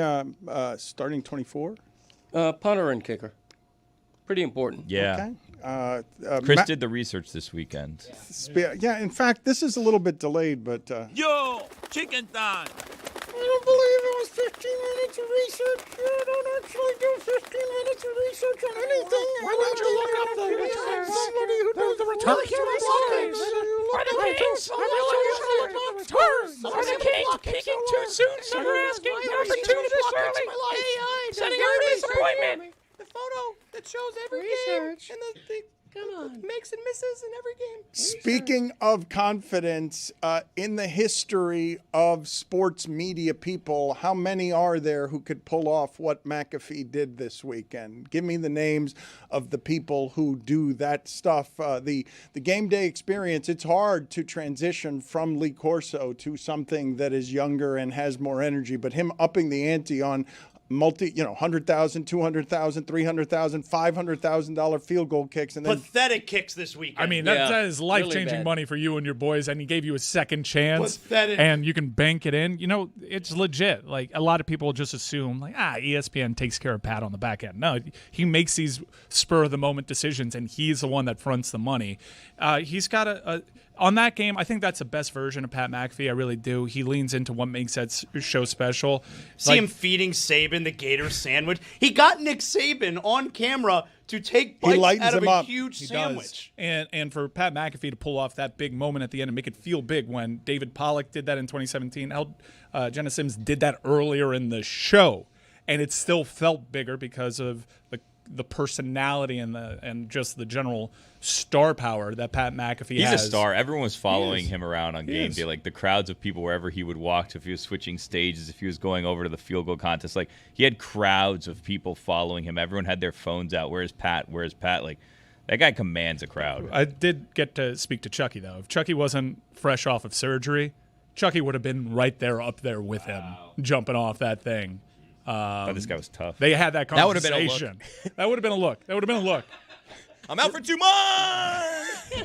starting 24? Punter and kicker. Pretty important. Yeah. Okay. Chris did the research this weekend. Yeah, in fact, this is a little bit delayed, but... Yo, chicken time. I don't believe it was 15 minutes of research. You don't actually do 15 minutes of research on anything. Why don't you look up somebody who does the return? Are the Kings? Are the Kings peaking too soon? Some are asking number 2 this early. Setting up a disappointment. The photo that shows every game and the makes and misses in every game. Speaking of confidence, in the history of sports media people, how many are there who could pull off what McAfee did this weekend? Give me the names of the people who do that stuff. The game day experience, it's hard to transition from Lee Corso to something that is younger and has more energy, but him upping the ante on $100,000, $200,000, $300,000, $500,000 field goal kicks, and then pathetic kicks this weekend. I mean, that is life-changing really money for you and your boys, and he gave you a second chance, Pathetic. and you can bank it in. You know, it's legit. Like, a lot of people just assume, like, ESPN takes care of Pat on the back end. No, he makes these spur-of-the-moment decisions, and he's the one that fronts the money. He's got on that game, I think that's the best version of Pat McAfee. I really do. He leans into what makes that show special. See him feeding Saban the Gator sandwich. He got Nick Saban on camera to take bites out of a huge sandwich. And for Pat McAfee to pull off that big moment at the end and make it feel big when David Pollack did that in 2017. Jenna Sims did that earlier in the show, and it still felt bigger because of the personality and just the general star power that Pat McAfee has. He's a star. Everyone was following him around on game day. Like the crowds of people wherever he would walk to, if he was switching stages, if he was going over to the field goal contest. Like he had crowds of people following him. Everyone had their phones out. Where's Pat? Where's Pat? Like that guy commands a crowd. I did get to speak to Chucky, though. If Chucky wasn't fresh off of surgery, Chucky would have been right there up there with him, jumping off that thing. This guy was tough. They had that conversation. That would have been a look. That would have been a look. I'm out for 2 months.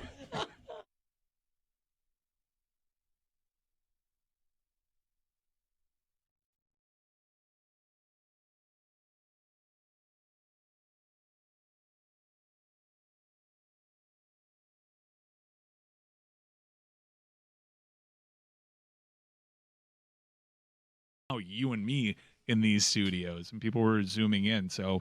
You and me in these studios, and people were zooming in. So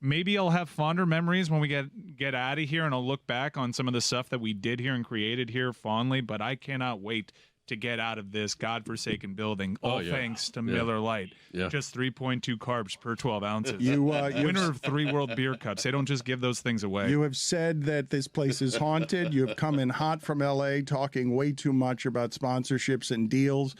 maybe I'll have fonder memories when we get out of here, and I'll look back on some of the stuff that we did here and created here fondly, but I cannot wait to get out of this godforsaken building, all thanks to Miller Lite. Just 3.2 carbs per 12 ounces. Winner of 3 World Beer Cups. They don't just give those things away. You have said that this place is haunted. You have come in hot from L.A. talking way too much about sponsorships and deals.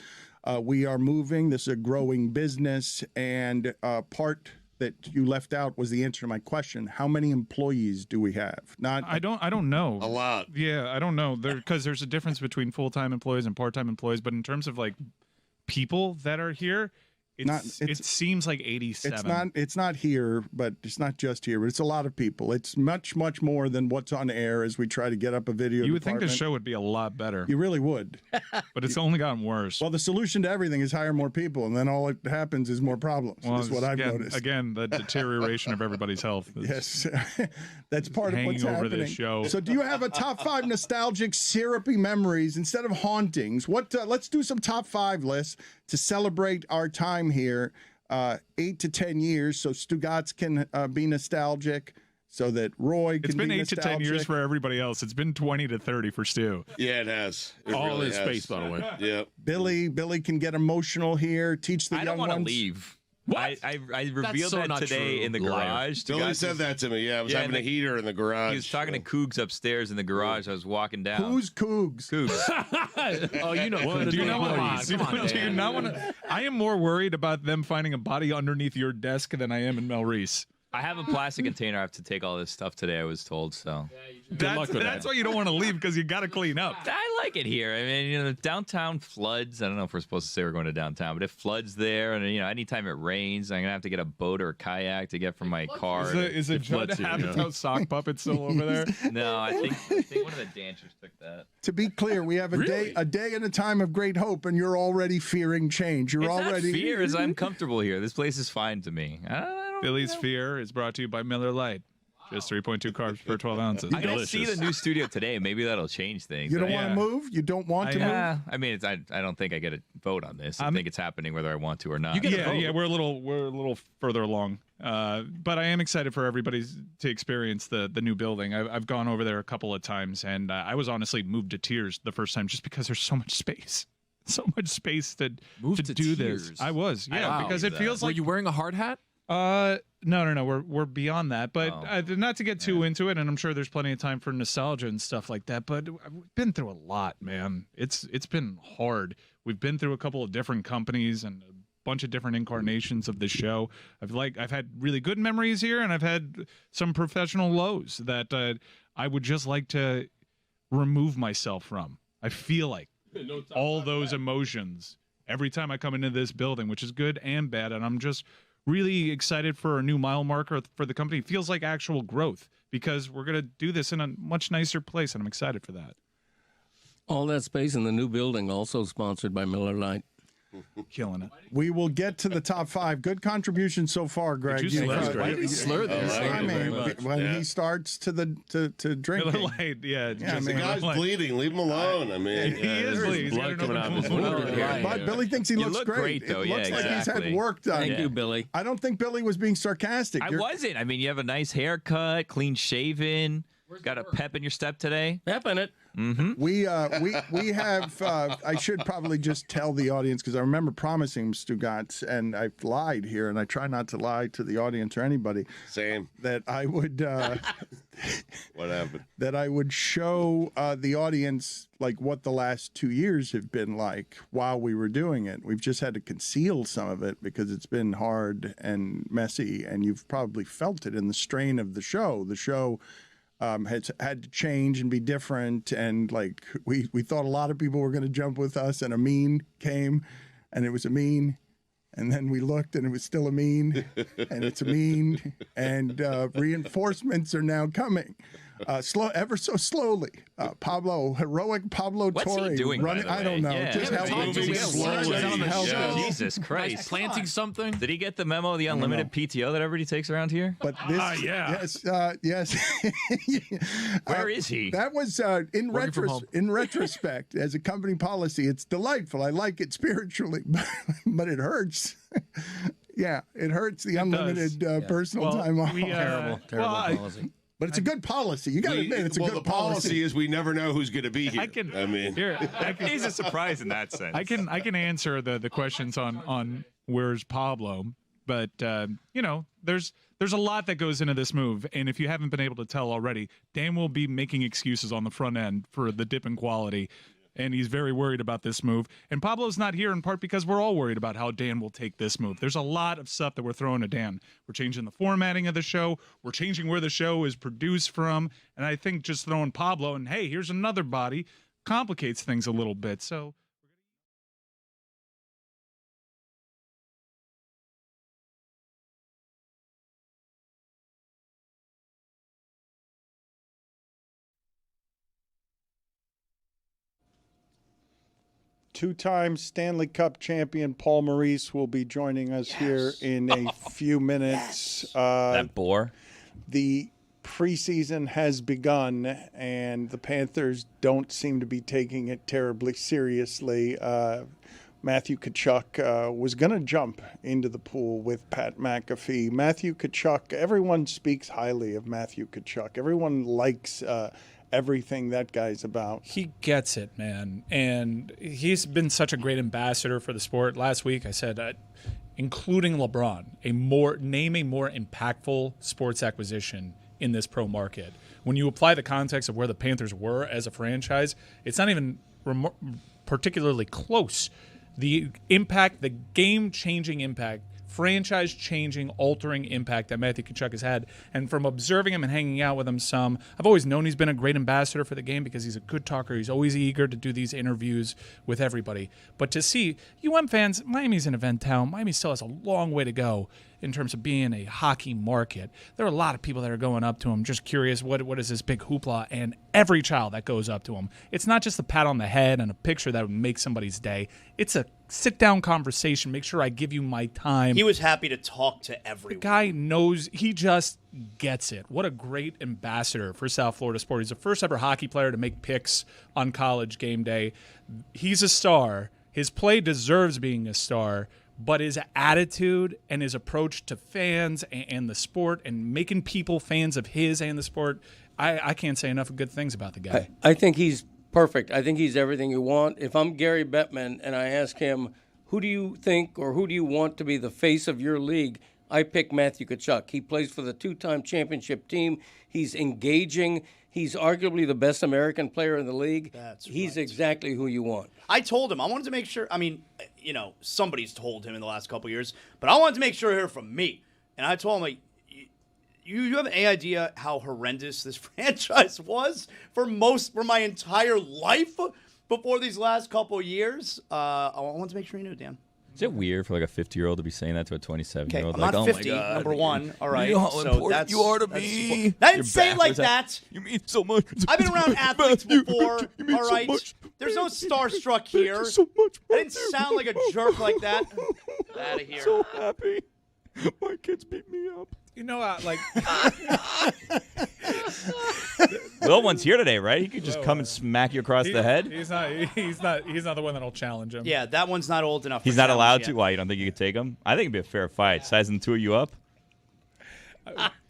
We are moving. This is a growing business, and part that you left out was the answer to my question. How many employees do we have? I don't know. A lot. Yeah, I don't know. Because there's a difference between full-time employees and part-time employees, but in terms of like people that are here, It seems like 87. It's not here, but it's not just here. But it's a lot of people. It's much more than what's on air as we try to get up a video. You would think the show would be a lot better. You really would. But it's only gotten worse. Well, the solution to everything is hire more people, and then all it happens is more problems. Well, is what I've again, noticed. Again, the deterioration of everybody's health. Yes, that's part of what's hanging over happening. this show. So, do you have a top 5 nostalgic, syrupy memories instead of hauntings? Let's do some top 5 lists to celebrate our time here. 8 to 10 years, so Stugotz can be nostalgic, so that Roy can be nostalgic. It's been 8 to 10 years for everybody else. It's been 20 to 30 for Stu. Yeah, it has. It All really in has. space, by the way. Yep. Billy can get emotional here. Teach the I young don't want to ones. leave. I revealed so that not today true. in the Liar. garage. Billy said that to me. Yeah, I was having a heater in the garage. He was talking to Cougs upstairs in the garage. I was walking down. Who's Cougs? Cougs. Oh, you know. Do you not want Come on, to? Do you not want to? I am more worried about them finding a body underneath your desk than I am in Maurice. I have a plastic container. I have to take all this stuff today, I was told. So That's why you don't want to leave, because you got to clean up. I like it here. I mean, downtown floods. I don't know if we're supposed to say we're going to downtown, but it floods there, and anytime it rains, I'm gonna have to get a boat or a kayak to get from my car. Is the Judd Apatow sock puppet still over there? No, I think one of the dancers took that. To be clear, we have a day and a time of great hope, and you're already fearing change. You're It's already not fear, as I'm comfortable here. This place is fine to me. Billy's Fear is brought to you by Miller Lite. Just 3.2 carbs per 12 ounces. I'm going to see the new studio today. Maybe that'll change things. You don't want to move? You don't want to move? I mean, I don't think I get a vote on this. I think it's happening whether I want to or not. Yeah, we're a little further along. But I am excited for everybody to experience the new building. I've gone over there a couple of times, and I was honestly moved to tears the first time just because there's so much space. So much space to do tears. this. I was, because it feels like. Were you wearing a hard hat? No. We're beyond that, but not to get too into it. And I'm sure there's plenty of time for nostalgia and stuff like that. But we've been through a lot, man. It's been hard. We've been through a couple of different companies and a bunch of different incarnations of the show. I've had really good memories here, and I've had some professional lows that I would just like to remove myself from. I feel like all those emotions every time I come into this building, which is good and bad, and I'm just really excited for a new mile marker for the company. It feels like actual growth, because we're going to do this in a much nicer place, and I'm excited for that. All that space in the new building also sponsored by Miller Lite. Killing it. We will get to the top 5. Good contribution so far, Greg. Did you slur this? I mean, when he starts to drink, Miller Lite, the guy's bleeding. Leave him alone. I mean, he is bleeding. Blood coming out of his wound. But Billy thinks he looks look great, though. It looks Yeah, like he's had exactly. work done. Thank you, Billy. I don't think Billy was being sarcastic. I wasn't. I mean, you have a nice haircut, clean shaven. Got a pep in your step today. Pep in it. Mm-hmm. We have. I should probably just tell the audience, because I remember promising Stugotz, and I've lied here, and I try not to lie to the audience or anybody. Same. That I would. What happened? That I would show the audience like what the last 2 years have been like while we were doing it. We've just had to conceal some of it because it's been hard and messy, and you've probably felt it in the strain of the show. The show had to change and be different, and like we thought a lot of people were going to jump with us, and Amin came, and it was Amin, and then we looked, and it was still Amin, and it's Amin, and reinforcements are now coming, ever so slowly. Heroic Pablo What's Torre he doing? running. By the I don't way? know. Yeah. Just Yeah, help moving slowly. Jesus Christ! Planting something. Did he get the memo of the unlimited PTO that everybody takes around here? But this, yes. Where is he? That was in retrospect, as a company policy, it's delightful. I like it spiritually, but it hurts. Yeah, it hurts the unlimited personal time off. Terrible policy. But it's a good policy. You got to admit, it's a good the policy is we never know who's going to be here. He's a surprise in that sense. I can answer the questions on where's Pablo, but there's a lot that goes into this move, and if you haven't been able to tell already, Dan will be making excuses on the front end for the dip in quality. And he's very worried about this move. And Pablo's not here in part because we're all worried about how Dan will take this move. There's a lot of stuff that we're throwing at Dan. We're changing the formatting of the show. We're changing where the show is produced from. And I think just throwing Pablo and, hey, here's another body complicates things a little bit. So Two-time Stanley Cup champion Paul Maurice will be joining us here in a few minutes. That bore. The preseason has begun, and the Panthers don't seem to be taking it terribly seriously. Matthew Tkachuk was going to jump into the pool with Pat McAfee. Matthew Tkachuk, everyone speaks highly of Matthew Tkachuk. Everyone likes everything that guy's about. He gets it, man. And he's been such a great ambassador for the sport. Last week I said, including LeBron, name a more impactful sports acquisition in this pro market. When you apply the context of where the Panthers were as a franchise, it's not even particularly close. The impact, the game-changing impact, franchise-changing, altering impact that Matthew Tkachuk has had. And from observing him and hanging out with him some, I've always known he's been a great ambassador for the game because he's a good talker. He's always eager to do these interviews with everybody. But to see fans, Miami's an event town. Miami still has a long way to go in terms of being a hockey market. There are a lot of people that are going up to him just curious, what is this big hoopla? And every child that goes up to him, it's not just a pat on the head and a picture that would make somebody's day. It's a sit-down conversation. Make sure I give you my time. He was happy to talk to everyone. The guy knows. He just gets it. What a great ambassador for South Florida sport. He's the first ever hockey player to make picks on College game day. He's a star. His play deserves being a star. But his attitude and his approach to fans and the sport and making people fans of his and the sport, I can't say enough good things about the guy. I think he's perfect. I think he's everything you want. If I'm Gary Bettman and I ask him, who do you think or who do you want to be the face of your league, I pick Matthew Tkachuk. He plays for the two-time championship team. He's engaging. He's arguably the best American player in the league. He's exactly who you want. I told him. I wanted to make sure. I mean, somebody's told him in the last couple of years, but I wanted to make sure to hear from me. And I told him, like, you have any idea how horrendous this franchise was for my entire life before these last couple of years? I wanted to make sure you knew, Dan. Is it weird for like a 50-year-old to be saying that to a 27-year-old? I'm like, not 50, my God, number one. All right. You know how so important that's, you are to that's, me. I didn't say it like that. You mean so much. I've been around athletes before. All right. There's no starstruck here. so much. I didn't sound like a jerk like that. Out of here. So happy. My kids beat me up. You know, like Little one's here today, right? He could just come and smack you across the head. He's not the one that'll challenge him. Yeah, that one's not old enough. He's not allowed to. Why? You don't think you could take him? I think it'd be a fair fight. Sizing the two of you up.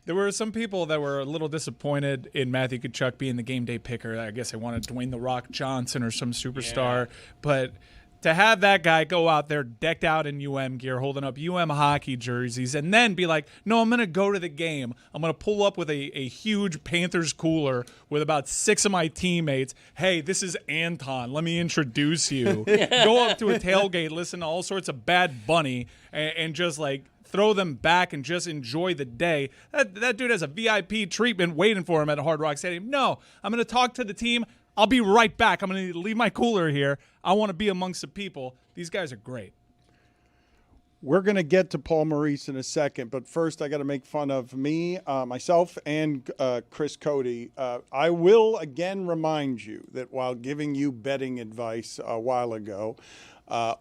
There were some people that were a little disappointed in Matthew Tkachuk being the game day picker. I guess they wanted Dwayne "The Rock" Johnson or some superstar, but to have that guy go out there decked out in UM gear, holding up UM hockey jerseys, and then be like, no, I'm going to go to the game. I'm going to pull up with a huge Panthers cooler with about 6 of my teammates. Hey, this is Anton. Let me introduce you. Go up to a tailgate, listen to all sorts of Bad Bunny, and just like throw them back and just enjoy the day. That dude has a VIP treatment waiting for him at Hard Rock Stadium. No, I'm going to talk to the team. I'll be right back. I'm going to leave my cooler here. I want to be amongst the people. These guys are great. We're going to get to Paul Maurice in a second, but first I got to make fun of me, myself, and Chris Cody. I will again remind you that while giving you betting advice a while ago,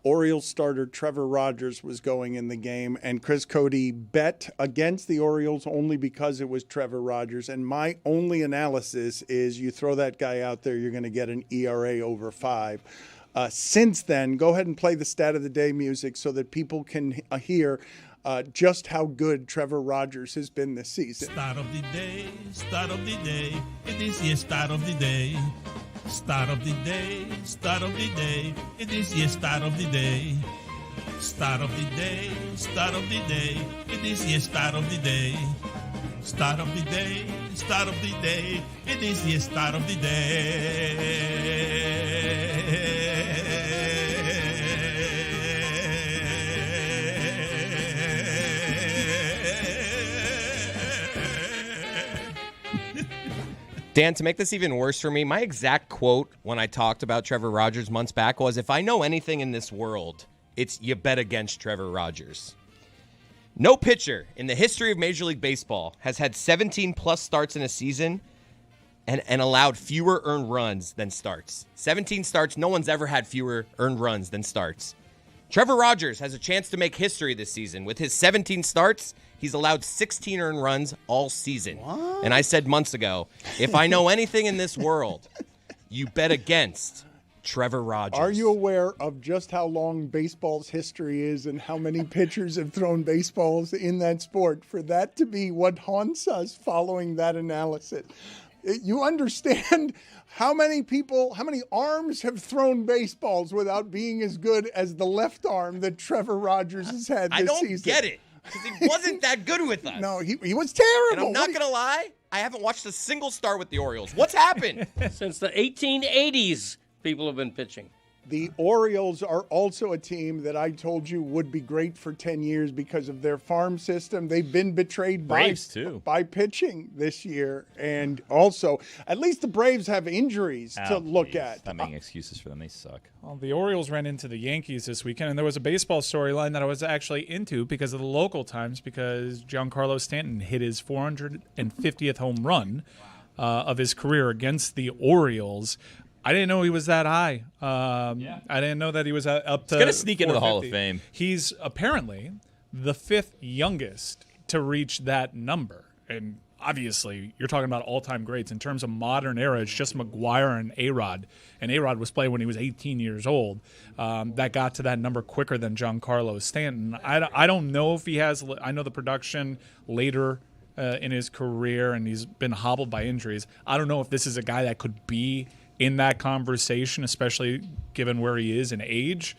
Orioles starter Trevor Rogers was going in the game, and Chris Cody bet against the Orioles only because it was Trevor Rogers. And my only analysis is you throw that guy out there, you're going to get an ERA over 5. Since then, go ahead and play the stat of the day music so that people can hear just how good Trevor Rogers has been this season. Start of the day, start of the day. It is the start of the day. Start of the day, start of the day. It is the start of the day. Start of the day, start of the day. It is the start of the day. Start of the day, start of the day. It is the start of the day. Dan, to make this even worse for me, my exact quote when I talked about Trevor Rogers months back was, if I know anything in this world, it's you bet against Trevor Rogers. No pitcher in the history of Major League Baseball has had 17-plus starts in a season and allowed fewer earned runs than starts. 17 starts, no one's ever had fewer earned runs than starts. Trevor Rogers has a chance to make history this season. With his 17 starts, he's allowed 16 earned runs all season. What? And I said months ago, if I know anything in this world, you bet against Trevor Rogers. Are you aware of just how long baseball's history is and how many pitchers have thrown baseballs in that sport? For that to be what haunts us following that analysis. You understand how many arms have thrown baseballs without being as good as the left arm that Trevor Rogers has had this season? I don't get it, because he wasn't that good with us. No, he was terrible. And I'm not going to lie, I haven't watched a single start with the Orioles. What's happened? Since the 1880s, people have been pitching. The Orioles are also a team that I told you would be great for 10 years because of their farm system. They've been betrayed Braves, too. by pitching this year. And also, at least the Braves have injuries to look at. Not making excuses for them. They suck. Well, the Orioles ran into the Yankees this weekend, and there was a baseball storyline that I was actually into because of the local times, because Giancarlo Stanton hit his 450th home run of his career against the Orioles. I didn't know he was that high. I didn't know that he was up to. He's going to sneak into the Hall of Fame. He's apparently the 5th youngest to reach that number. And obviously, you're talking about all-time greats. In terms of modern era, it's just McGuire and A-Rod. And A-Rod was playing when he was 18 years old. That got to that number quicker than Giancarlo Stanton. I don't know if he has. I know the production later in his career, and he's been hobbled by injuries. I don't know if this is a guy that could be in that conversation, especially given where he is in age.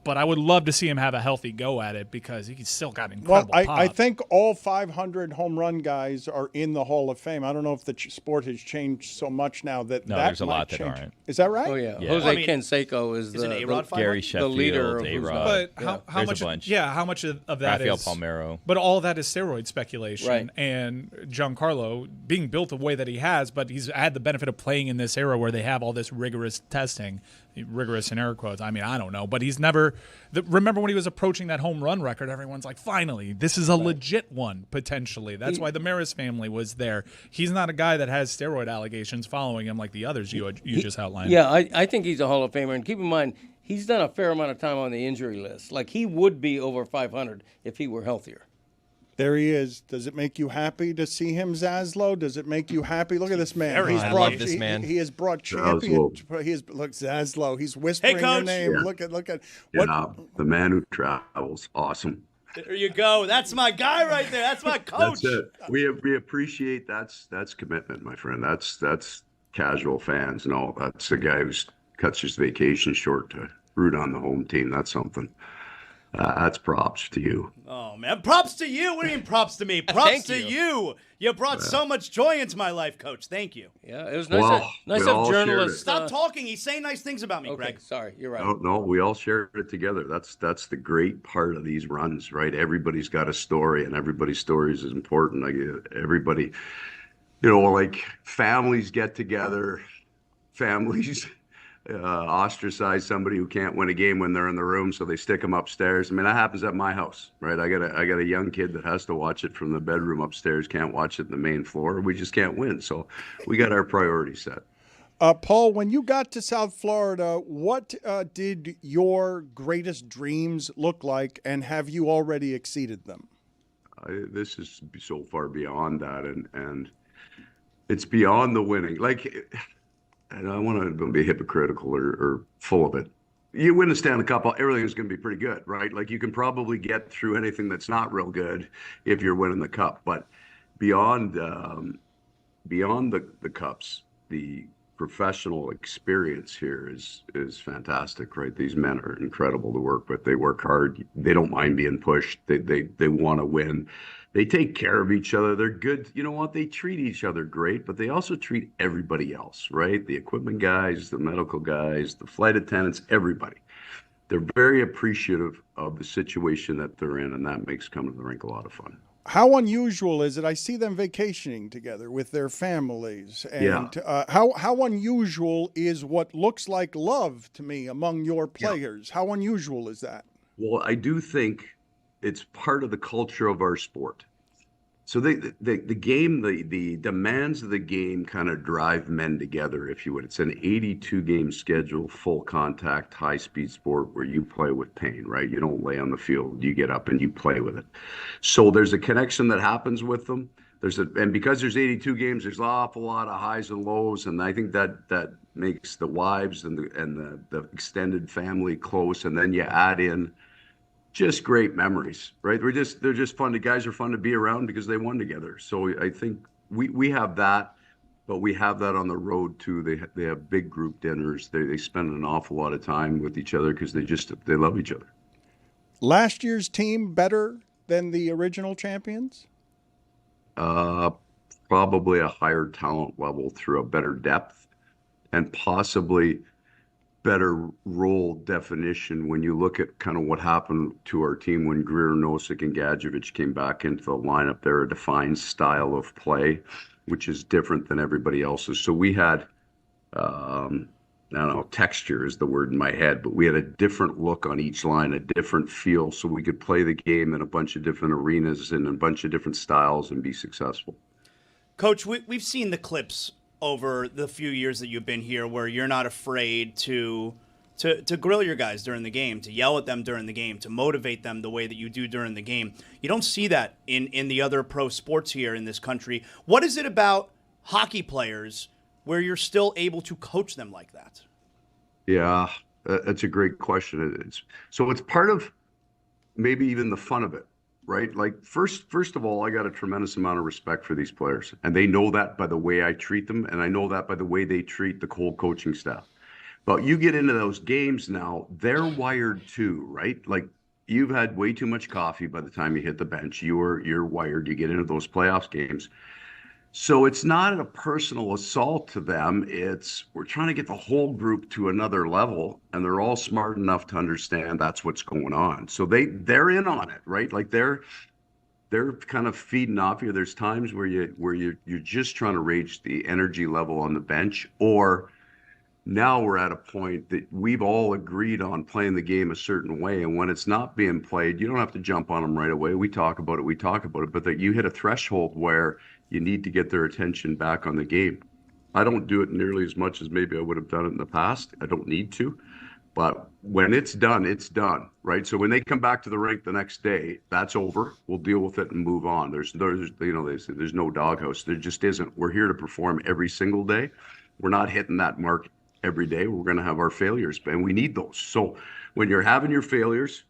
But I would love to see him have a healthy go at it because he's still got incredible pop. I think all 500 home run guys are in the Hall of Fame. I don't know if the sport has changed so much now that there's a might lot change. that aren't. Is that right? Oh, yeah. Jose Canseco is an the A-Rod Gary the Sheffield, leader of A-Rod. But how There's much? a bunch. Yeah, how much of that Rafael is Palmeiro. But all that is steroid speculation. Right. And Giancarlo being built the way that he has, but he's had the benefit of playing in this era where they have all this rigorous testing, rigorous in air quotes. I mean, I don't know, but he's never. Remember when he was approaching that home run record? Everyone's like, finally, this is a legit one potentially. That's why the Maurice family was there. He's not a guy that has steroid allegations following him like the others you just outlined. Yeah, I think he's a Hall of Famer. And keep in mind, he's done a fair amount of time on the injury list. Like, he would be over 500 if he were healthier. There he is. Does it make you happy to see him, Zaslow? Does it make you happy? Look at this man. I love this man. He has brought champion. Look, Zaslow. He's whispering your name. Yeah. Look at what the man who travels. Awesome. There you go. That's my guy right there. That's my coach. That's it. We appreciate that's commitment, my friend. That's casual fans. No, that's the guy who cuts his vacation short to root on the home team. That's something. That's props to you. Oh, man. Props to you. What do you mean props to me? Props to you. You brought so much joy into my life, Coach. Thank you. Yeah, it was nice of journalists. Stop talking. He's saying nice things about me, Okay, Greg. sorry. You're right. No, we all share it together. That's the great part of these runs, right? Everybody's got a story, and everybody's stories is important. Like everybody, like families get together, families ostracize somebody who can't win a game when they're in the room, so they stick them upstairs. I mean, that happens at my house, right? I got a young kid that has to watch it from the bedroom upstairs, can't watch it in the main floor. We just can't win, so we got our priorities set. Paul, when you got to South Florida, what did your greatest dreams look like, and have you already exceeded them? This is so far beyond that, and it's beyond the winning. And I want to be hypocritical or full of it. You win the Stanley Cup, everything's going to be pretty good, right? Like you can probably get through anything that's not real good if you're winning the cup. But beyond the cups, the professional experience here is fantastic, right? These men are incredible to work with. They work hard. They don't mind being pushed. They want to win. They take care of each other. They're good. You know what? They treat each other great, but they also treat everybody else, right? The equipment guys, the medical guys, the flight attendants, everybody. They're very appreciative of the situation that they're in, and that makes coming to the rink a lot of fun. How unusual is it? I see them vacationing together with their families. And how unusual is what looks like love to me among your players? How unusual is that? Well, I do think it's part of the culture of our sport. So the game, the demands of the game kind of drive men together, if you would. It's an 82 game schedule, full contact, high speed sport where you play with pain, right? You don't lay on the field, you get up and you play with it. So there's a connection that happens with them. And because there's 82 games, there's an awful lot of highs and lows, and I think that makes the wives and the extended family close. And then you add in just great memories, right? They're just fun. The guys are fun to be around because they won together. So I think we have that, but we have that on the road too. They have big group dinners. They spend an awful lot of time with each other because they love each other. Last year's team better than the original champions? Probably a higher talent level through a better depth and possibly better role definition when you look at kind of what happened to our team when Greer, Nosek, and Gadjevich came back into the lineup. They're a defined style of play, which is different than everybody else's. So we had, I don't know, texture is the word in my head, but we had a different look on each line, a different feel, so we could play the game in a bunch of different arenas and a bunch of different styles and be successful. Coach, we've seen the clips over the few years that you've been here where you're not afraid to grill your guys during the game, to yell at them during the game, to motivate them the way that you do during the game. You don't see that in the other pro sports here in this country. What is it about hockey players where you're still able to coach them like that? Yeah, that's a great question. It's part of maybe even the fun of it, right? Like first of all, I got a tremendous amount of respect for these players, and they know that by the way I treat them, and I know that by the way they treat the whole coaching staff. But you get into those games now, they're wired too, right? Like you've had way too much coffee by the time you hit the bench. You're wired. You get into those playoffs games. So it's not a personal assault to them. We're trying to get the whole group to another level, and they're all smart enough to understand that's what's going on. So they're in on it, right? Like they're kind of feeding off you. There's times where you're just trying to raise the energy level on the bench, or now we're at a point that we've all agreed on playing the game a certain way, and when it's not being played, you don't have to jump on them right away. We talk about it, but that you hit a threshold where you need to get their attention back on the game. I don't do it nearly as much as maybe I would have done it in the past. I don't need to. But when it's done, right? So when they come back to the rink the next day, that's over. We'll deal with it and move on. There's they say there's no doghouse. There just isn't. We're here to perform every single day. We're not hitting that mark every day. We're going to have our failures, and we need those. So when you're having your failures,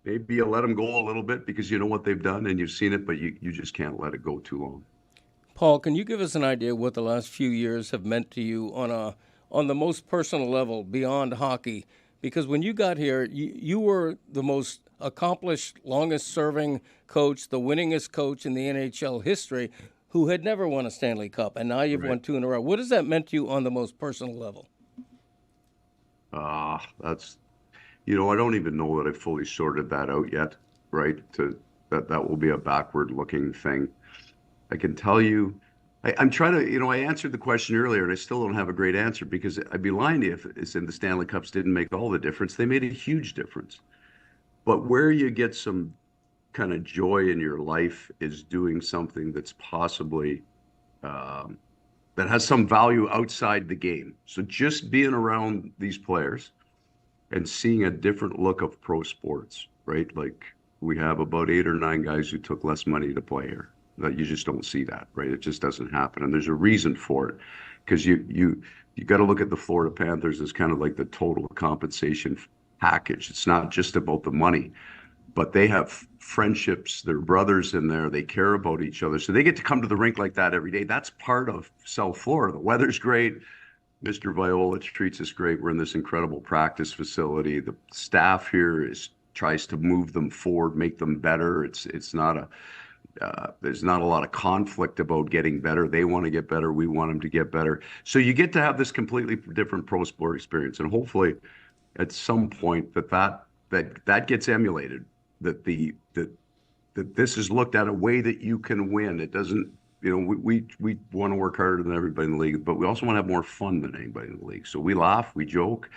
maybe you let them go a little bit because you know what they've done and you've seen it, but you just can't let it go too long. Paul, can you give us an idea of what the last few years have meant to you on the most personal level beyond hockey? Because when you got here, you were the most accomplished, longest-serving coach, the winningest coach in the NHL history, who had never won a Stanley Cup, and now you've won 2 in a row. What has that meant to you on the most personal level? That's, I don't even know that I've fully sorted that out yet, right? That will be a backward-looking thing. I can tell you, I'm trying to, I answered the question earlier, and I still don't have a great answer because I'd be lying to you if it's in the Stanley Cups didn't make all the difference. They made a huge difference. But where you get some kind of joy in your life is doing something that's possibly, that has some value outside the game. So just being around these players and seeing a different look of pro sports, right? Like we have about 8 or 9 guys who took less money to play here. That you just don't see that, right? It just doesn't happen, and there's a reason for it, because you got to look at the Florida Panthers as kind of like the total compensation package. It's not just about the money, but they have friendships. They're brothers in there. They care about each other, so they get to come to the rink like that every day. That's part of South Florida. The weather's great. Mr. Viola treats us great. We're in this incredible practice facility. The staff here tries to move them forward, make them better. It's not a there's not a lot of conflict about getting better. They want to get better. We want them to get better. So you get to have this completely different pro sport experience. And hopefully at some point that gets emulated, that this is looked at a way that you can win. It doesn't, we want to work harder than everybody in the league, but we also want to have more fun than anybody in the league. So we laugh, we joke,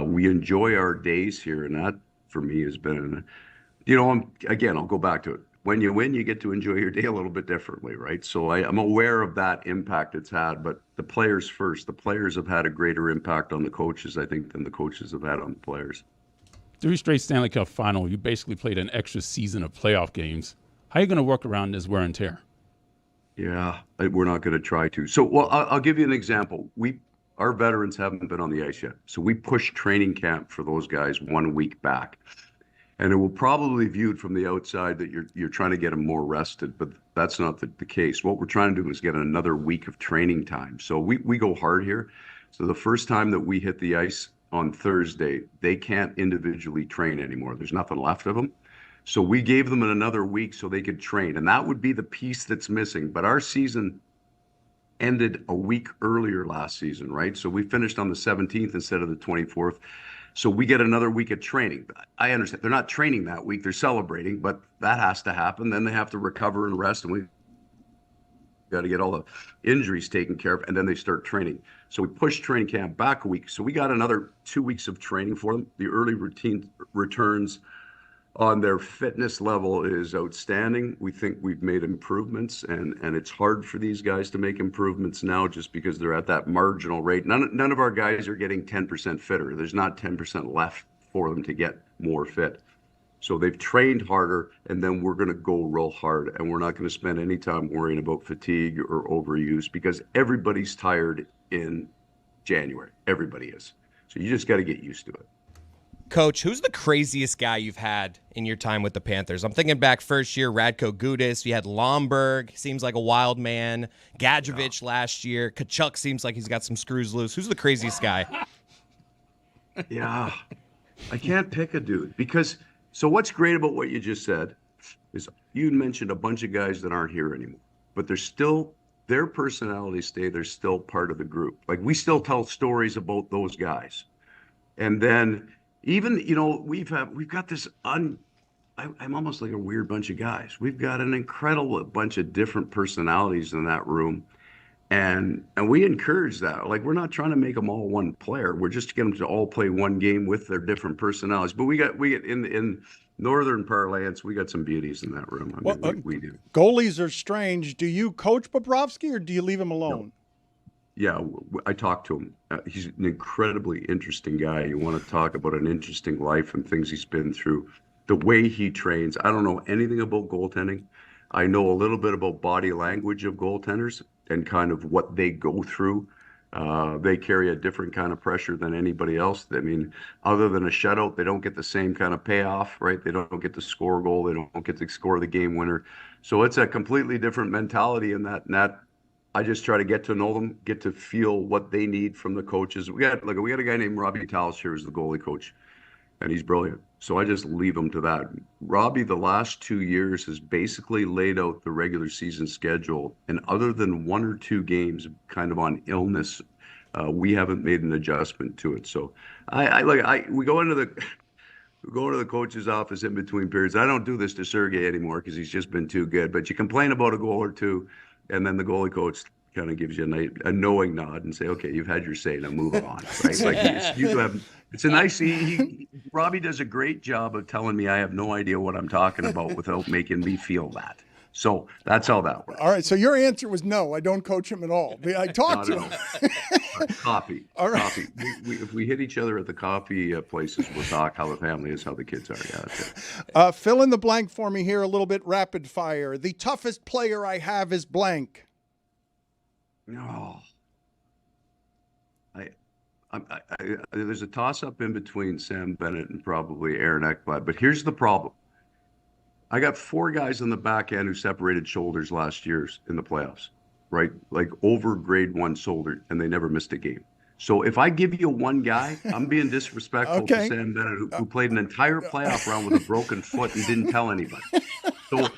we enjoy our days here. And that for me has been, again, I'll go back to it. when you win, you get to enjoy your day a little bit differently, right? So I'm aware of that impact it's had, but the players first. The players have had a greater impact on the coaches, I think, than the coaches have had on the players. 3 straight Stanley Cup final. You basically played an extra season of playoff games. How are you going to work around this wear and tear? Yeah, we're not going to try to. So, well, I'll give you an example. Our veterans haven't been on the ice yet, so we pushed training camp for those guys 1 week back. And it will probably be viewed from the outside that you're trying to get them more rested, but that's not the case. What we're trying to do is get another week of training time. So we go hard here. So the first time that we hit the ice on Thursday, they can't individually train anymore. There's nothing left of them. So we gave them another week so they could train. And that would be the piece that's missing. But our season ended a week earlier last season, right? So we finished on the 17th instead of the 24th. So we get another week of training. I understand they're not training that week, they're celebrating, but that has to happen. Then they have to recover and rest, and we got to get all the injuries taken care of, and then they start training. So we pushed training camp back a week. So we got another 2 weeks of training for them. The early routine returns on their fitness level is outstanding. We think we've made improvements, and it's hard for these guys to make improvements now just because they're at that marginal rate. None of our guys are getting 10% fitter. There's not 10% left for them to get more fit. So they've trained harder, and then we're going to go real hard, and we're not going to spend any time worrying about fatigue or overuse because everybody's tired in January. Everybody is. So you just got to get used to it. Coach, who's the craziest guy you've had in your time with the Panthers? I'm thinking back first year, Radko Gudas. You had Lomberg, seems like a wild man. Gadjevich last year. Kachuk seems like he's got some screws loose. Who's the craziest guy? Yeah, I can't pick a dude because so what's great about what you just said is you mentioned a bunch of guys that aren't here anymore, but they're still, their personalities stay, they're still part of the group. Like we still tell stories about those guys. And then even, we've got this I'm almost like a weird bunch of guys. We've got an incredible bunch of different personalities in that room. And we encourage that. Like, we're not trying to make them all one player. We're just getting them to all play one game with their different personalities. But we get in northern parlance, we got some beauties in that room. We do. Goalies are strange. Do you coach Bobrovsky or do you leave him alone? No. Yeah, I talked to him. He's an incredibly interesting guy. You want to talk about an interesting life and things he's been through. The way he trains, I don't know anything about goaltending. I know a little bit about body language of goaltenders and kind of what they go through. They carry a different kind of pressure than anybody else. I mean, other than a shutout, they don't get the same kind of payoff, right? They don't get to score a goal. They don't get to score the game winner. So it's a completely different mentality in that. I just try to get to know them, get to feel what they need from the coaches. We got a guy named Robbie Tallis here who's the goalie coach, and he's brilliant. So I just leave him to that. Robbie, the last 2 years, has basically laid out the regular season schedule, and other than 1 or 2 games kind of on illness, we haven't made an adjustment to it. So we go into the coach's office in between periods. I don't do this to Sergei anymore because he's just been too good. But you complain about a goal or two, and then the goalie coach kind of gives you a knowing nod and say, "Okay, you've had your say. Now move on." Right? Like it's a nice. Robbie does a great job of telling me I have no idea what I'm talking about without making me feel that. So that's how that works. All right. So your answer was no. I don't coach him at all. I talked to him. Coffee. All right. Coffee. If we hit each other at the coffee places, we'll talk how the family is, how the kids are. Yeah, that's it. Fill in the blank for me here a little bit rapid fire. The toughest player I have is blank. No. There's a toss-up in between Sam Bennett and probably Aaron Ekblad, but here's the problem. I got 4 guys on the back end who separated shoulders last year in the playoffs, right? Like over grade 1 shoulder, and they never missed a game. So if I give you one guy, I'm being disrespectful to Sam Bennett, who played an entire playoff round with a broken foot and didn't tell anybody. So,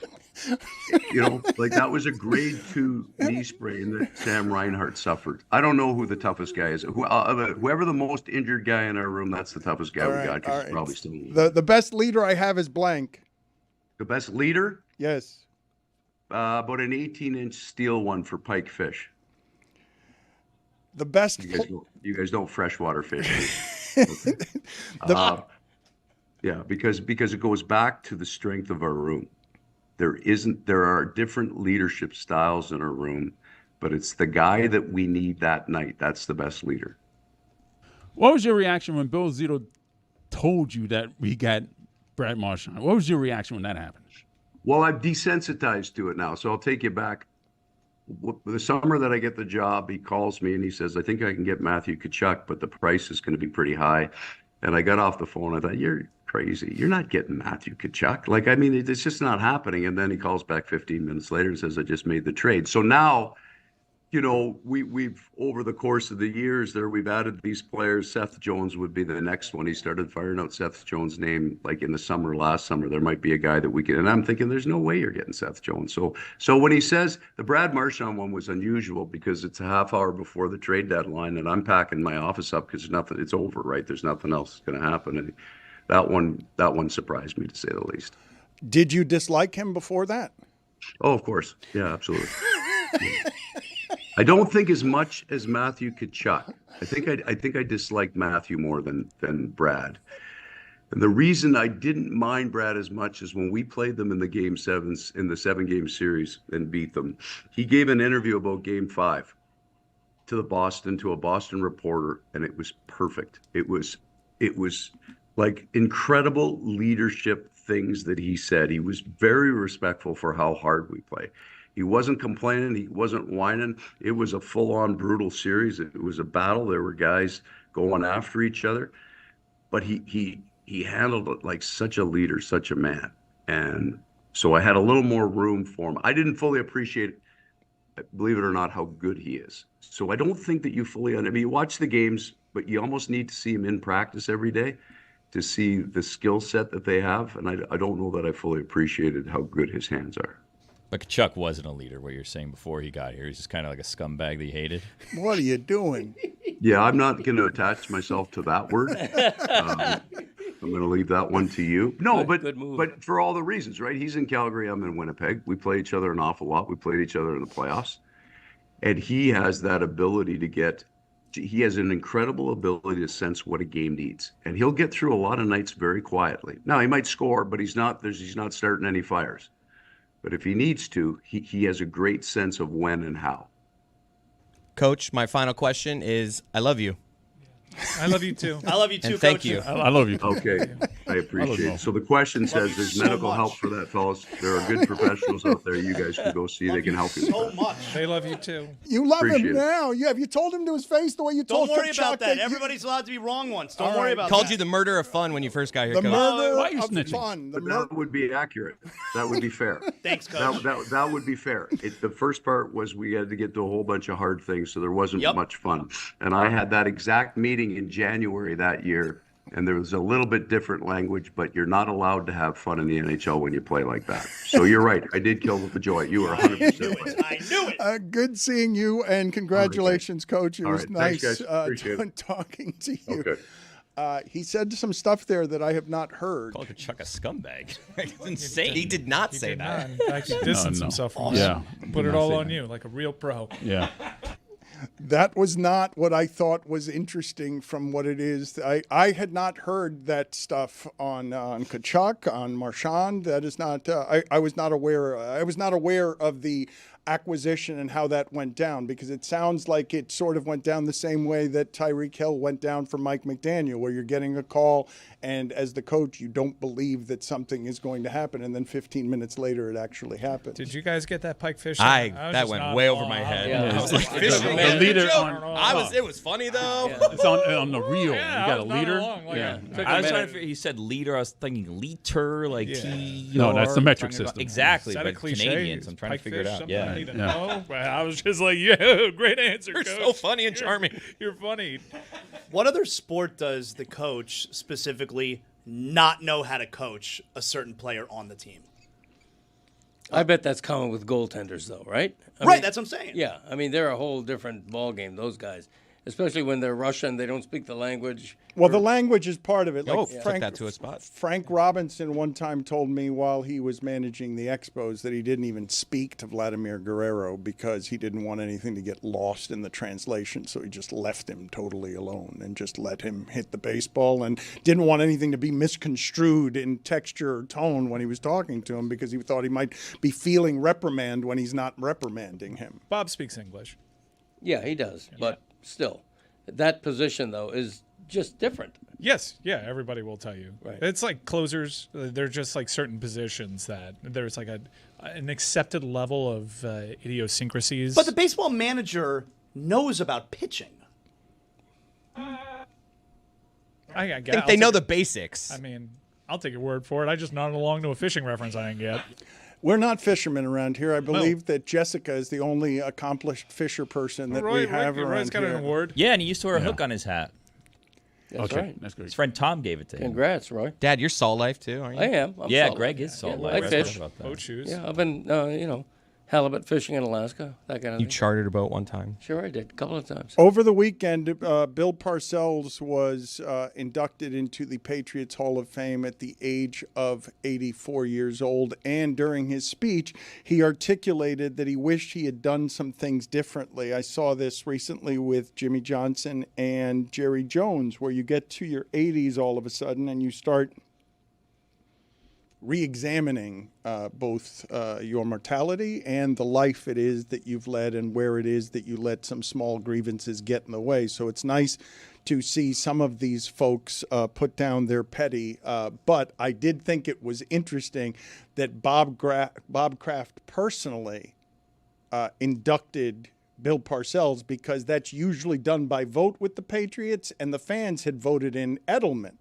that was a grade 2 knee sprain that Sam Reinhart suffered. I don't know who the toughest guy is. Whoever the most injured guy in our room, that's the toughest guy we got, because he's probably still. The best leader I have is blank. The best leader? Yes. About an 18-inch steel one for pike fish. The best. You guys don't freshwater fish. Yeah, because it goes back to the strength of our room. There are different leadership styles in a room, but it's the guy that we need that night. That's the best leader. What was your reaction when Bill Zito told you that we got Brad Marchand? What was your reaction when that happened? Well, I've desensitized to it now, so I'll take you back. The summer that I get the job, he calls me and he says, I think I can get Matthew Tkachuk, but the price is going to be pretty high. And I got off the phone. I thought, you're crazy. You're not getting Matthew Tkachuk. Like, I mean, it's just not happening. And then he calls back 15 minutes later and says, I just made the trade. So now, you know, we've over the course of the years there, we've added these players. Seth Jones would be the next one. He started firing out Seth Jones' name like in the summer, last summer. There might be a guy that we can, and I'm thinking there's no way you're getting Seth Jones. So when he says the Brad Marchand one was unusual because it's a half hour before the trade deadline and I'm packing my office up because nothing, it's over, right? There's nothing else going to happen. And that one surprised me, to say the least. Did you dislike him before that? Oh, of course. Yeah, absolutely. I don't think as much as Matthew Tkachuk. I think I disliked Matthew more than Brad. And the reason I didn't mind Brad as much is when we played them in the Game 7s, in the 7-game series and beat them, he gave an interview about Game 5 to a Boston reporter, and it was perfect. It was like incredible leadership things that he said. He was very respectful for how hard we play. He wasn't complaining. He wasn't whining. It was a full-on brutal series. It was a battle. There were guys going after each other, but he handled it like such a leader, such a man. And so I had a little more room for him. I didn't fully appreciate, believe it or not, how good he is. So I don't think that you fully, I mean, you watch the games, but you almost need to see him in practice every day to see the skill set that they have. And I don't know that I fully appreciated how good his hands are. But Tkachuk wasn't a leader, what you're saying before he got here. He's just kind of like a scumbag that he hated. What are you doing? Yeah, I'm not going to attach myself to that word. I'm going to leave that one to you. No, but for all the reasons, right? He's in Calgary, I'm in Winnipeg. We play each other an awful lot. We played each other in the playoffs. And he has that ability he has an incredible ability to sense what a game needs. And he'll get through a lot of nights very quietly. Now, he might score, but he's not starting any fires. But if he needs to, he has a great sense of when and how. Coach, my final question is, I love you. I love you too. I love you too, and thank Coach. you. I love you. Okay, I appreciate it. So the question says there's medical help for that, fellas. There are good professionals out there. You guys can go see. They can help you. So much. They love you too. You love Appreciate him it. now. Have you told him to his face the way you told Don't worry Tkachuk about that. Everybody's allowed to be wrong once. Don't worry about Called that. you the murder of fun when you first got here, The Coach. murder Why are you of snitching? fun. But that would be accurate. That would be fair. Thanks, Coach. That would be fair. The first part was we had to get to a whole bunch of hard things, so there wasn't much fun. And I had that exact meeting in January that year, and there was a little bit different language, but you're not allowed to have fun in the NHL when you play like that. So you're right. I did kill with the joy. You were 100% right. I knew it. Good seeing you, and congratulations, Coach. It All was right. nice Thanks, guys. Appreciate it. talking to you. Okay. He said some stuff there that I have not heard. Called Tkachuk a scumbag. It's insane. He did not say Did that. not. In fact, he distanced himself from us. Yeah. Put Did it not all say on that. you like a real pro. Yeah. That was not what I thought was interesting from what it is. I had not heard that stuff on Tkachuk, on Marchand. That is not. I was not aware. I was not aware of the acquisition and how that went down, because it sounds like it sort of went down the same way that Tyreek Hill went down for Mike McDaniel, where you're getting a call and as the coach you don't believe that something is going to happen, and then 15 minutes later it actually happened. Did you guys get that pike fishing? That went way over my head. Yeah. I was like, fishing. The leader It was funny though. It's on the reel. Yeah, you got I a was not leader. along, like Yeah. I was trying to figure, he said leader. I was thinking liter, like No, that's the metric system. Exactly, Is that a but cliche? Canadians. I'm trying to Pike figure it fish, out. something I Yeah. need to know? Well, I was just like, yeah, great answer, You're Coach. so funny and charming. You're funny. What other sport does the coach specifically not know how to coach a certain player on the team? I bet that's common with goaltenders, though, right? I Right, mean, that's what I'm saying. Yeah, I mean, they're a whole different ballgame, those guys. especially when they're Russian, they don't speak the language. Well, the language is part of it. Like took that to a spot. Frank Robinson one time told me while he was managing the Expos that he didn't even speak to Vladimir Guerrero because he didn't want anything to get lost in the translation. So he just left him totally alone and just let him hit the baseball and didn't want anything to be misconstrued in texture or tone when he was talking to him because he thought he might be feeling reprimand when he's not reprimanding him. Bob speaks English. Yeah, he does. But still, that position, though, is just different. Yes, yeah, everybody will tell you. Right. It's like closers. They're just like certain positions that there's like an accepted level of idiosyncrasies. But the baseball manager knows about pitching. I think they know the basics. I mean, I'll take your word for it. I just nodded along to a fishing reference I didn't get. We're not fishermen around here. I believe that Jessica is the only accomplished fisher person that we have around Roy's got here. an award. Yeah, and he used to wear a hook on his hat. That's Okay, right. that's good. His friend Tom gave it to him. Congrats, Roy. Dad, you're Salt Life too, aren't you? I am. I'm Yeah, salt Greg life. is Salt Yeah, Life. I fish. About that. Boat shoes. Yeah, I've been, halibut fishing in Alaska, that kind of You thing. chartered a boat one time. Sure, I did. A couple of times. Over the weekend, Bill Parcells was inducted into the Patriots Hall of Fame at the age of 84 years old. And during his speech, he articulated that he wished he had done some things differently. I saw this recently with Jimmy Johnson and Jerry Jones, where you get to your 80s all of a sudden and you start re-examining both your mortality and the life it is that you've led and where it is that you let some small grievances get in the way. So it's nice to see some of these folks put down their petty. But I did think it was interesting that Bob Kraft personally inducted Bill Parcells because that's usually done by vote with the Patriots, and the fans had voted in Edelman.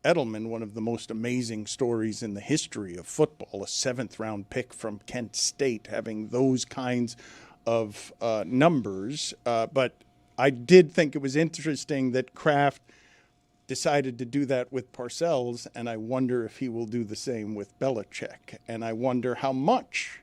Edelman, one of the most amazing stories in the history of football, a 7th-round pick from Kent State, having those kinds of numbers. But I did think it was interesting that Kraft decided to do that with Parcells, and I wonder if he will do the same with Belichick. And I wonder how much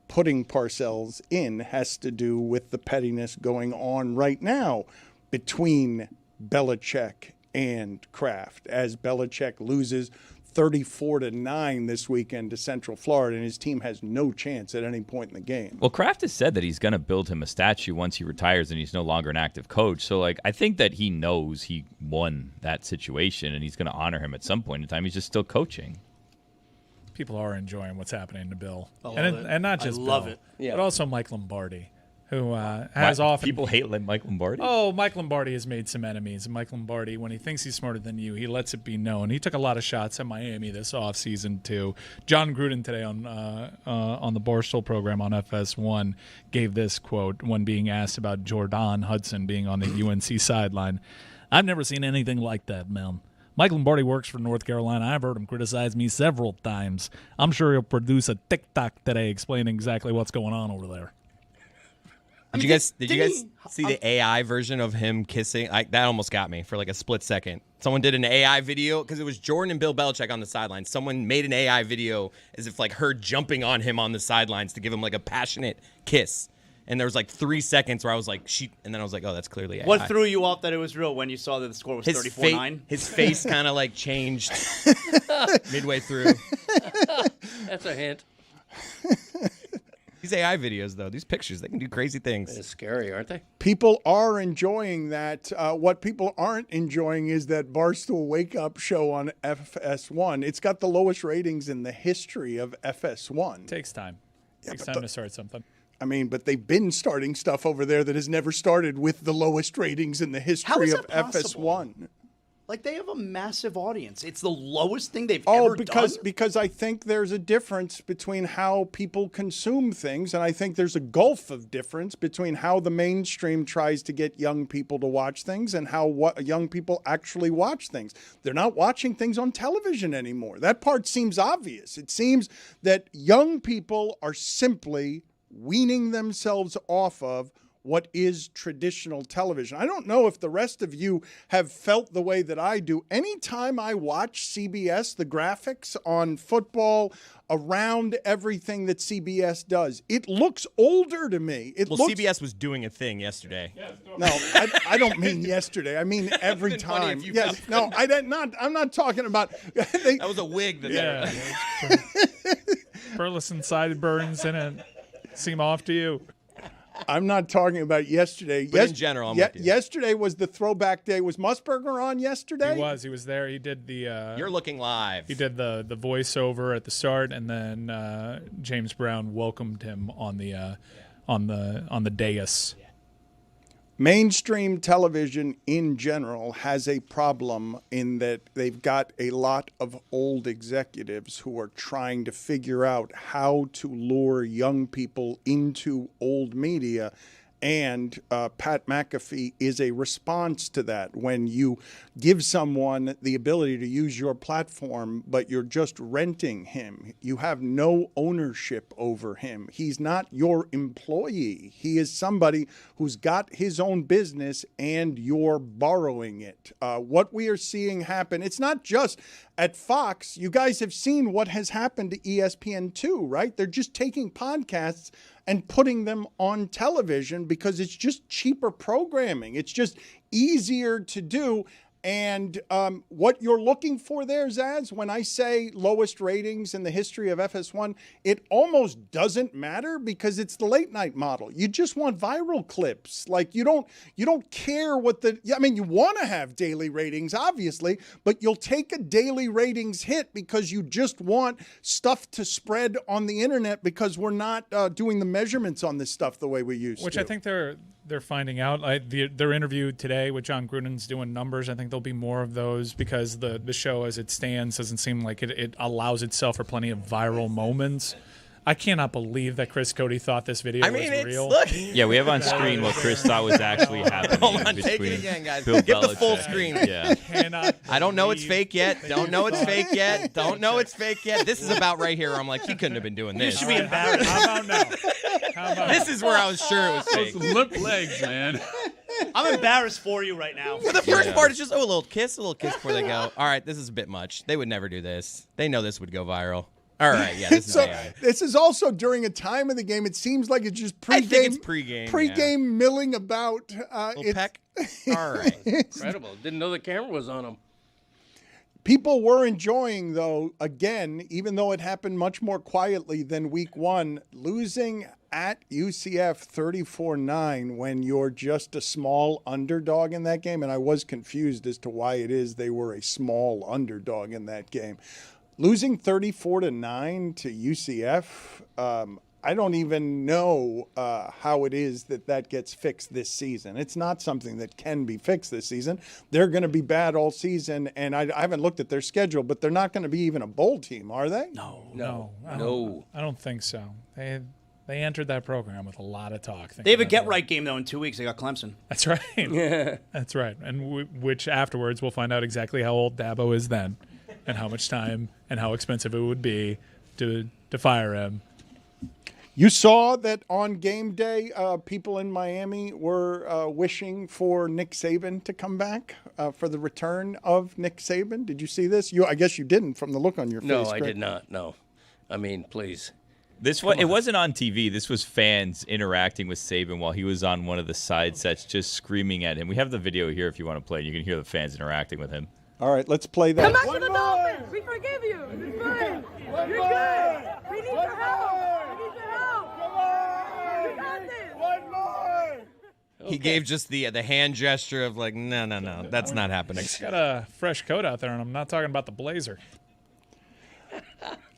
putting Parcells in has to do with the pettiness going on right now between Belichick and Kraft, as Belichick loses 34-9 this weekend to Central Florida, and his team has no chance at any point in the game. Well, Kraft has said that he's going to build him a statue once he retires and he's no longer an active coach. So, I think that he knows he won that situation and he's going to honor him at some point in time. He's just still coaching. People are enjoying what's happening to Bill. I and love it. And not just I love Bill, it. Yeah. but also Mike Lombardi, who has often... People hate Mike Lombardi? Oh, Mike Lombardi has made some enemies. And Mike Lombardi, when he thinks he's smarter than you, he lets it be known. He took a lot of shots at Miami this offseason, too. John Gruden today on the Barstool program on FS1 gave this quote when being asked about Jordan Hudson being on the UNC sideline. "I've never seen anything like that, man. Mike Lombardi works for North Carolina. I've heard him criticize me several times. I'm sure he'll produce a TikTok today explaining exactly what's going on over there." Did you guys see the AI version of him kissing? That almost got me for like a split second. Someone did an AI video because it was Jordan and Bill Belichick on the sidelines. Someone made an AI video as if like her jumping on him on the sidelines to give him like a passionate kiss. And there was like 3 seconds where I was like, and then I was like, oh, that's clearly AI. What threw you off that it was real when you saw that the score was 34-9? His face kind of like changed midway through. That's a hint. These AI videos, though, these pictures, they can do crazy things. It's scary, aren't they? People are enjoying that. What people aren't enjoying is that Barstool Wake Up show on FS1. It's got the lowest ratings in the history of FS1. Takes time. Takes time to start something. I mean, but they've been starting stuff over there that has never started with the lowest ratings in the history of FS1. Like, they have a massive audience. It's the lowest thing they've ever done. Because I think there's a difference between how people consume things, and I think there's a gulf of difference between how the mainstream tries to get young people to watch things and how young people actually watch things. They're not watching things on television anymore. That part seems obvious. It seems that young people are simply weaning themselves off of what is traditional television. I don't know if the rest of you have felt the way that I do. Anytime I watch CBS, the graphics on football around everything that CBS does, it looks older to me. CBS was doing a thing yesterday. No, I don't mean yesterday. I mean every time. Yes, no, I'm not talking about. That was a wig. Burleson sideburns in it seem off to you. I'm not talking about yesterday. But in general, I'm with you. Yesterday was the throwback day. Was Musburger on yesterday? He was there. He did the. You're looking live. He did the voiceover at the start, and then James Brown welcomed him on the dais. Mainstream television in general has a problem in that they've got a lot of old executives who are trying to figure out how to lure young people into old media. And Pat McAfee is a response to that. When you give someone the ability to use your platform, but you're just renting him, you have no ownership over him. He's not your employee. He is somebody who's got his own business and you're borrowing it. What we are seeing happen, it's not just at Fox. You guys have seen what has happened to ESPN2, right? They're just taking podcasts and putting them on television because it's just cheaper programming. It's just easier to do. And what you're looking for there, Zaz, when I say lowest ratings in the history of FS1, it almost doesn't matter because it's the late night model. You just want viral clips. Like you don't care what you want to have daily ratings, obviously, but you'll take a daily ratings hit because you just want stuff to spread on the internet because we're not doing the measurements on this stuff the way we used to. Which I think they're finding out. Their interview today with John Gruden's doing numbers. I think there'll be more of those because the show as it stands doesn't seem like it allows itself for plenty of viral moments. I cannot believe that Chris Cody thought this video was real. Look. Yeah, we have on screen what Chris thought was actually happening. Hold on, take it again, guys. Bill Get the Belichick. full screen. Yeah. I don't know it's fake yet. Don't know it's fake yet. Don't know it's fake yet. This is about right here. I'm like, he couldn't have been doing this. You should be embarrassed. How about now? This is where I was sure it was fake. Those lip legs, man. I'm embarrassed for you right now. Well, the first part is just, a little kiss before they go. All right, this is a bit much. They would never do this. They know this would go viral. All right, yeah, this is AI. This is also during a time of the game. It seems like it's just pregame. I think it's pregame. Milling about. Peck. All right. Incredible. Didn't know the camera was on him. People were enjoying, though, again, even though it happened much more quietly than week one, losing at UCF 34-9 when you're just a small underdog in that game. And I was confused as to why it is they were a small underdog in that game. Losing 34-9 to UCF, I don't even know how it is that gets fixed this season. It's not something that can be fixed this season. They're going to be bad all season, and I haven't looked at their schedule, but they're not going to be even a bowl team, are they? No. I don't think so. They entered that program with a lot of talk. They have a get-right game, though, in 2 weeks. They got Clemson. That's right. Yeah. That's right. And which afterwards we'll find out exactly how old Dabo is then and how much time and how expensive it would be to fire him. You saw that on game day, people in Miami were wishing for Nick Saban to come back for the return of Nick Saban. Did you see this? I guess you didn't from the look on your face. No, I did not. No. I mean, please. It wasn't on TV. This was fans interacting with Saban while he was on one of the side sets, just screaming at him. We have the video here if you want to play it. You can hear the fans interacting with him. All right, let's play that. Come back to the Dolphins. We forgive you. It's fine. You're good. We need your help. We need your help. Come on. You got this. One more. He gave just the hand gesture of like, no, that's not happening. He's got a fresh coat out there, and I'm not talking about the blazer.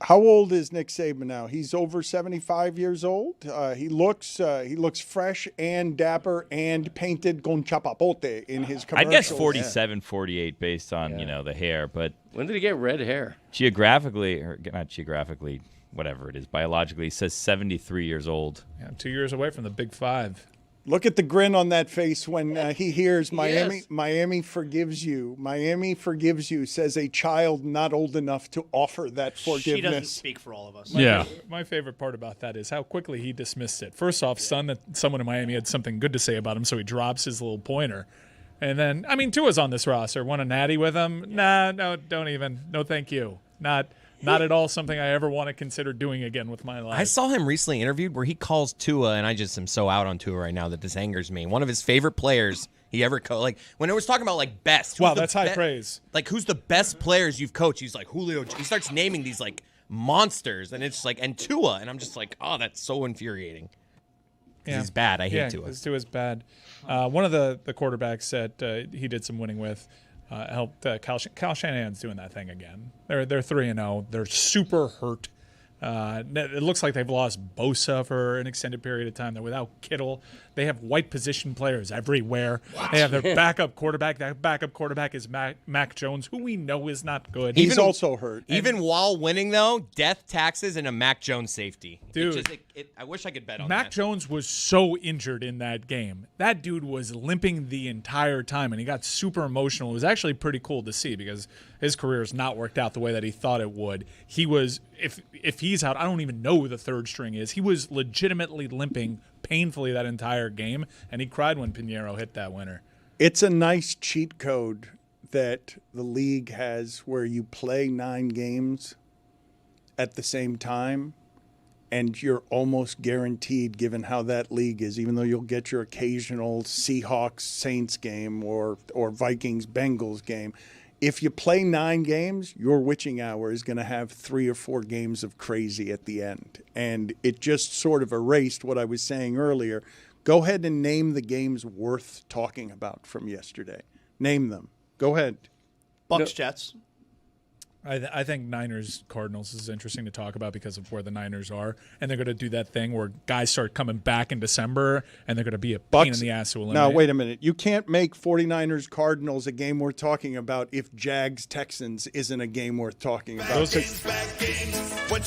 How old is Nick Saban now? He's over 75 years old. He looks fresh and dapper and painted con chapapote in his commercial. I guess 47, 48 based on, the hair. But when did he get red hair? Geographically, or not geographically, whatever it is, biologically, he says 73 years old. Yeah, 2 years away from the Big Five. Look at the grin on that face when he hears Miami. Yes. Miami forgives you. Miami forgives you. Says a child not old enough to offer that forgiveness. She doesn't speak for all of us. My favorite part about that is how quickly he dismissed it. First off, someone in Miami had something good to say about him, so he drops his little pointer. And then, I mean, Tua's on this roster. Want a natty with him? Nah, no, don't even. No, thank you. Not at all something I ever want to consider doing again with my life. I saw him recently interviewed where he calls Tua, and I just am so out on Tua right now that this angers me. One of his favorite players he ever coached. Like, when it was talking about, like, best. Wow, that's high praise. Like, who's the best players you've coached? He's like, Julio. He starts naming these, like, monsters, and it's just like, and Tua. And I'm just like, oh, that's so infuriating. Yeah. He's bad. I hate Tua. Tua's bad. One of the quarterbacks that he did some winning with helped Kyle Shanahan's doing that thing again. They're 3-0. They're super hurt. It looks like they've lost Bosa for an extended period of time. They're without Kittle. They have white position players everywhere. They have their backup quarterback. That backup quarterback is Mac Jones, who we know is not good. He's also hurt. Even while winning, though, death, taxes, and a Mac Jones safety. Dude. I wish I could bet on Mac that. Jones was so injured in that game. That dude was limping the entire time, and he got super emotional. It was actually pretty cool to see because his career has not worked out the way that he thought it would. He was, if he's out, I don't even know who the third string is. He was legitimately limping painfully that entire game, and he cried when Pinheiro hit that winner. It's a nice cheat code that the league has where you play 9 games at the same time, and you're almost guaranteed, given how that league is, even though you'll get your occasional Seahawks-Saints game or Vikings-Bengals game, if you play 9 games, your witching hour is going to have 3 or 4 games of crazy at the end. And it just sort of erased what I was saying earlier. Go ahead and name the games worth talking about from yesterday. Name them. Go ahead. Bucks, Jets. I think Niners-Cardinals is interesting to talk about because of where the Niners are. And they're going to do that thing where guys start coming back in December, and they're going to be a pain in the ass to eliminate. Now, wait a minute. You can't make 49ers-Cardinals a game worth talking about if Jags-Texans isn't a game worth talking about. What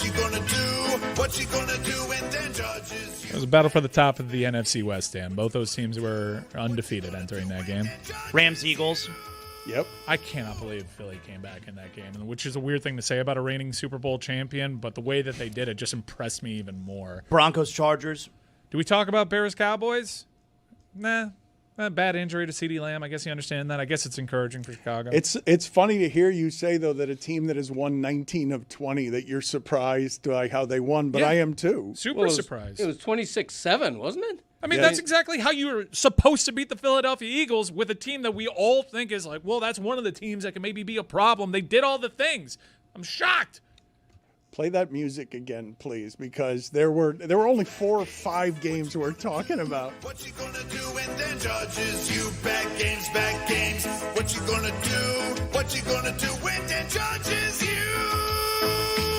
you gonna do? What you gonna do when Dan judges you? It was a battle for the top of the NFC West, Dan. Both those teams were undefeated entering that game. Rams, Eagles. Yep. I cannot believe Philly came back in that game, which is a weird thing to say about a reigning Super Bowl champion, but the way that they did it just impressed me even more. Broncos, Chargers. Do we talk about Bears, Cowboys? Nah. Bad injury to CeeDee Lamb. I guess you understand that. I guess it's encouraging for Chicago. It's funny to hear you say, though, that a team that has won 19 of 20, that you're surprised by how they won, but Yeah. I am too. Super surprised. It was 26-7, wasn't it? I mean, that's exactly how you were supposed to beat the Philadelphia Eagles with a team that we all think is like, well, that's one of the teams that can maybe be a problem. They did all the things. I'm shocked. Play that music again, please, because there were only 4 or 5 games we're talking about. What you gonna do when Dan judges you? Back games, back games. What you gonna do? What you gonna do when Dan judges you?